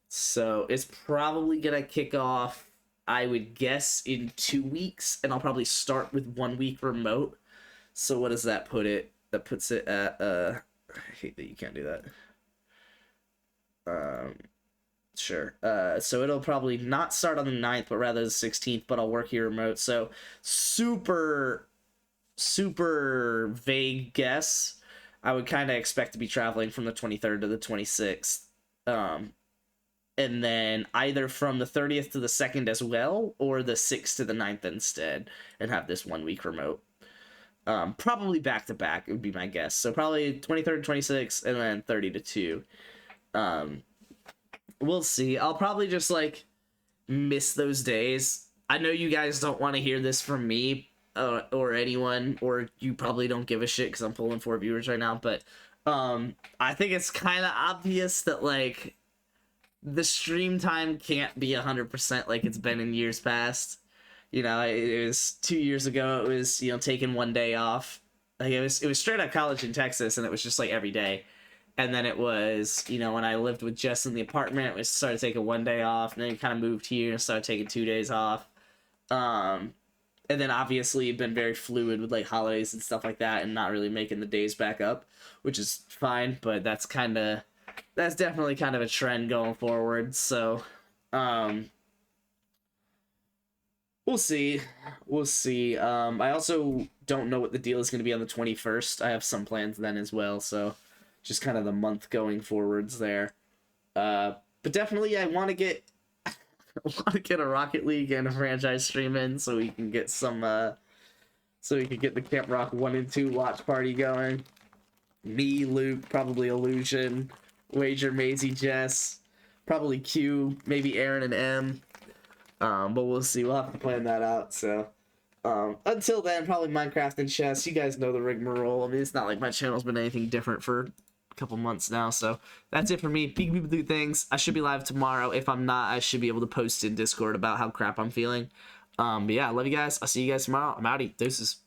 So it's probably gonna kick off, I would guess, in 2 weeks, and I'll probably start with 1 week remote. So what does that put it? That puts it at I hate that you can't do that. Sure. So it'll probably not start on the 9th, but rather the 16th, but I'll work here remote. So super vague guess. I would kind of expect to be traveling from the 23rd to the 26th. And then either from the 30th to the 2nd as well, or the 6th to the 9th instead, and have this 1 week remote. Probably back to back would be my guess. So probably 23rd, 26th, and then 30 to 2. We'll see. I'll probably just, like, miss those days. I know you guys don't want to hear this from me or anyone, or you probably don't give a shit because I'm pulling 4 viewers right now, but I think it's kind of obvious that, like, the stream time can't be 100% like it's been in years past. You know, it was 2 years ago, it was, you know, taking 1 day off. Like, it was straight out of college in Texas, and it was just, like, every day. And then it was, you know, when I lived with Jess in the apartment, we started taking 1 day off, and then kind of moved here and started taking 2 days off. And then obviously been very fluid with, like, holidays and stuff like that, and not really making the days back up, which is fine, but that's definitely kind of a trend going forward. So, we'll see. I also don't know what the deal is going to be on the 21st. I have some plans then as well, so just kind of the month going forwards there. But definitely I want to get a Rocket League and a franchise stream in so we can get some so we can get the Camp Rock 1 and 2 watch party going. Me, Luke, probably Illusion, Wager, Maisie, Jess, probably Q, maybe Aaron and M. But we'll see. We'll have to plan that out. So until then, probably Minecraft and chess. You guys know the rigmarole. I mean, it's not like my channel's been anything different for a couple months now. So that's it for me. People do things. I should be live tomorrow. If I'm not, I should be able to post in Discord about how crap I'm feeling. But yeah, I love you guys. I'll see you guys tomorrow. I'm outie. Deuces.